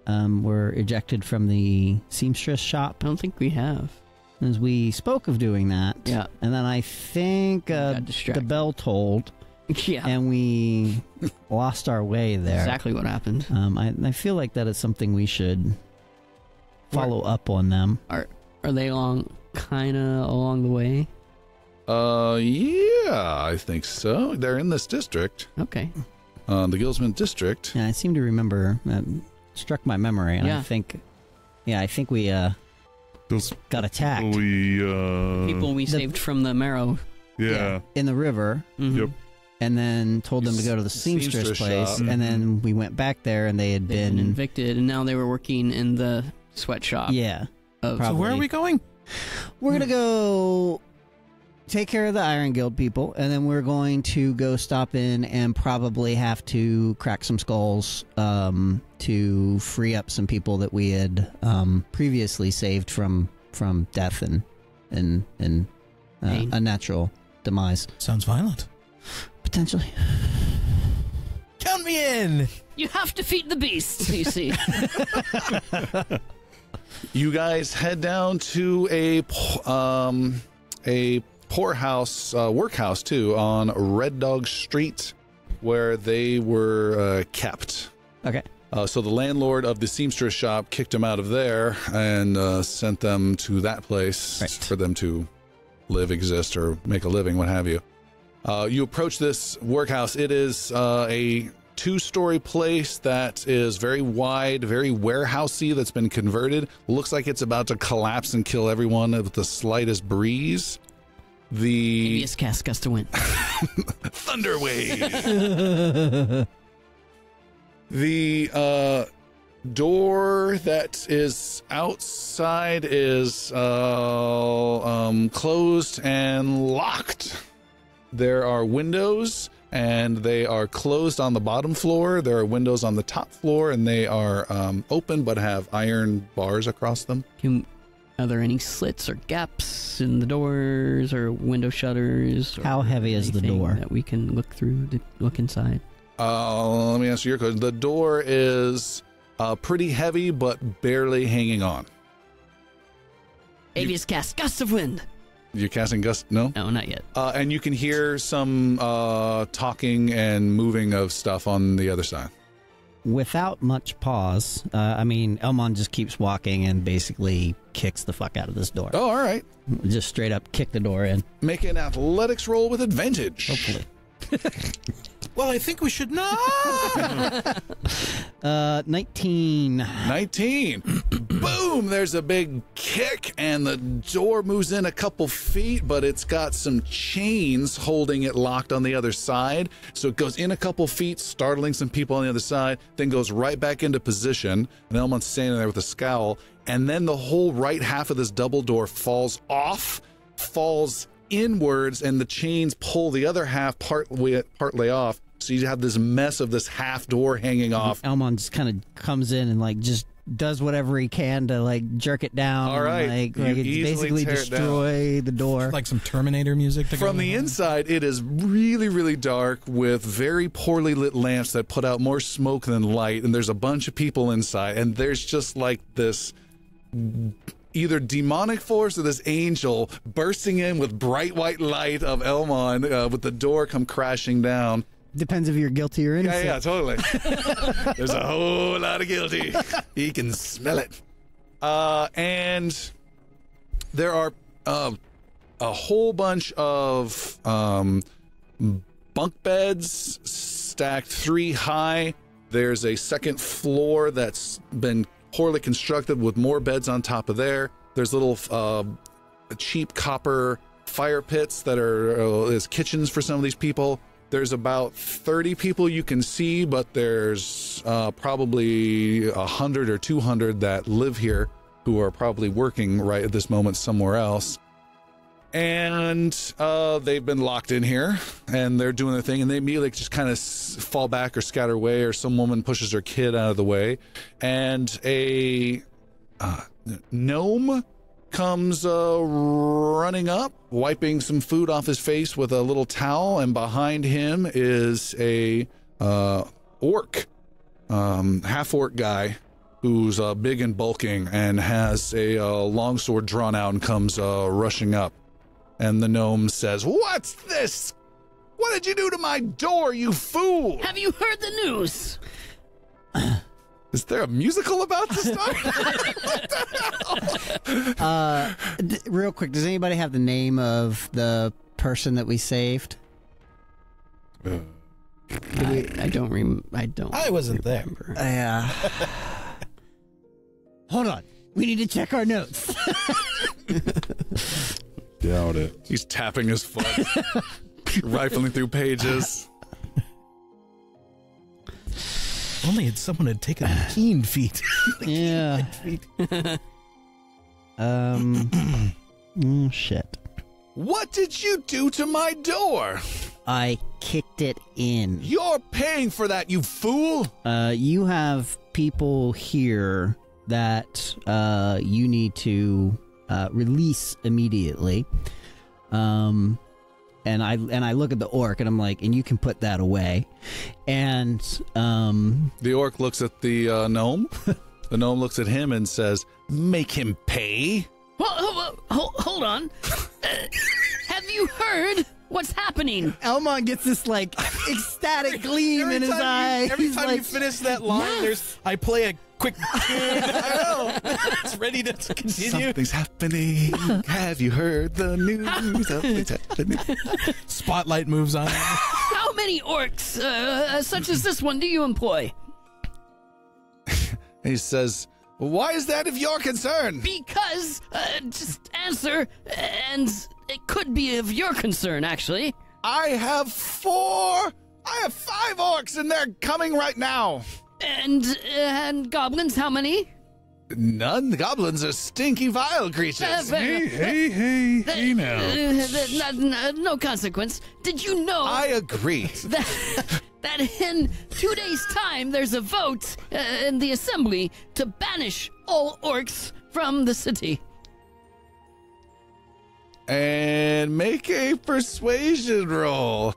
Speaker 3: were ejected from the seamstress shop?
Speaker 4: I don't think we have.
Speaker 3: As we spoke of doing that.
Speaker 4: Yeah.
Speaker 3: And then I think
Speaker 4: Got
Speaker 3: the
Speaker 4: distracted.
Speaker 3: bell tolled
Speaker 4: Yeah.
Speaker 3: and we lost our way there.
Speaker 4: Exactly what happened.
Speaker 3: I feel like that is something we should follow up on them.
Speaker 4: Are they kind of along the way?
Speaker 1: Yeah, I think so. They're in this district,
Speaker 4: Okay.
Speaker 1: the Guildsman District.
Speaker 3: Yeah, I seem to remember that struck my memory, and
Speaker 4: Yeah.
Speaker 3: I think we
Speaker 2: Those
Speaker 3: got attacked
Speaker 4: People we saved from the marrow.
Speaker 2: yeah.
Speaker 3: in the river,
Speaker 4: Mhm.
Speaker 2: Yep.
Speaker 3: and then told them to go to the seamstress
Speaker 1: Seamstress
Speaker 3: place,
Speaker 1: shop.
Speaker 3: and then we went back there, and they had
Speaker 4: They've been
Speaker 3: been
Speaker 4: evicted, and now they were working in the sweatshop.
Speaker 3: yeah.
Speaker 4: Of,
Speaker 3: Probably.
Speaker 5: So where are we going?
Speaker 3: We're gonna go take care of the Iron Guild people, and then we're going to go stop in and probably have to crack some skulls to free up some people that we had previously saved from death and a natural demise,
Speaker 5: Sounds violent.
Speaker 3: potentially.
Speaker 5: Count me in.
Speaker 6: You have to feed the beast, you see.
Speaker 1: You guys head down to a poorhouse, workhouse too, on Red Dog Street, where they were kept.
Speaker 3: Okay.
Speaker 1: So the landlord of the seamstress shop kicked them out of there and sent them to that place
Speaker 3: Right.
Speaker 1: for them to live, exist, or make a living, what have you. You approach this workhouse. It is a two-story place that is very wide, very warehousey, that's been converted. Looks like it's about to collapse and kill everyone with the slightest breeze. The
Speaker 4: Avius cast Gust of Wind.
Speaker 1: thunder wave. The door that is outside is closed and locked. There are windows, and they are closed on the bottom floor. There are windows on the top floor, and they are open but have iron bars across them.
Speaker 4: Are there any slits or gaps in the doors or window shutters? Or
Speaker 3: How heavy is the
Speaker 4: anything
Speaker 3: door?
Speaker 4: that we can look through to look inside?
Speaker 1: Let me answer your question. The door is pretty heavy, but barely hanging on.
Speaker 6: Avius cast Gust of Wind.
Speaker 1: You're casting gust? No?
Speaker 4: No, not yet.
Speaker 1: And you can hear some talking and moving of stuff on the other side.
Speaker 3: Without much pause, Elmon just keeps walking and basically kicks the fuck out of this door.
Speaker 1: Oh, all right.
Speaker 3: Just straight up kick the door in.
Speaker 1: Make an athletics roll with advantage.
Speaker 3: Hopefully.
Speaker 5: Well, I think we should not.
Speaker 3: 19.
Speaker 1: 19. Boom! There's a big kick, and the door moves in a couple feet, but it's got some chains holding it locked on the other side. So it goes in a couple feet, startling some people on the other side, then goes right back into position. And Elmon's standing there with a scowl. And then the whole right half of this double door falls off, falls inwards, and the chains pull the other half partly off. So you have this mess of this half door hanging off.
Speaker 3: Elmon just kind of comes in and just does whatever he can to jerk it down.
Speaker 1: All right.
Speaker 3: Like
Speaker 1: You
Speaker 3: it's
Speaker 1: easily
Speaker 3: basically
Speaker 1: tear it
Speaker 3: destroy the door.
Speaker 5: Like some Terminator music. To
Speaker 1: From
Speaker 5: go
Speaker 1: the
Speaker 5: on.
Speaker 1: inside, it is really, really dark with very poorly lit lamps that put out more smoke than light. And there's a bunch of people inside. And there's just like this either demonic force or this angel bursting in with bright white light of Elmon with the door come crashing down.
Speaker 3: Depends if you're guilty or innocent.
Speaker 1: Yeah, totally. There's a whole lot of guilty. He can smell it. And there are a whole bunch of bunk beds stacked 3 high. There's a second floor that's been poorly constructed with more beds on top of there. There's little cheap copper fire pits that are as kitchens for some of these people. There's about 30 people you can see, but there's probably 100 or 200 that live here who are probably working right at this moment somewhere else. And they've been locked in here, and they're doing their thing, and they immediately just kind of fall back or scatter away, or some woman pushes her kid out of the way, and a gnome comes running up, wiping some food off his face with a little towel, and behind him is a orc, half-orc guy who's big and bulking and has a longsword drawn out and comes rushing up. And the gnome says, "What's this? What did you do to my door, you fool?"
Speaker 6: Have you heard the news?
Speaker 1: Is there a musical about to start?
Speaker 3: Real quick, does anybody have the name of the person that we saved?
Speaker 4: I don't.
Speaker 5: I wasn't there.
Speaker 3: Yeah. Hold on. We need to check our notes.
Speaker 2: Doubt it.
Speaker 1: He's tapping his foot, rifling through pages.
Speaker 5: Only someone had taken the keen feet.
Speaker 3: Yeah. Shit.
Speaker 1: What did you do to my door?
Speaker 3: I kicked it in.
Speaker 1: You're paying for that, you fool!
Speaker 3: You have people here that you need to release immediately. And I look at the orc and I'm like, and you can put that away. And
Speaker 1: The orc looks at the gnome. The gnome looks at him and says, "Make him pay."
Speaker 6: Hold on. Have you heard what's happening?
Speaker 3: Elmon gets this ecstatic gleam in his eye.
Speaker 5: Every
Speaker 3: He's
Speaker 5: time
Speaker 3: like,
Speaker 5: you finish that line, I play a quick tune. I know. It's ready to continue.
Speaker 1: Something's happening. Have you heard the news? Something's happening.
Speaker 5: Spotlight moves on.
Speaker 6: How many orcs, such as this one, do you employ?
Speaker 1: He says, "Why is that of your concern?"
Speaker 6: Because, just answer, and it could be of your concern, actually.
Speaker 1: I have 5 orcs, and they're coming right now.
Speaker 6: And goblins, how many?
Speaker 1: None. The goblins are stinky, vile creatures.
Speaker 2: Hey now.
Speaker 6: No consequence. Did you know
Speaker 1: I agree.
Speaker 6: that in 2 days' time there's a vote in the assembly to banish all orcs from the city?
Speaker 1: And make a persuasion roll.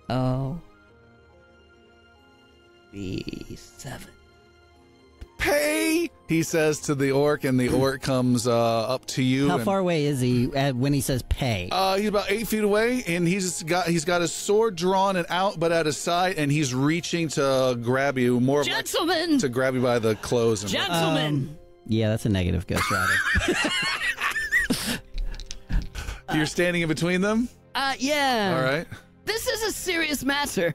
Speaker 4: Oh. B7.
Speaker 1: Pay, he says to the orc, and the orc comes up to you.
Speaker 3: How
Speaker 1: and,
Speaker 3: far away is he when he says pay?
Speaker 1: He's about 8 feet away, and he's got his sword drawn and out, but at his side, and he's reaching to grab you more.
Speaker 6: Gentlemen,
Speaker 1: to grab you by the clothes. And
Speaker 6: gentlemen.
Speaker 3: Yeah, that's a negative, Ghost Rider.
Speaker 1: You're standing in between them.
Speaker 6: Yeah.
Speaker 1: All right.
Speaker 6: This is a serious matter.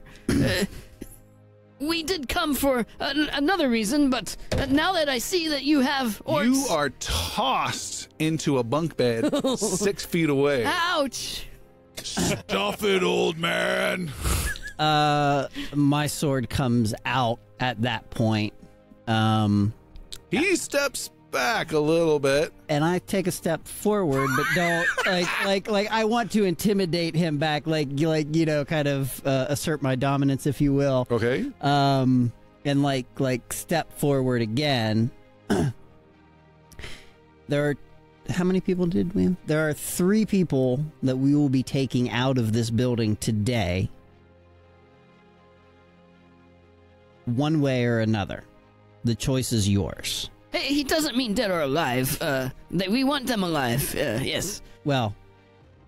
Speaker 6: We did come for another reason, but now that I see that you have orcs...
Speaker 1: You are tossed into a bunk bed 6 feet away.
Speaker 6: Ouch!
Speaker 1: Stuff it, old man.
Speaker 3: My sword comes out at that point.
Speaker 1: He steps back a little bit.
Speaker 3: And I take a step forward, but don't like I want to intimidate him back, kind of assert my dominance, if you will.
Speaker 1: Okay.
Speaker 3: And like step forward again. There are how many people did we have? There are 3 people that we will be taking out of this building today, one way or another. The choice is yours.
Speaker 6: Hey, he doesn't mean dead or alive. We want them alive. Yes.
Speaker 3: Well,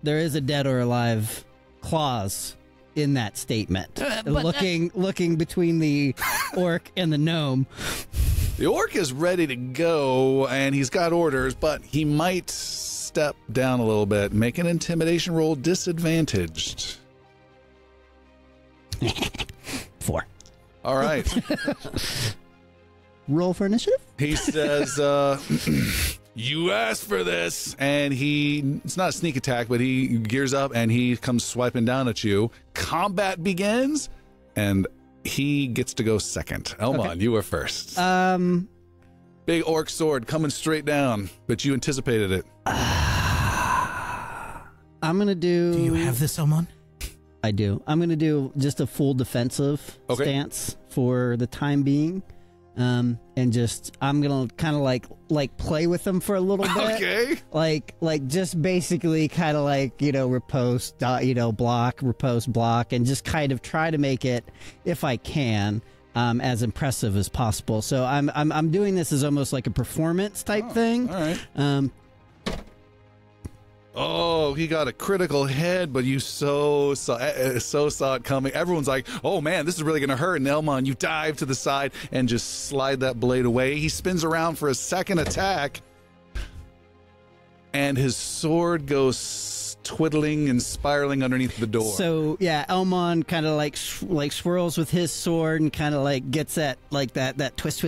Speaker 3: there is a dead or alive clause in that statement.
Speaker 6: But
Speaker 3: looking between the orc and the gnome.
Speaker 1: The orc is ready to go, and he's got orders, but he might step down a little bit. Make an intimidation roll disadvantaged.
Speaker 3: 4.
Speaker 1: All right.
Speaker 3: Roll for initiative?
Speaker 1: He says, you asked for this. And it's not a sneak attack, but he gears up and he comes swiping down at you. Combat begins, and he gets to go second. Elmon,
Speaker 3: Okay.
Speaker 1: you were first. Big orc sword coming straight down, but you anticipated it.
Speaker 3: I'm going to do...
Speaker 5: Do you have this, Elmon?
Speaker 3: I do. I'm going to do just a full defensive stance for the time being. And just, I'm going to kind of like play with them for a little bit.
Speaker 1: Okay.
Speaker 3: Like just basically kind of riposte, block, riposte, block, and just kind of try to make it, if I can, as impressive as possible. So I'm doing this as almost like a performance type thing.
Speaker 1: All right. Oh, he got a critical hit, but you so saw it coming. Everyone's like, oh man, this is really going to hurt. And Elmon, you dive to the side and just slide that blade away. He spins around for a second attack, and his sword goes twiddling and spiraling underneath the door.
Speaker 3: So yeah, Elmon kind of like swirls with his sword and kind of like gets that twist,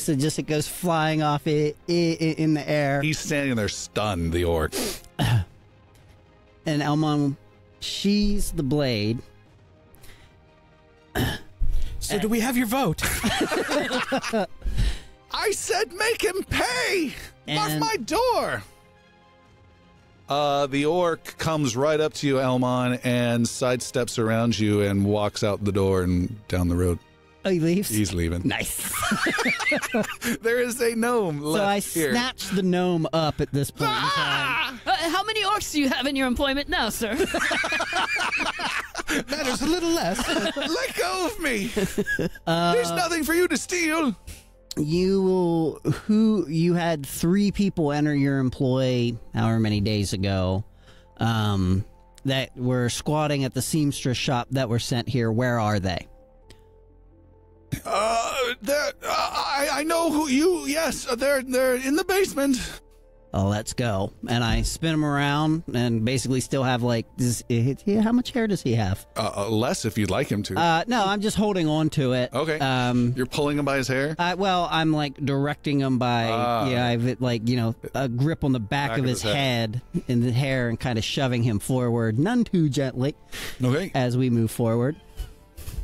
Speaker 3: and just it goes flying off in the air.
Speaker 1: He's standing there stunned, the orc.
Speaker 3: And Elmon sheathes the blade.
Speaker 5: So do we have your vote?
Speaker 1: I said make him pay! Off
Speaker 3: And-
Speaker 1: my door! The orc comes right up to you, Elmon, and sidesteps around you and walks out the door and down the road.
Speaker 3: Oh, he leaves?
Speaker 1: He's leaving.
Speaker 3: Nice.
Speaker 1: There is a gnome left
Speaker 3: So I
Speaker 1: here.
Speaker 3: snatch the gnome up at this point in time.
Speaker 6: How many orcs do you have in your employment now, sir?
Speaker 5: Matters a little less.
Speaker 1: Let go of me! There's nothing for you to steal!
Speaker 3: You had 3 people enter your employ however many days ago that were squatting at the seamstress shop that were sent here. Where are they?
Speaker 1: I know who you. Yes, they're in the basement.
Speaker 3: Oh, let's go. And I spin him around and basically still have how much hair does he have?
Speaker 1: Less if you'd like him to.
Speaker 3: No, I'm just holding on to it.
Speaker 1: Okay. You're pulling him by his hair.
Speaker 3: Well, I'm like directing him by I've a grip on the back of his head and the hair and kind of shoving him forward, none too gently.
Speaker 1: Okay.
Speaker 3: As we move forward.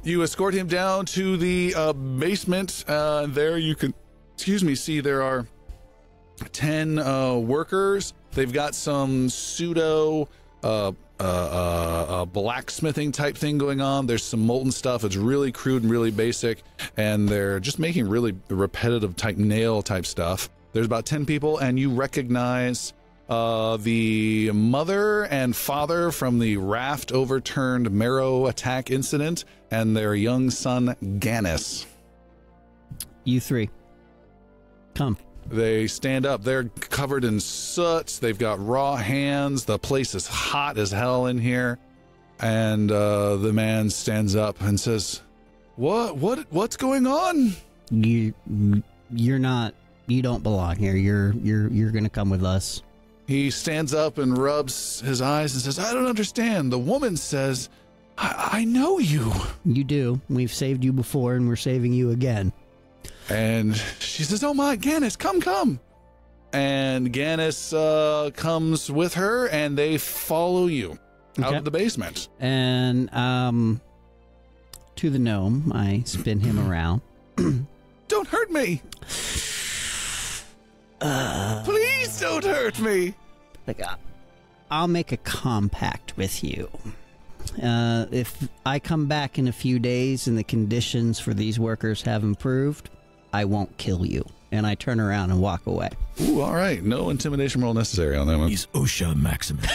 Speaker 1: You escort him down to the basement. There you can, see there are 10 workers. They've got some pseudo blacksmithing type thing going on. There's some molten stuff. It's really crude and really basic, and they're just making really repetitive type nail type stuff. There's about 10 people, and you recognize the mother and father from the raft overturned marrow attack incident, and their young son Gannis.
Speaker 3: You three, come.
Speaker 1: They stand up. They're covered in soot. They've got raw hands. The place is hot as hell in here. And the man stands up and says, What's going on?
Speaker 3: You're not. You don't belong here. You're gonna come with us.
Speaker 1: He stands up and rubs his eyes and says, I don't understand. The woman says, I know you.
Speaker 3: You do. We've saved you before, and we're saving you again.
Speaker 1: And she says, oh my, Gannis, come. And Gannis comes with her, and they follow you out of the basement.
Speaker 3: And to the gnome, I spin him around.
Speaker 1: Don't hurt me. Please don't hurt me.
Speaker 3: Like, I'll make a compact with you. If I come back in a few days and the conditions for these workers have improved, I won't kill you. And I turn around and walk away.
Speaker 1: Ooh, all right. No intimidation roll necessary on that one.
Speaker 5: He's OSHA Maximus.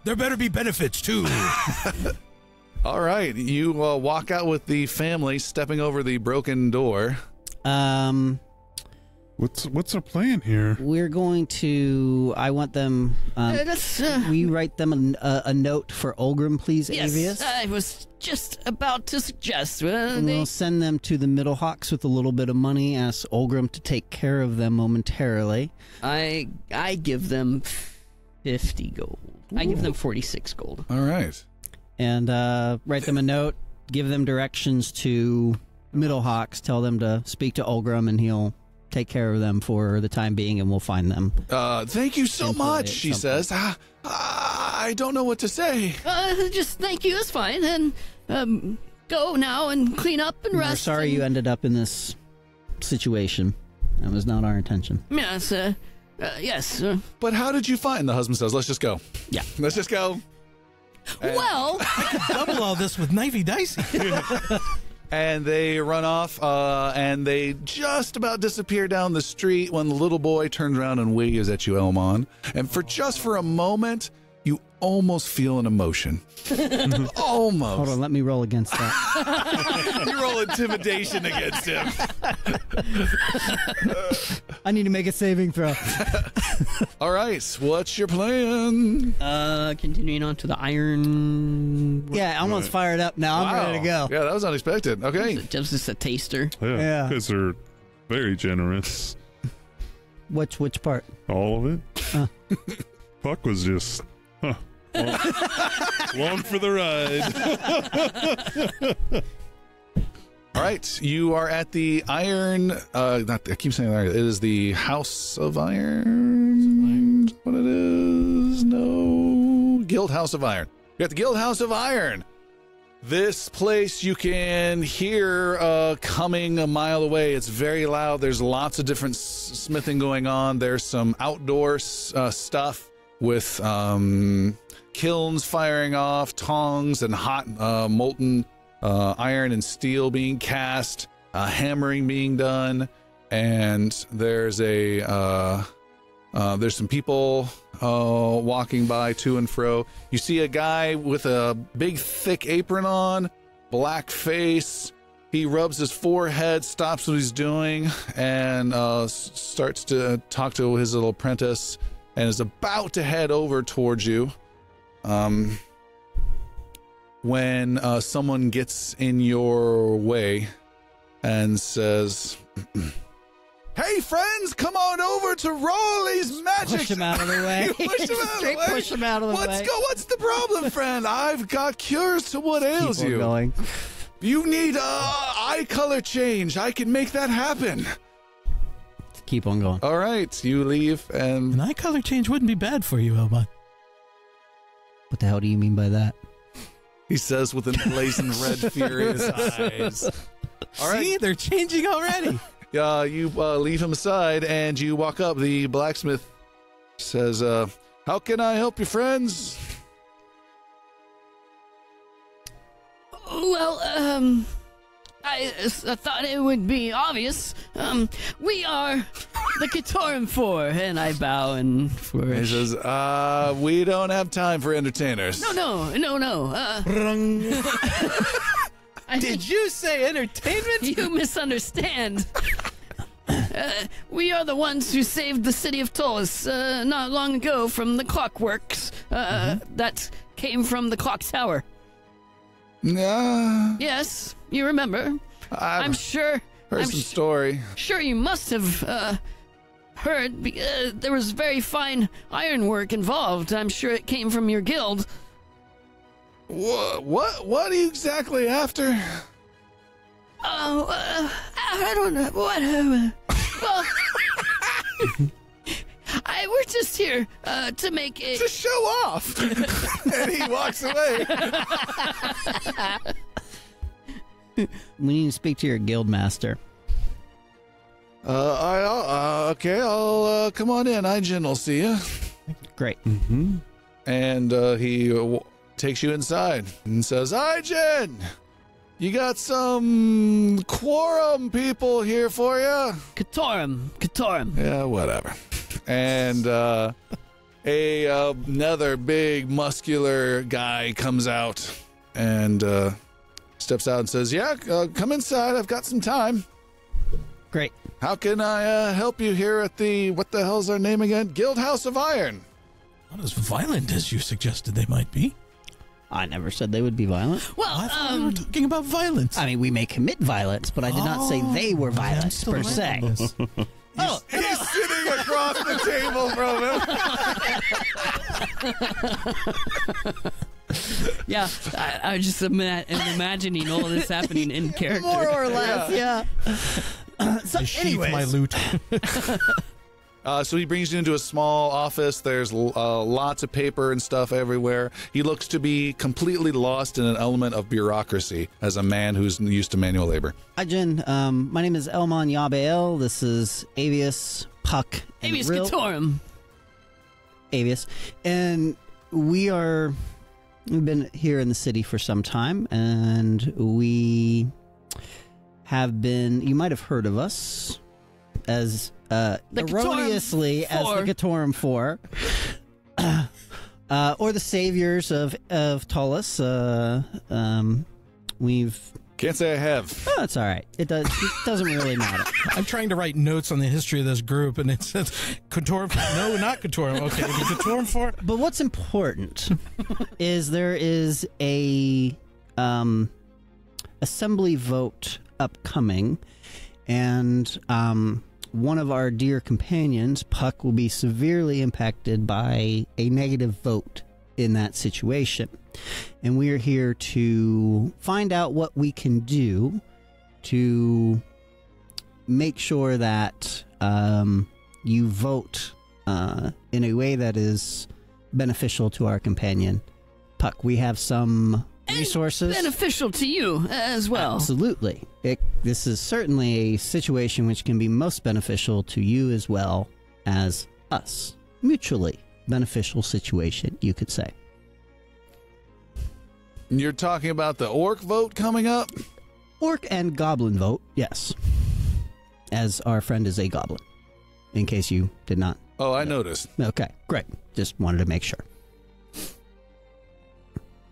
Speaker 5: There better be benefits, too.
Speaker 1: All right. You walk out with the family, stepping over the broken door.
Speaker 2: What's our plan here?
Speaker 3: We're going to. I want them. Will you write them a note for Olgrim, please,
Speaker 6: yes,
Speaker 3: Avius?
Speaker 6: I was just about to suggest.
Speaker 3: We'll send them to the Middlehawks with a little bit of money. Ask Olgrim to take care of them momentarily.
Speaker 4: I give them 50 gold.
Speaker 1: Ooh.
Speaker 4: I give them 46 gold.
Speaker 1: All right.
Speaker 3: And write them a note. Give them directions to Middlehawks. Tell them to speak to Olgrim, and he'll take care of them for the time being, and we'll find them.
Speaker 1: Thank you so much, she says. I don't know what to say.
Speaker 6: Just thank you, it's fine. And go now and clean up and rest.
Speaker 3: We're sorry you ended up in this situation. That was not our intention.
Speaker 6: Yes, yes.
Speaker 1: But how did you find? The husband says, let's just go.
Speaker 3: Yeah.
Speaker 1: Let's just go.
Speaker 6: Well,
Speaker 5: Double all this with knifey dicey.
Speaker 1: And they run off, and they just about disappear down the street when the little boy turns around and waves at you, Elmon. And for a moment, you almost feel an emotion. Almost.
Speaker 3: Hold on, let me roll against that.
Speaker 1: You roll intimidation against him.
Speaker 3: I need to make a saving throw.
Speaker 1: All right, what's your plan?
Speaker 4: Continuing on to the iron.
Speaker 3: Yeah, I'm almost fired up now. I'm ready to go.
Speaker 1: Yeah, that was unexpected. Okay.
Speaker 4: Just a taster.
Speaker 3: Yeah.
Speaker 2: Because they're very generous.
Speaker 3: Which part?
Speaker 2: All of it. Puck was just long for the ride.
Speaker 1: All right, you are at the iron. I keep saying iron. It is the House of Iron. What it is? No, Guild House of Iron. You're at the Guild House of Iron. This place you can hear coming a mile away. It's very loud. There's lots of different smithing going on. There's some outdoor stuff with kilns firing off, tongs and hot molten iron and steel being cast, hammering being done, and there's some people walking by to and fro. You see a guy with a big thick apron on, black face. He rubs his forehead, stops what he's doing, and starts to talk to his little apprentice, and is about to head over towards you. When someone gets in your way and says, hey friends, come on over to Rolly's Magic.
Speaker 3: Push him out of the way.
Speaker 1: Push him out of the way.
Speaker 3: Push him out of the way.
Speaker 1: What's the problem, friend? I've got cures to what ails
Speaker 3: Keep on
Speaker 1: you.
Speaker 3: going.
Speaker 1: You need eye color change. I can make that happen.
Speaker 3: Keep on going.
Speaker 1: All right, you leave and
Speaker 5: An eye color change wouldn't be bad for you, Elmon.
Speaker 3: What the hell do you mean by that?
Speaker 1: He says with an blazing red fury in his eyes. All right.
Speaker 5: See, they're changing already.
Speaker 1: You leave him aside and you walk up. The blacksmith says, how can I help you, friends?
Speaker 6: Well, I thought it would be obvious. We are the Katorum Four, and I bow and
Speaker 1: He
Speaker 6: flourish.
Speaker 1: says, we don't have time for entertainers.
Speaker 6: No.
Speaker 5: Did you say entertainment?
Speaker 6: You misunderstand. We are the ones who saved the city of Tolis not long ago from the clockworks that came from the clock tower. Yes, you remember. I'm sure.
Speaker 1: Heard some story.
Speaker 6: Sure, you must have heard. There was very fine ironwork involved. I'm sure it came from your guild.
Speaker 1: What are you exactly after?
Speaker 6: I don't know. What? Well, we're just here to make a...
Speaker 1: To show off. And he walks away.
Speaker 3: We need to speak to your guild master.
Speaker 1: Okay, I'll come on in. Ijin will see you.
Speaker 3: Great.
Speaker 1: And he takes you inside and says, Ijin, you got some quorum people here for you?
Speaker 6: Katorum.
Speaker 1: Yeah, whatever. And another big muscular guy comes out and steps out and says, yeah, come inside. I've got some time.
Speaker 3: Great.
Speaker 1: How can I help you here at the, what the hell's our name again? Guild House of Iron.
Speaker 5: Not as violent as you suggested they might be.
Speaker 3: I never said they would be violent.
Speaker 6: Well,
Speaker 5: I thought we were talking about violence.
Speaker 3: I mean, we may commit violence, but I did not say they were violent per se.
Speaker 1: Oh, he's sitting across the table from him.
Speaker 4: Yeah, I just am imagining all this happening in character.
Speaker 3: More or less, yeah. So,
Speaker 5: I sheath
Speaker 3: anyways,
Speaker 5: my loot.
Speaker 1: So he brings you into a small office. There's lots of paper and stuff everywhere. He looks to be completely lost in an element of bureaucracy as a man who's used to manual labor.
Speaker 3: Hi, Jen. My name is Elmon Yabael. This is Avius, Puck, and
Speaker 6: Avius
Speaker 3: Rill.
Speaker 6: Katorum.
Speaker 3: Avius. And we've been here in the city for some time, and we have been, you might have heard of us as erroneously as the Katorum Four, or the saviors of Tolis. We've
Speaker 1: Can't say I have.
Speaker 3: Oh, that's all right. It doesn't really matter.
Speaker 5: I'm trying to write notes on the history of this group, and it says Katorum. No, not Katorum. Okay, the Katorum 4.
Speaker 3: But what's important is there is a assembly vote upcoming, and one of our dear companions, Puck, will be severely impacted by a negative vote in that situation. And we are here to find out what we can do to make sure that you vote in a way that is beneficial to our companion. Puck, we have some resources.
Speaker 6: Beneficial to you as well.
Speaker 3: Absolutely. This is certainly a situation which can be most beneficial to you as well as us. Mutually beneficial situation, you could say.
Speaker 1: You're talking about the orc vote coming up?
Speaker 3: Orc and goblin vote, yes. As our friend is a goblin, in case you did not.
Speaker 1: Oh, I noticed.
Speaker 3: Okay, great. Just wanted to make sure.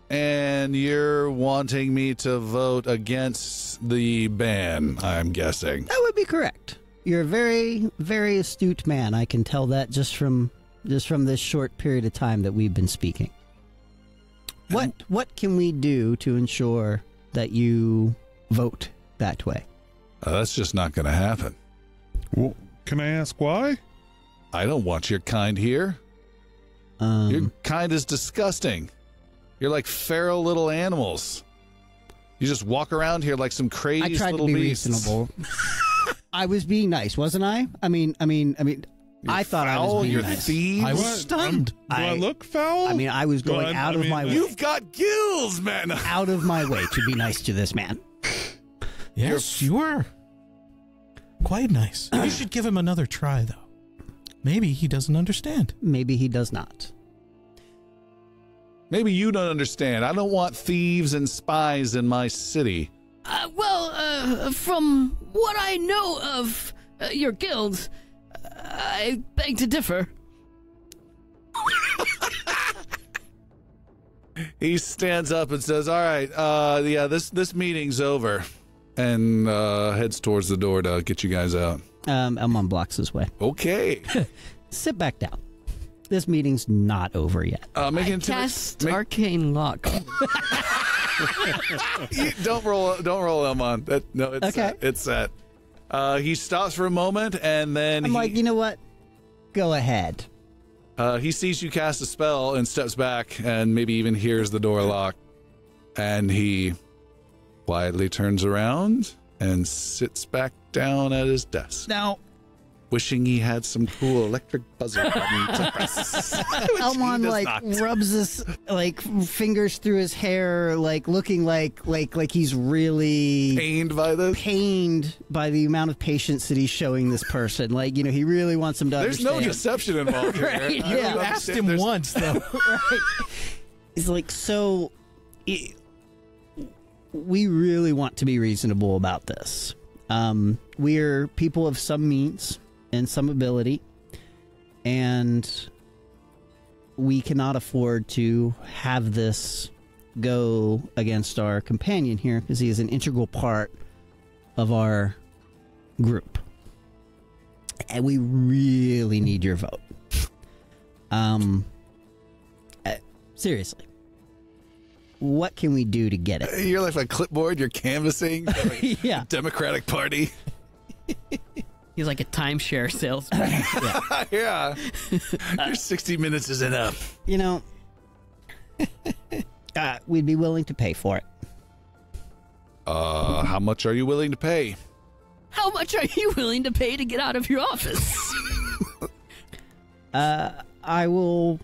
Speaker 1: And you're wanting me to vote against the ban, I'm guessing.
Speaker 3: That would be correct. You're a very, very astute man. I can tell that just from this short period of time that we've been speaking. What can we do to ensure that you vote that way?
Speaker 1: That's just not going to happen.
Speaker 2: Well, can I ask why?
Speaker 1: I don't want your kind here. Your kind is disgusting. You're like feral little animals. You just walk around here like some crazy
Speaker 3: I tried
Speaker 1: little
Speaker 3: to be
Speaker 1: beasts.
Speaker 3: reasonable. I was being nice, wasn't I? I mean, I thought I was
Speaker 1: Foul?
Speaker 3: being
Speaker 1: You're
Speaker 3: nice.
Speaker 1: thieves?
Speaker 5: I was
Speaker 2: What?
Speaker 5: stunned.
Speaker 2: Do I look foul?
Speaker 3: I mean, I was going out of my way.
Speaker 1: You've got gills, man.
Speaker 3: Out of my way to be nice to this man.
Speaker 5: Yes, you were. Quite nice. You should give him another try, though. Maybe he doesn't understand.
Speaker 3: Maybe he does not.
Speaker 1: Maybe you don't understand. I don't want thieves and spies in my city.
Speaker 6: From what I know of your guilds, I beg to differ.
Speaker 1: He stands up and says, all right, yeah, this meeting's over. And heads towards the door to get you guys out.
Speaker 3: Elmon blocks his way.
Speaker 1: Okay.
Speaker 3: Sit back down. This meeting's not over yet.
Speaker 4: Cast arcane lock.
Speaker 1: Don't roll, Elmon. It's
Speaker 3: Okay.
Speaker 1: set. It's set. He stops for a moment, and then
Speaker 3: I'm like, you know what? Go ahead.
Speaker 1: he sees you cast a spell and steps back, and maybe even hears the door lock, and he quietly turns around and sits back down at his desk.
Speaker 3: Now,
Speaker 1: Wishing he had some cool electric buzzer button to press.
Speaker 3: Elmon
Speaker 1: does
Speaker 3: like
Speaker 1: not.
Speaker 3: rubs his like fingers through his hair, like looking like he's really
Speaker 1: Pained by this?
Speaker 3: pained by the amount of patience that he's showing this person. Like, you know, he really wants him to
Speaker 1: There's no
Speaker 3: understand.
Speaker 1: deception involved here.
Speaker 3: Right,
Speaker 1: I don't
Speaker 3: yeah.
Speaker 5: You asked
Speaker 1: understand.
Speaker 5: him
Speaker 1: There's-
Speaker 5: once, though.
Speaker 3: Right. He's like, we really want to be reasonable about this. We're people of some means and some ability, and we cannot afford to have this go against our companion here because he is an integral part of our group. And we really need your vote. Seriously. What can we do to get it?
Speaker 1: You're like a clipboard, you're canvassing like
Speaker 3: Yeah.
Speaker 1: Democratic Party.
Speaker 4: He's like a timeshare salesman.
Speaker 1: Yeah. Your 60 minutes is enough.
Speaker 3: You know, we'd be willing to pay for it.
Speaker 1: How much are you willing to pay?
Speaker 6: How much are you willing to pay to get out of your office?
Speaker 3: I will.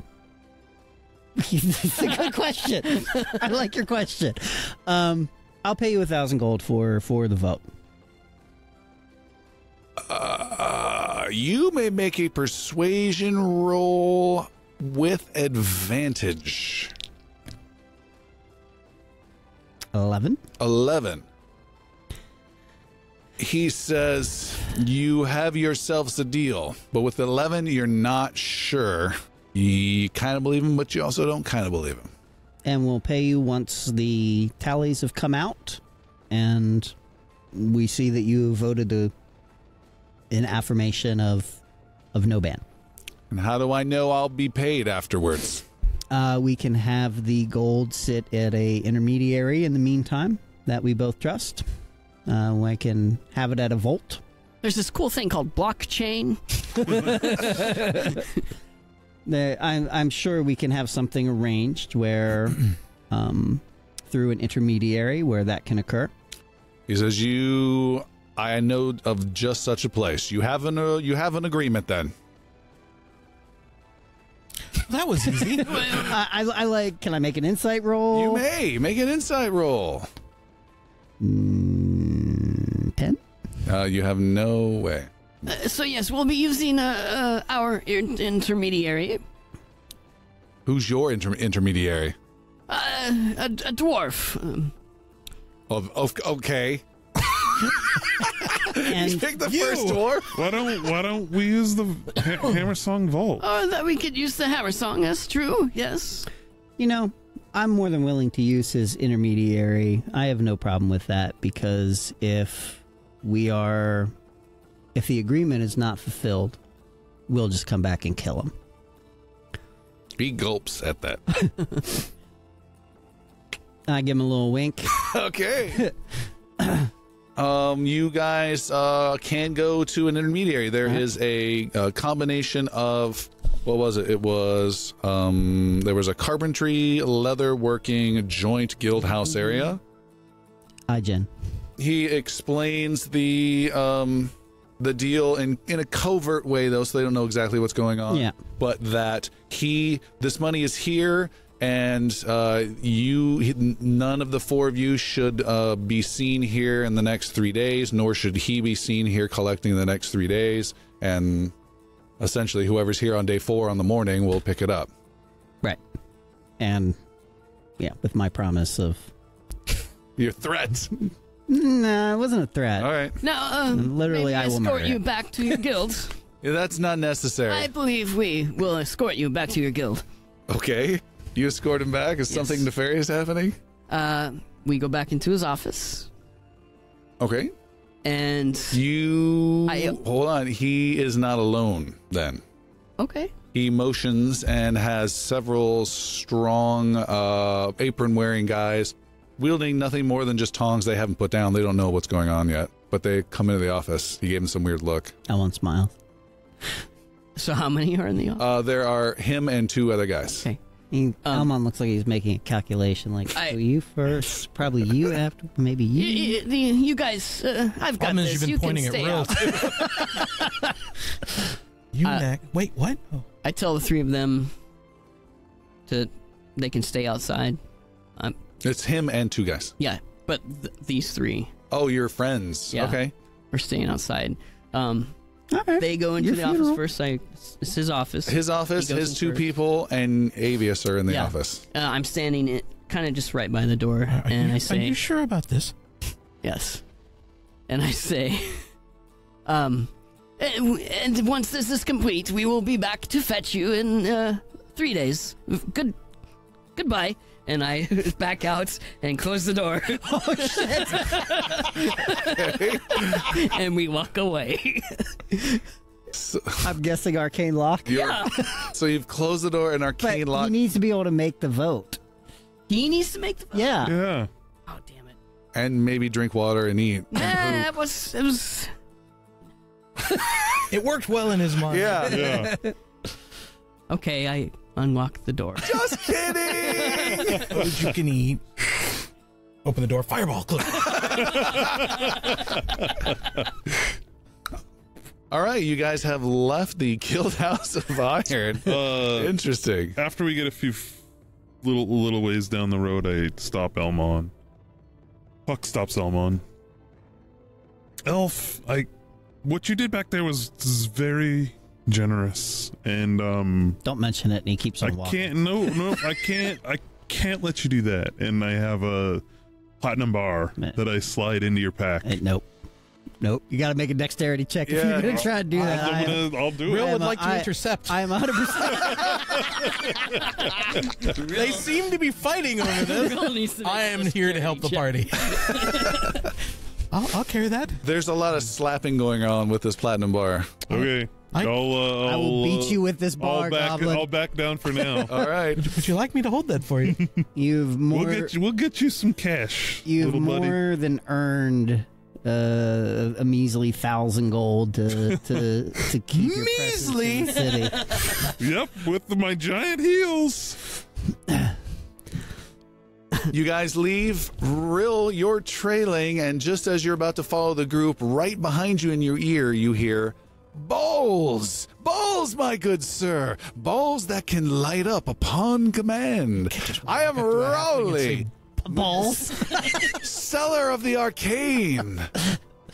Speaker 3: It's a good question. I like your question. I'll pay you 1,000 gold for the vote.
Speaker 1: You may make a persuasion roll with advantage.
Speaker 3: 11.
Speaker 1: 11. He says, you have yourselves a deal, but with 11, you're not sure. You kind of believe him, but you also don't kind of believe him.
Speaker 3: And we'll pay you once the tallies have come out and we see that you voted an affirmation of no ban.
Speaker 1: And how do I know I'll be paid afterwards?
Speaker 3: We can have the gold sit at a intermediary in the meantime that we both trust. We can have it at a vault.
Speaker 6: There's this cool thing called blockchain.
Speaker 3: I'm sure we can have something arranged where, through an intermediary, where that can occur.
Speaker 1: He says, I know of just such a place. You have an agreement then.
Speaker 5: That was easy.
Speaker 3: I like. Can I make an insight roll?
Speaker 1: You may make an insight roll.
Speaker 3: 10.
Speaker 1: You have no way.
Speaker 6: So yes, we'll be using our intermediary,
Speaker 1: Who's your intermediary?
Speaker 6: a dwarf.
Speaker 1: Okay.
Speaker 3: And
Speaker 1: Pick the first dwarf.
Speaker 2: Why don't we use the Hammer Song Vault?
Speaker 6: That we could use the hammer song. That's true. Yes.
Speaker 3: you know, I'm more than willing to use his intermediary. I have no problem with that because if the agreement is not fulfilled, we'll just come back and kill him.
Speaker 1: He gulps at that.
Speaker 3: I give him a little wink.
Speaker 1: Okay. You guys can go to an intermediary. There is a combination of, what was it? It was there was a carpentry, leather working joint guild house area.
Speaker 3: Hi, Jen.
Speaker 1: He explains the the deal in a covert way, though, so they don't know exactly what's going on.
Speaker 3: Yeah.
Speaker 1: But that this money is here, and none of the four of you should be seen here in the next 3 days, nor should he be seen here collecting the next 3 days. And essentially, whoever's here on day 4 on the morning will pick it up.
Speaker 3: Right. And, yeah, with my promise of...
Speaker 1: Your threats.
Speaker 3: Nah, it wasn't a threat.
Speaker 1: All right.
Speaker 6: Now,
Speaker 3: Literally,
Speaker 6: maybe
Speaker 3: I will
Speaker 6: escort
Speaker 3: murder
Speaker 6: you
Speaker 3: him.
Speaker 6: back to your guild.
Speaker 1: Yeah, that's not necessary.
Speaker 6: I believe we will escort you back to your guild.
Speaker 1: Okay. You escort him back? Is something nefarious happening?
Speaker 6: We go back into his office,
Speaker 1: Okay.
Speaker 6: and
Speaker 1: Hold on. He is not alone then.
Speaker 6: okay.
Speaker 1: He motions and has several strong apron-wearing guys wielding nothing more than just tongs they haven't put down. They don't know what's going on yet, but they come into the office. He gave them some weird look.
Speaker 3: I won't smile.
Speaker 6: So how many are in the office?
Speaker 1: There are him and 2 other guys.
Speaker 6: Okay.
Speaker 3: Almon looks like he's making a calculation. Like, so you first, probably you after, maybe you.
Speaker 6: You guys, I've got
Speaker 5: Almonds,
Speaker 6: this.
Speaker 5: you've been
Speaker 6: You can
Speaker 5: pointing at
Speaker 6: stay
Speaker 5: real.
Speaker 6: out.
Speaker 5: You wait, what? Oh.
Speaker 6: I tell the 3 of them they can stay outside.
Speaker 1: It's him and 2 guys.
Speaker 6: Yeah, but these 3
Speaker 1: Oh, your friends.
Speaker 6: Yeah.
Speaker 1: Okay.
Speaker 6: are staying outside.
Speaker 3: Right.
Speaker 6: They go into
Speaker 3: Your
Speaker 6: the
Speaker 3: funeral.
Speaker 6: office first. It's his office.
Speaker 1: His office,
Speaker 6: He goes
Speaker 1: his
Speaker 6: in
Speaker 1: 2
Speaker 6: first.
Speaker 1: people, and Avius are in the
Speaker 6: Yeah.
Speaker 1: office.
Speaker 6: I'm standing kind of just right by the door, and I
Speaker 5: Are
Speaker 6: say,
Speaker 5: you sure about this?
Speaker 6: yes. And I say, and once this is complete, we will be back to fetch you in 3 days. Goodbye. And I back out and close the door. Oh, shit. And we walk away.
Speaker 3: I'm guessing arcane lock.
Speaker 6: Yeah.
Speaker 1: So you've closed the door and
Speaker 3: But
Speaker 1: arcane
Speaker 3: he
Speaker 1: lock.
Speaker 3: needs to be able to make the vote.
Speaker 6: He needs to make the vote.
Speaker 3: Yeah.
Speaker 2: Yeah.
Speaker 6: Oh, damn it.
Speaker 1: And maybe drink water and eat.
Speaker 6: Nah, it was.
Speaker 5: It worked well in his mind.
Speaker 1: Yeah.
Speaker 2: Yeah.
Speaker 6: Okay, I unlock the door.
Speaker 1: Just kidding!
Speaker 5: Food you can eat. Open the door. Fireball. Click.
Speaker 1: All right, you guys have left the Guild House of Iron. Interesting.
Speaker 2: After we get a few little ways down the road, I stop Elmon. Puck stops Elmon. Elf, what you did back there was very generous, and
Speaker 3: Don't mention it, and he keeps on walking.
Speaker 2: I can't let you do that. And I have a platinum bar that I slide into your pack.
Speaker 3: Hey, nope. You got to make a dexterity check if
Speaker 1: Yeah.
Speaker 3: you're going to try to do that.
Speaker 2: I'll do
Speaker 5: Real
Speaker 2: it.
Speaker 5: would like to intercept.
Speaker 3: I am 100%.
Speaker 5: They seem to be fighting over this. I am here to help the party. I'll carry that.
Speaker 1: There's a lot of slapping going on with this platinum bar.
Speaker 2: Okay.
Speaker 3: I will beat you with this bar, Goblin.
Speaker 2: I'll back down for now.
Speaker 1: All right.
Speaker 5: Would you like me to hold that for you?
Speaker 3: You've more.
Speaker 2: We'll get you some cash.
Speaker 3: You've
Speaker 2: little buddy.
Speaker 3: more than earned a measly 1,000 gold to keep your presence in the city.
Speaker 2: Yep, with my giant heels.
Speaker 1: You guys leave. Rill, you're trailing, and just as you're about to follow the group, right behind you in your ear, you hear, "Balls! Balls, my good sir! Balls that can light up upon command! I am Rowley,
Speaker 3: Balls.
Speaker 1: seller of the arcane!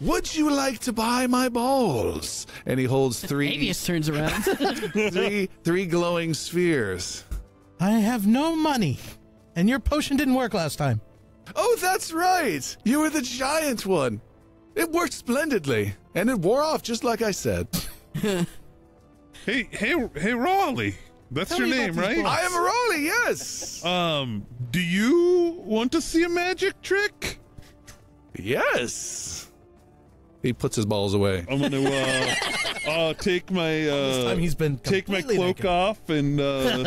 Speaker 1: Would you like to buy my balls?" And he holds
Speaker 6: Avius turns around.
Speaker 1: three glowing spheres.
Speaker 5: I have no money, and your potion didn't work last time.
Speaker 1: Oh, that's right! You were the giant one! It worked splendidly, and it wore off just like I said.
Speaker 2: Hey, Raleigh. That's
Speaker 5: Tell
Speaker 2: your
Speaker 5: me about
Speaker 2: name,
Speaker 5: these
Speaker 2: right?
Speaker 5: balls.
Speaker 1: I am Raleigh, yes!
Speaker 2: Do you want to see a magic trick?
Speaker 1: Yes! He puts his balls away.
Speaker 2: I'm gonna take my
Speaker 5: This time he's been
Speaker 2: take my
Speaker 5: completely
Speaker 2: cloak
Speaker 5: naked.
Speaker 2: off and and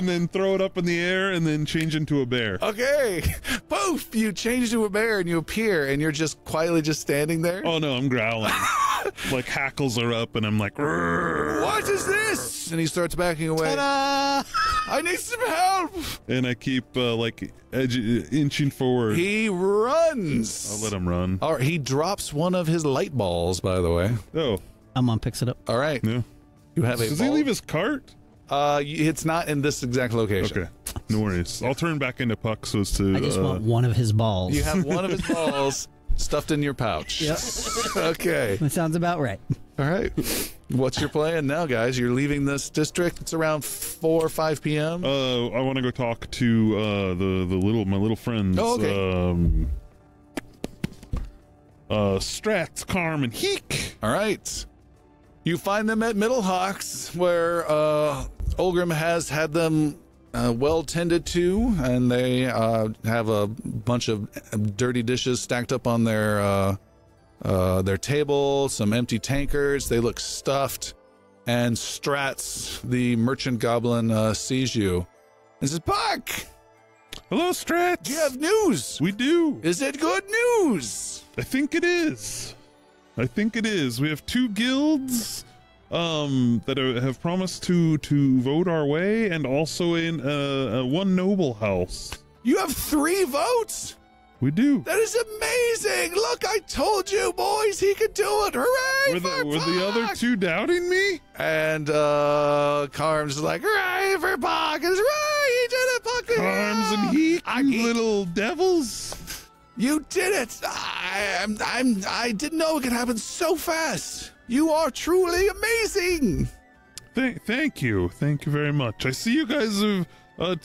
Speaker 2: then throw it up in the air and then change into a bear.
Speaker 1: Okay! Poof! You change to a bear and you appear, and you're just quietly just standing there.
Speaker 2: Oh no, I'm growling. Like hackles are up and I'm like, "Rrrr."
Speaker 1: What is this? And he starts backing away.
Speaker 5: Ta-da!
Speaker 1: I need some help.
Speaker 2: And I keep inching forward.
Speaker 1: He runs.
Speaker 2: I'll let him run.
Speaker 1: All right, he drops one of his light balls, by the way.
Speaker 2: Oh,
Speaker 3: Amon picks it up.
Speaker 1: All right.
Speaker 2: yeah.
Speaker 1: You have a
Speaker 2: Does
Speaker 1: ball.
Speaker 2: he leave his cart?
Speaker 1: It's not in this exact location.
Speaker 2: Okay, no worries. I'll turn back into Puck so as to.
Speaker 3: I just want one of his balls.
Speaker 1: You have one of his balls stuffed in your pouch.
Speaker 3: Yep.
Speaker 1: Okay.
Speaker 3: That sounds about right.
Speaker 1: All right. What's your plan now, guys? You're leaving this district. It's around 4 or 5 p.m.
Speaker 2: I want to go talk to my little friends.
Speaker 1: Oh, okay.
Speaker 2: Strats, Carm, and Heek.
Speaker 1: All right. You find them at Middlehawks, where Olgrim has had them well tended to, and they have a bunch of dirty dishes stacked up on their table, some empty tankards. They look stuffed. And Strats, the merchant goblin, sees you and says, Puck!
Speaker 2: Hello, Strats.
Speaker 1: Do you have news?
Speaker 2: We do.
Speaker 1: Is it good news?
Speaker 2: I think it is. We have 2 guilds that have promised to vote our way, and also in one noble house.
Speaker 1: You have 3 votes?
Speaker 2: We do.
Speaker 1: That is amazing! Look, I told you, boys, he could do it! Hooray!
Speaker 2: Were the other 2 doubting me?
Speaker 1: And Carm's like, hooray for Puck! And hooray, he did it, Puck!
Speaker 2: Carms and Heek, you little devils.
Speaker 1: You did it! I didn't know it could happen so fast. You are truly amazing.
Speaker 2: Thank you very much. I see you guys have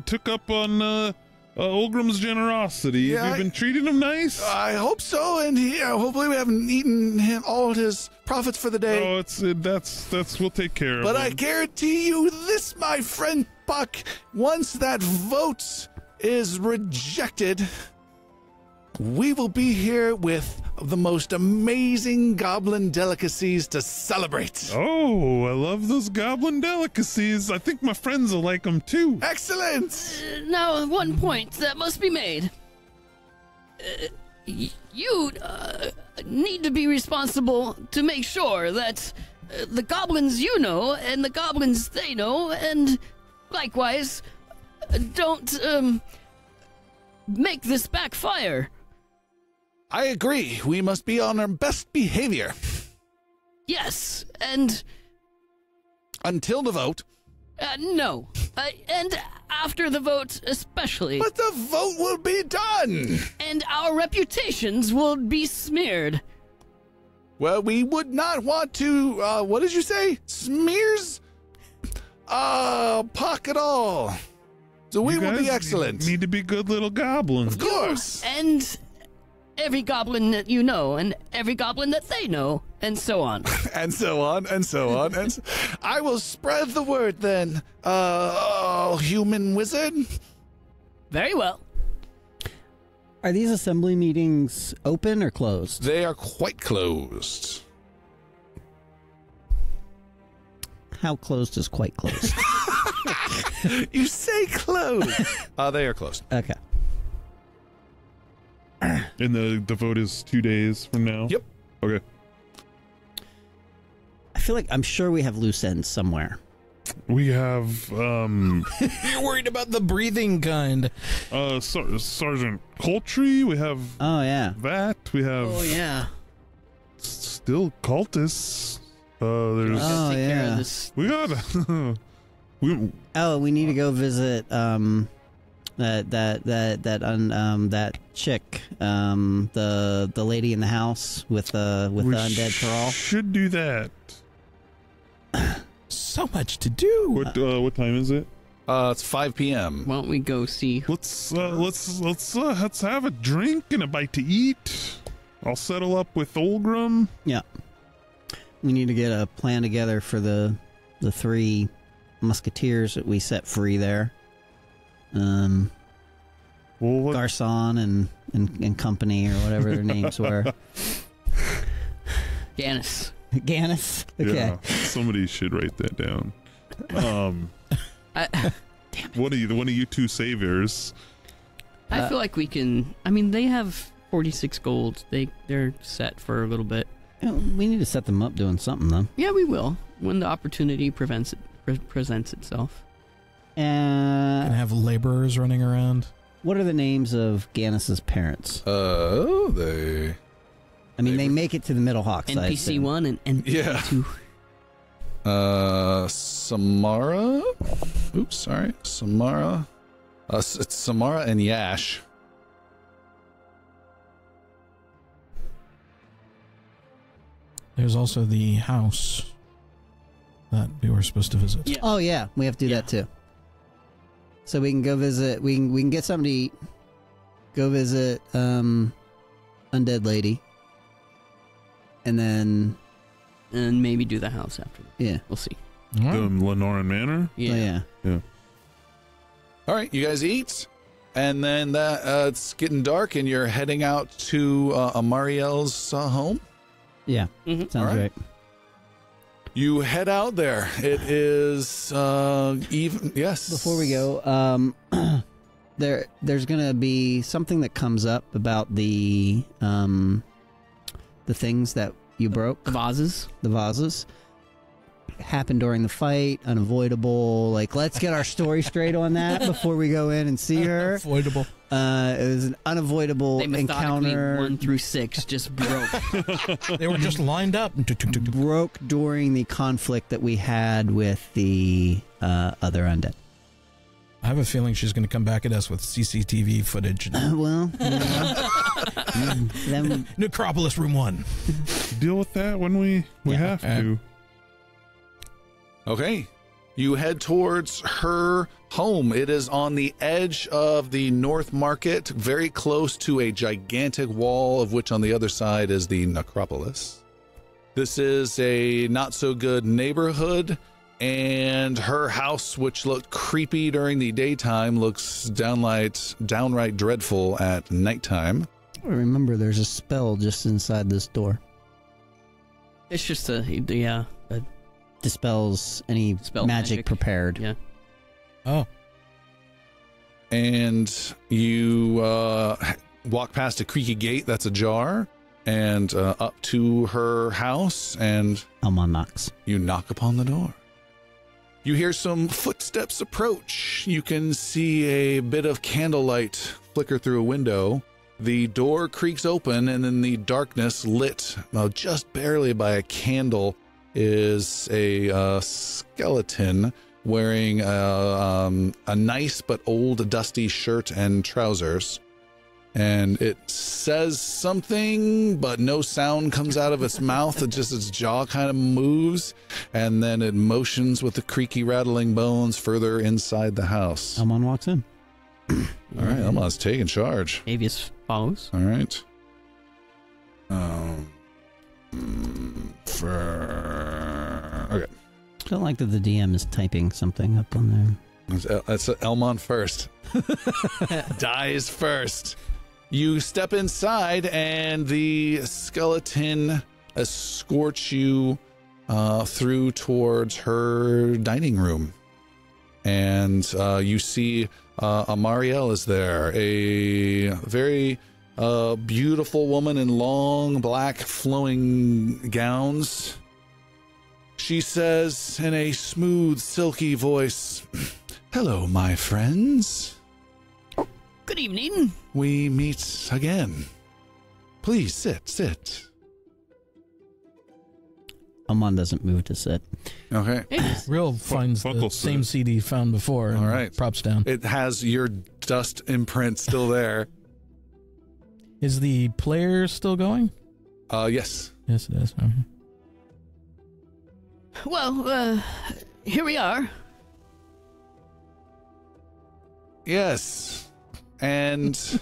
Speaker 2: took up on Olgrim's generosity.
Speaker 1: Yeah,
Speaker 2: Have you been treating him nice?
Speaker 1: I hope so, and hopefully we haven't eaten him all his profits for the day.
Speaker 2: Oh, that's we'll take care of.
Speaker 1: But
Speaker 2: him.
Speaker 1: I guarantee you this, my friend Puck, once that vote is rejected, we will be here with the most amazing goblin delicacies to celebrate.
Speaker 2: Oh, I love those goblin delicacies. I think my friends will like them too.
Speaker 1: Excellent!
Speaker 6: Now, one point that must be made. You need to be responsible to make sure that the goblins you know and the goblins they know, and likewise, don't make this backfire.
Speaker 1: I agree. We must be on our best behavior.
Speaker 6: Yes, and
Speaker 1: Until the vote.
Speaker 6: no. And after the vote, especially.
Speaker 1: But the vote will be done.
Speaker 6: And our reputations will be smeared.
Speaker 1: Well, we would not want to, what did you say? Smears? Puck at all. So we
Speaker 2: You
Speaker 1: will be
Speaker 2: guys
Speaker 1: excellent.
Speaker 2: Need to be good little goblins.
Speaker 1: Of course.
Speaker 6: And every goblin that you know, and every goblin that they know, and so on.
Speaker 1: And so on, and so on. And I will spread the word then, human wizard.
Speaker 6: Very well.
Speaker 3: Are these assembly meetings open or closed?
Speaker 1: They are quite closed.
Speaker 3: How closed is quite closed?
Speaker 1: You say closed. They are closed.
Speaker 3: Okay.
Speaker 2: And the vote is 2 days from now?
Speaker 1: Yep.
Speaker 2: Okay.
Speaker 3: I feel like I'm sure we have loose ends somewhere.
Speaker 2: We have
Speaker 5: You're worried about the breathing kind.
Speaker 2: Sergeant Coltree, we have
Speaker 3: Oh, yeah.
Speaker 2: that, we have
Speaker 6: Oh, yeah.
Speaker 2: still cultists. There's
Speaker 3: Oh,
Speaker 6: Take care
Speaker 3: yeah.
Speaker 6: of this.
Speaker 2: we got
Speaker 3: We need to go visit that chick, the lady in the house with the undead thrall.
Speaker 2: should do that.
Speaker 5: So much to do.
Speaker 2: What time is it?
Speaker 1: It's 5 p.m.
Speaker 6: Why don't we go see?
Speaker 2: Let's have a drink and a bite to eat. I'll settle up with Olgrim.
Speaker 3: Yeah. We need to get a plan together for the 3 musketeers that we set free there.
Speaker 2: Well,
Speaker 3: Garcon and company, or whatever their names were.
Speaker 6: Gannis.
Speaker 3: Gannis? Okay.
Speaker 2: yeah, somebody should write that down. One of you 2 saviors.
Speaker 6: I feel like we can. I mean, they have 46 gold. They're set for a little bit.
Speaker 3: We need to set them up doing something, though.
Speaker 6: Yeah, we will when the opportunity presents itself.
Speaker 5: And have laborers running around.
Speaker 3: What are the names of Gannis's parents?
Speaker 1: They
Speaker 3: I mean, they make it to the Middle Hawks.
Speaker 4: NPC 1 and NPC 2.
Speaker 1: Samara. Oops, sorry. Samara. It's Samara and Yash.
Speaker 5: There's also the house that we were supposed to visit.
Speaker 4: Yeah.
Speaker 3: Oh yeah, we have to do that too. So we can go visit. We can get something to eat. Go visit Undead Lady, and then
Speaker 4: maybe do the house after that.
Speaker 3: Yeah,
Speaker 4: we'll see.
Speaker 2: The Lenoran Manor?
Speaker 3: Yeah.
Speaker 1: All right, you guys eat, and then that it's getting dark, and you're heading out to Amariel's home.
Speaker 3: Yeah, sounds
Speaker 1: All
Speaker 3: right.
Speaker 1: You head out there. It is even. Yes.
Speaker 3: Before we go, there's gonna be something that comes up about the things that you broke.
Speaker 4: The
Speaker 3: vases happened during the fight. Unavoidable. Like, let's get our story straight on that before we go in and see her.
Speaker 5: Unavoidable.
Speaker 3: It was an unavoidable encounter.
Speaker 4: 1 through 6 just broke.
Speaker 5: They were just lined up.
Speaker 3: Broke during the conflict that we had with the other undead.
Speaker 5: I have a feeling she's going to come back at us with CCTV footage.
Speaker 3: Well, then
Speaker 5: Necropolis Room 1.
Speaker 2: Deal with that when we have to.
Speaker 1: Okay. You head towards her home. It is on the edge of the North Market, very close to a gigantic wall, of which on the other side is the Necropolis. This is a not-so-good neighborhood, and her house, which looked creepy during the daytime, looks downright dreadful at nighttime.
Speaker 3: Remember, there's a spell just inside this door.
Speaker 4: It's just
Speaker 3: dispels any magic prepared.
Speaker 4: Yeah.
Speaker 5: Oh.
Speaker 1: And you walk past a creaky gate that's ajar, and up to her house, and
Speaker 3: Elmon knocks.
Speaker 1: You knock upon the door. You hear some footsteps approach. You can see a bit of candlelight flicker through a window. The door creaks open, and in the darkness, lit just barely by a candle, is a skeleton wearing a nice but old dusty shirt and trousers. And it says something, but no sound comes out of its mouth. It just, its jaw kind of moves, and then it motions with the creaky rattling bones further inside the house.
Speaker 3: Elmon walks in.
Speaker 1: All right, Elmon's taking charge.
Speaker 4: Avius follows.
Speaker 1: All right. Okay.
Speaker 3: I don't like that the DM is typing something up on there.
Speaker 1: That's Elmon first. Dies first. You step inside, and the skeleton escorts you through towards her dining room. And you see Amariel is there, a very beautiful woman in long black flowing gowns. She says in a smooth, silky voice, "Hello, my friends.
Speaker 6: Good evening.
Speaker 1: We meet again. Please sit.
Speaker 3: Elmon doesn't move to sit.
Speaker 1: Okay.
Speaker 5: Real finds the
Speaker 2: Funkle
Speaker 5: same CD found before.
Speaker 1: All right.
Speaker 5: Props down.
Speaker 1: It has your dust imprint still there.
Speaker 5: Is the player still going?
Speaker 1: Yes.
Speaker 5: Yes, it is. Okay.
Speaker 6: Well, here we are.
Speaker 1: Yes. And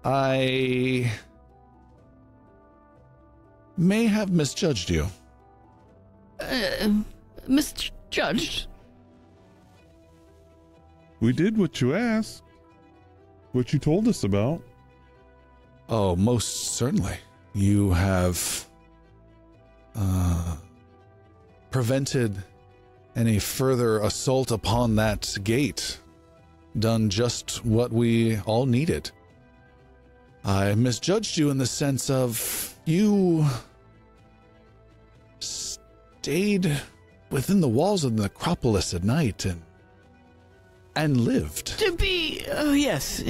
Speaker 1: I may have misjudged you.
Speaker 6: Misjudged.
Speaker 2: We did what you asked. What you told us about.
Speaker 1: Oh, most certainly. You have prevented any further assault upon that gate. Done just what we all needed. I misjudged you in the sense of you stayed within the walls of the Necropolis at night and and lived.
Speaker 6: To be... Oh, yes.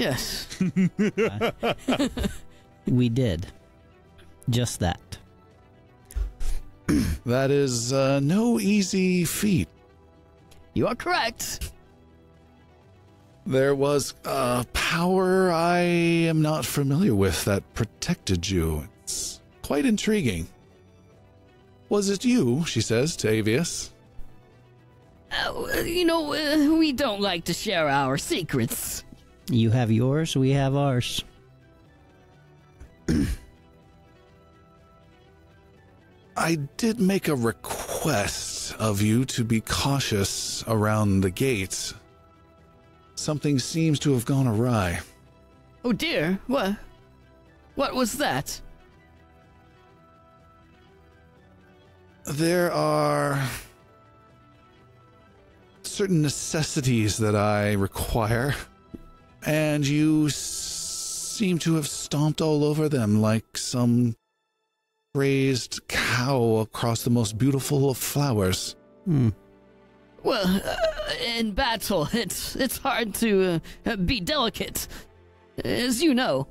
Speaker 3: We did. Just that.
Speaker 1: That is no easy feat.
Speaker 6: You are correct.
Speaker 1: There was a power I am not familiar with that protected you. It's quite intriguing. Was it you, she says to Avius?
Speaker 6: We don't like to share our secrets.
Speaker 3: You have yours, we have ours.
Speaker 1: I did make a request of you to be cautious around the gate. Something seems to have gone awry.
Speaker 6: Oh dear, what was that?
Speaker 1: There are certain necessities that I require, and you seem to have stomped all over them like some raised cow across the most beautiful of flowers.
Speaker 6: Well, in battle, it's hard to be delicate, as you know.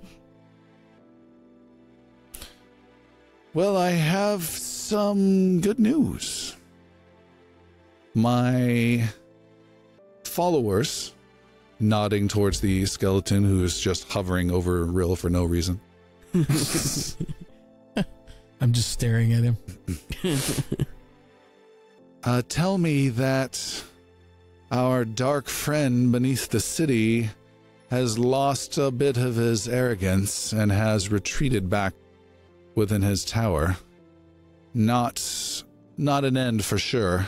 Speaker 1: Well, I have some good news. My followers, nodding towards the skeleton who is just hovering over Rill for no reason.
Speaker 5: I'm just staring at him.
Speaker 1: Tell me that our dark friend beneath the city has lost a bit of his arrogance and has retreated back within his tower. Not an end for sure,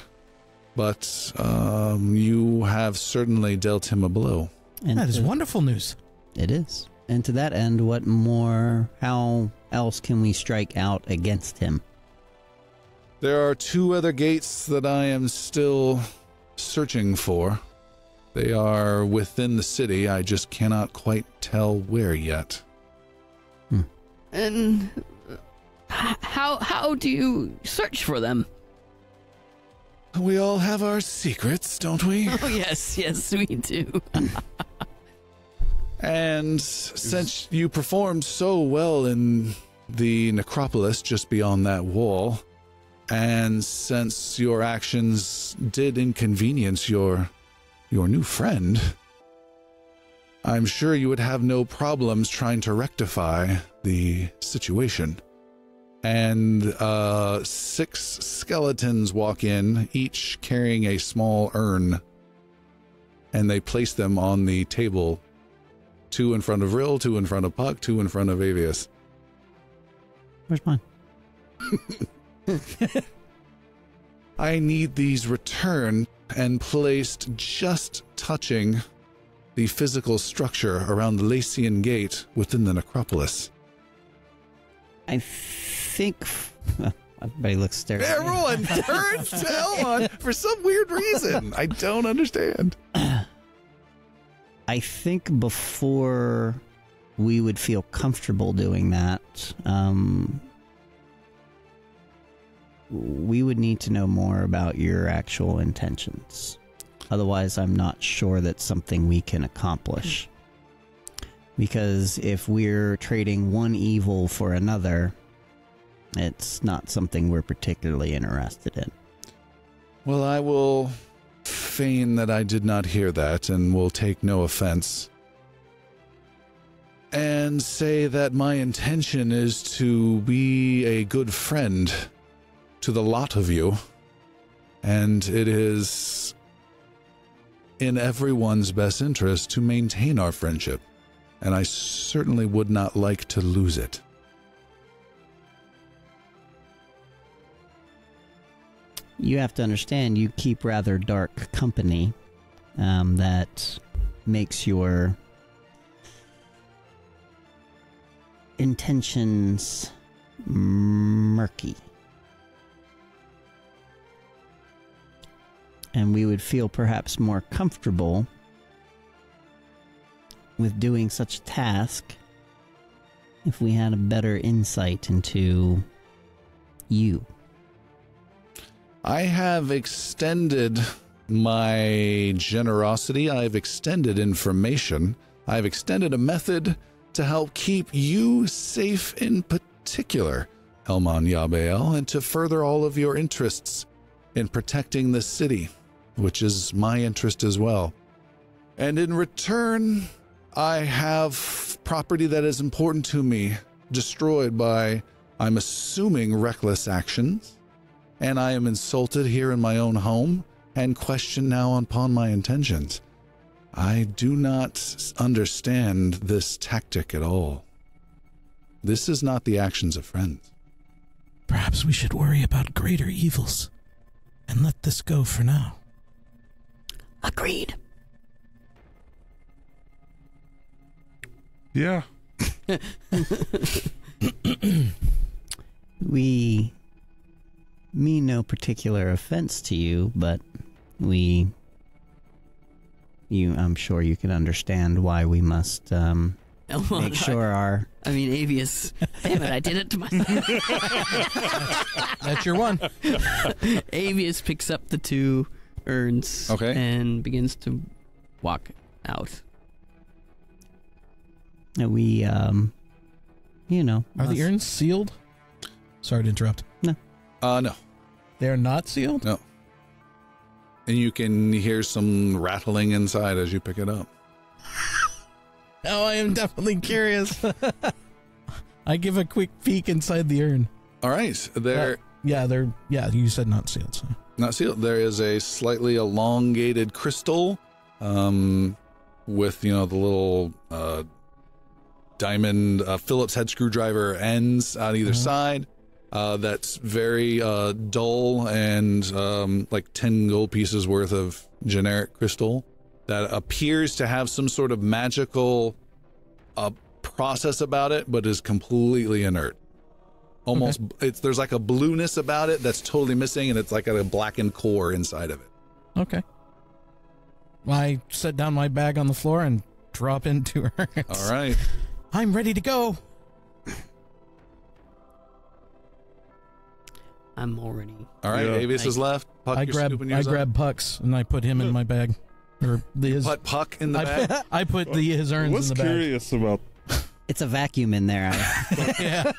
Speaker 1: but you have certainly dealt him a blow.
Speaker 3: And
Speaker 5: That is wonderful news.
Speaker 3: It is. And to that end, how else can we strike out against him?
Speaker 1: There are 2 other gates that I am still searching for. They are within the city. I just cannot quite tell where yet.
Speaker 6: And how do you search for them?
Speaker 1: We all have our secrets, don't we?
Speaker 6: Oh, yes, we do.
Speaker 1: And since you performed so well in the Necropolis just beyond that wall, and since your actions did inconvenience your new friend, I'm sure you would have no problems trying to rectify the situation. And 6 skeletons walk in, each carrying a small urn, and they place them on the table. 2 in front of Rill, 2 in front of Puck, 2 in front of Avius.
Speaker 3: Where's mine?
Speaker 1: I need these returned and placed just touching the physical structure around the Lacian Gate within the Necropolis.
Speaker 3: I think... everybody looks staring.
Speaker 1: Everyone turns to Elmon for some weird reason. I don't understand.
Speaker 3: I think before we would feel comfortable doing that, we would need to know more about your actual intentions. Otherwise, I'm not sure that's something we can accomplish. Because if we're trading one evil for another, it's not something we're particularly interested in.
Speaker 1: Well, I will feign that I did not hear that and will take no offense. And say that my intention is to be a good friend to the lot of you. And it is in everyone's best interest to maintain our friendship. And I certainly would not like to lose it.
Speaker 3: You have to understand, you keep rather dark company that makes your intentions murky. And we would feel perhaps more comfortable with doing such a task if we had a better insight into you.
Speaker 1: I have extended my generosity, I've extended information. I've extended a method to help keep you safe in particular, Elmon Yabael, and to further all of your interests in protecting the city, which is my interest as well. And in return, I have property that is important to me destroyed by, I'm assuming, reckless actions, and I am insulted here in my own home and questioned now upon my intentions. I do not understand this tactic at all. This is not the actions of friends.
Speaker 5: Perhaps we should worry about greater evils and let this go for now.
Speaker 6: Agreed.
Speaker 2: Yeah.
Speaker 3: We mean no particular offense to you, but I'm sure you can understand why we must make sure our...
Speaker 4: I mean, Avius. Damn it, I did it to myself.
Speaker 5: That's your one.
Speaker 4: Avius picks up the 2 urns and begins to walk out.
Speaker 3: We, you know...
Speaker 5: Are the urns sealed? Sorry to interrupt.
Speaker 3: No.
Speaker 1: No.
Speaker 5: They're not sealed?
Speaker 1: No. And you can hear some rattling inside as you pick it up.
Speaker 5: Oh, I am definitely curious. I give a quick peek inside the urn.
Speaker 1: All right.
Speaker 5: You said not sealed. So.
Speaker 1: Not sealed. There is a slightly elongated crystal with, the little diamond Phillips head screwdriver ends on either side. That's very dull and like 10 gold pieces worth of generic crystal that appears to have some sort of magical process about it, but is completely inert. Almost, there's like a blueness about it that's totally missing, and it's like a blackened core inside of it.
Speaker 5: Okay. I set down my bag on the floor and drop into her.
Speaker 1: All right.
Speaker 5: I'm ready to go.
Speaker 4: I'm already...
Speaker 1: All right, Avius is left. Puck,
Speaker 5: I grab Puck's and I put him in my bag. Or his.
Speaker 1: Put Puck in the bag?
Speaker 5: I put his urns in the bag.
Speaker 2: I was curious about...
Speaker 3: It's a vacuum in there.
Speaker 5: Yeah.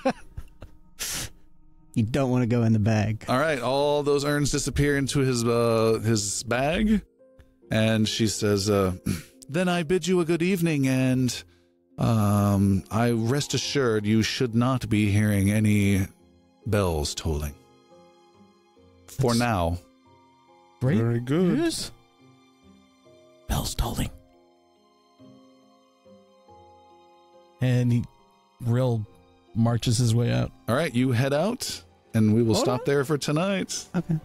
Speaker 3: You don't want to go in the bag.
Speaker 1: All right, all those urns disappear into his bag, and she says, then I bid you a good evening, and I rest assured you should not be hearing any bells tolling. For now.
Speaker 5: Great
Speaker 2: Very good.
Speaker 5: news. Bells tolling. And he marches his way out.
Speaker 1: All right, you head out, and we will stop there for tonight.
Speaker 3: Okay.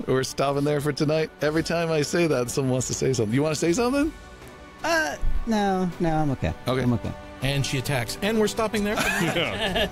Speaker 1: We're stopping there for tonight. Every time I say that, someone wants to say something. You want to say something?
Speaker 3: No, I'm okay.
Speaker 1: Okay.
Speaker 3: I'm okay.
Speaker 5: And she attacks. And we're stopping there.
Speaker 2: Yeah.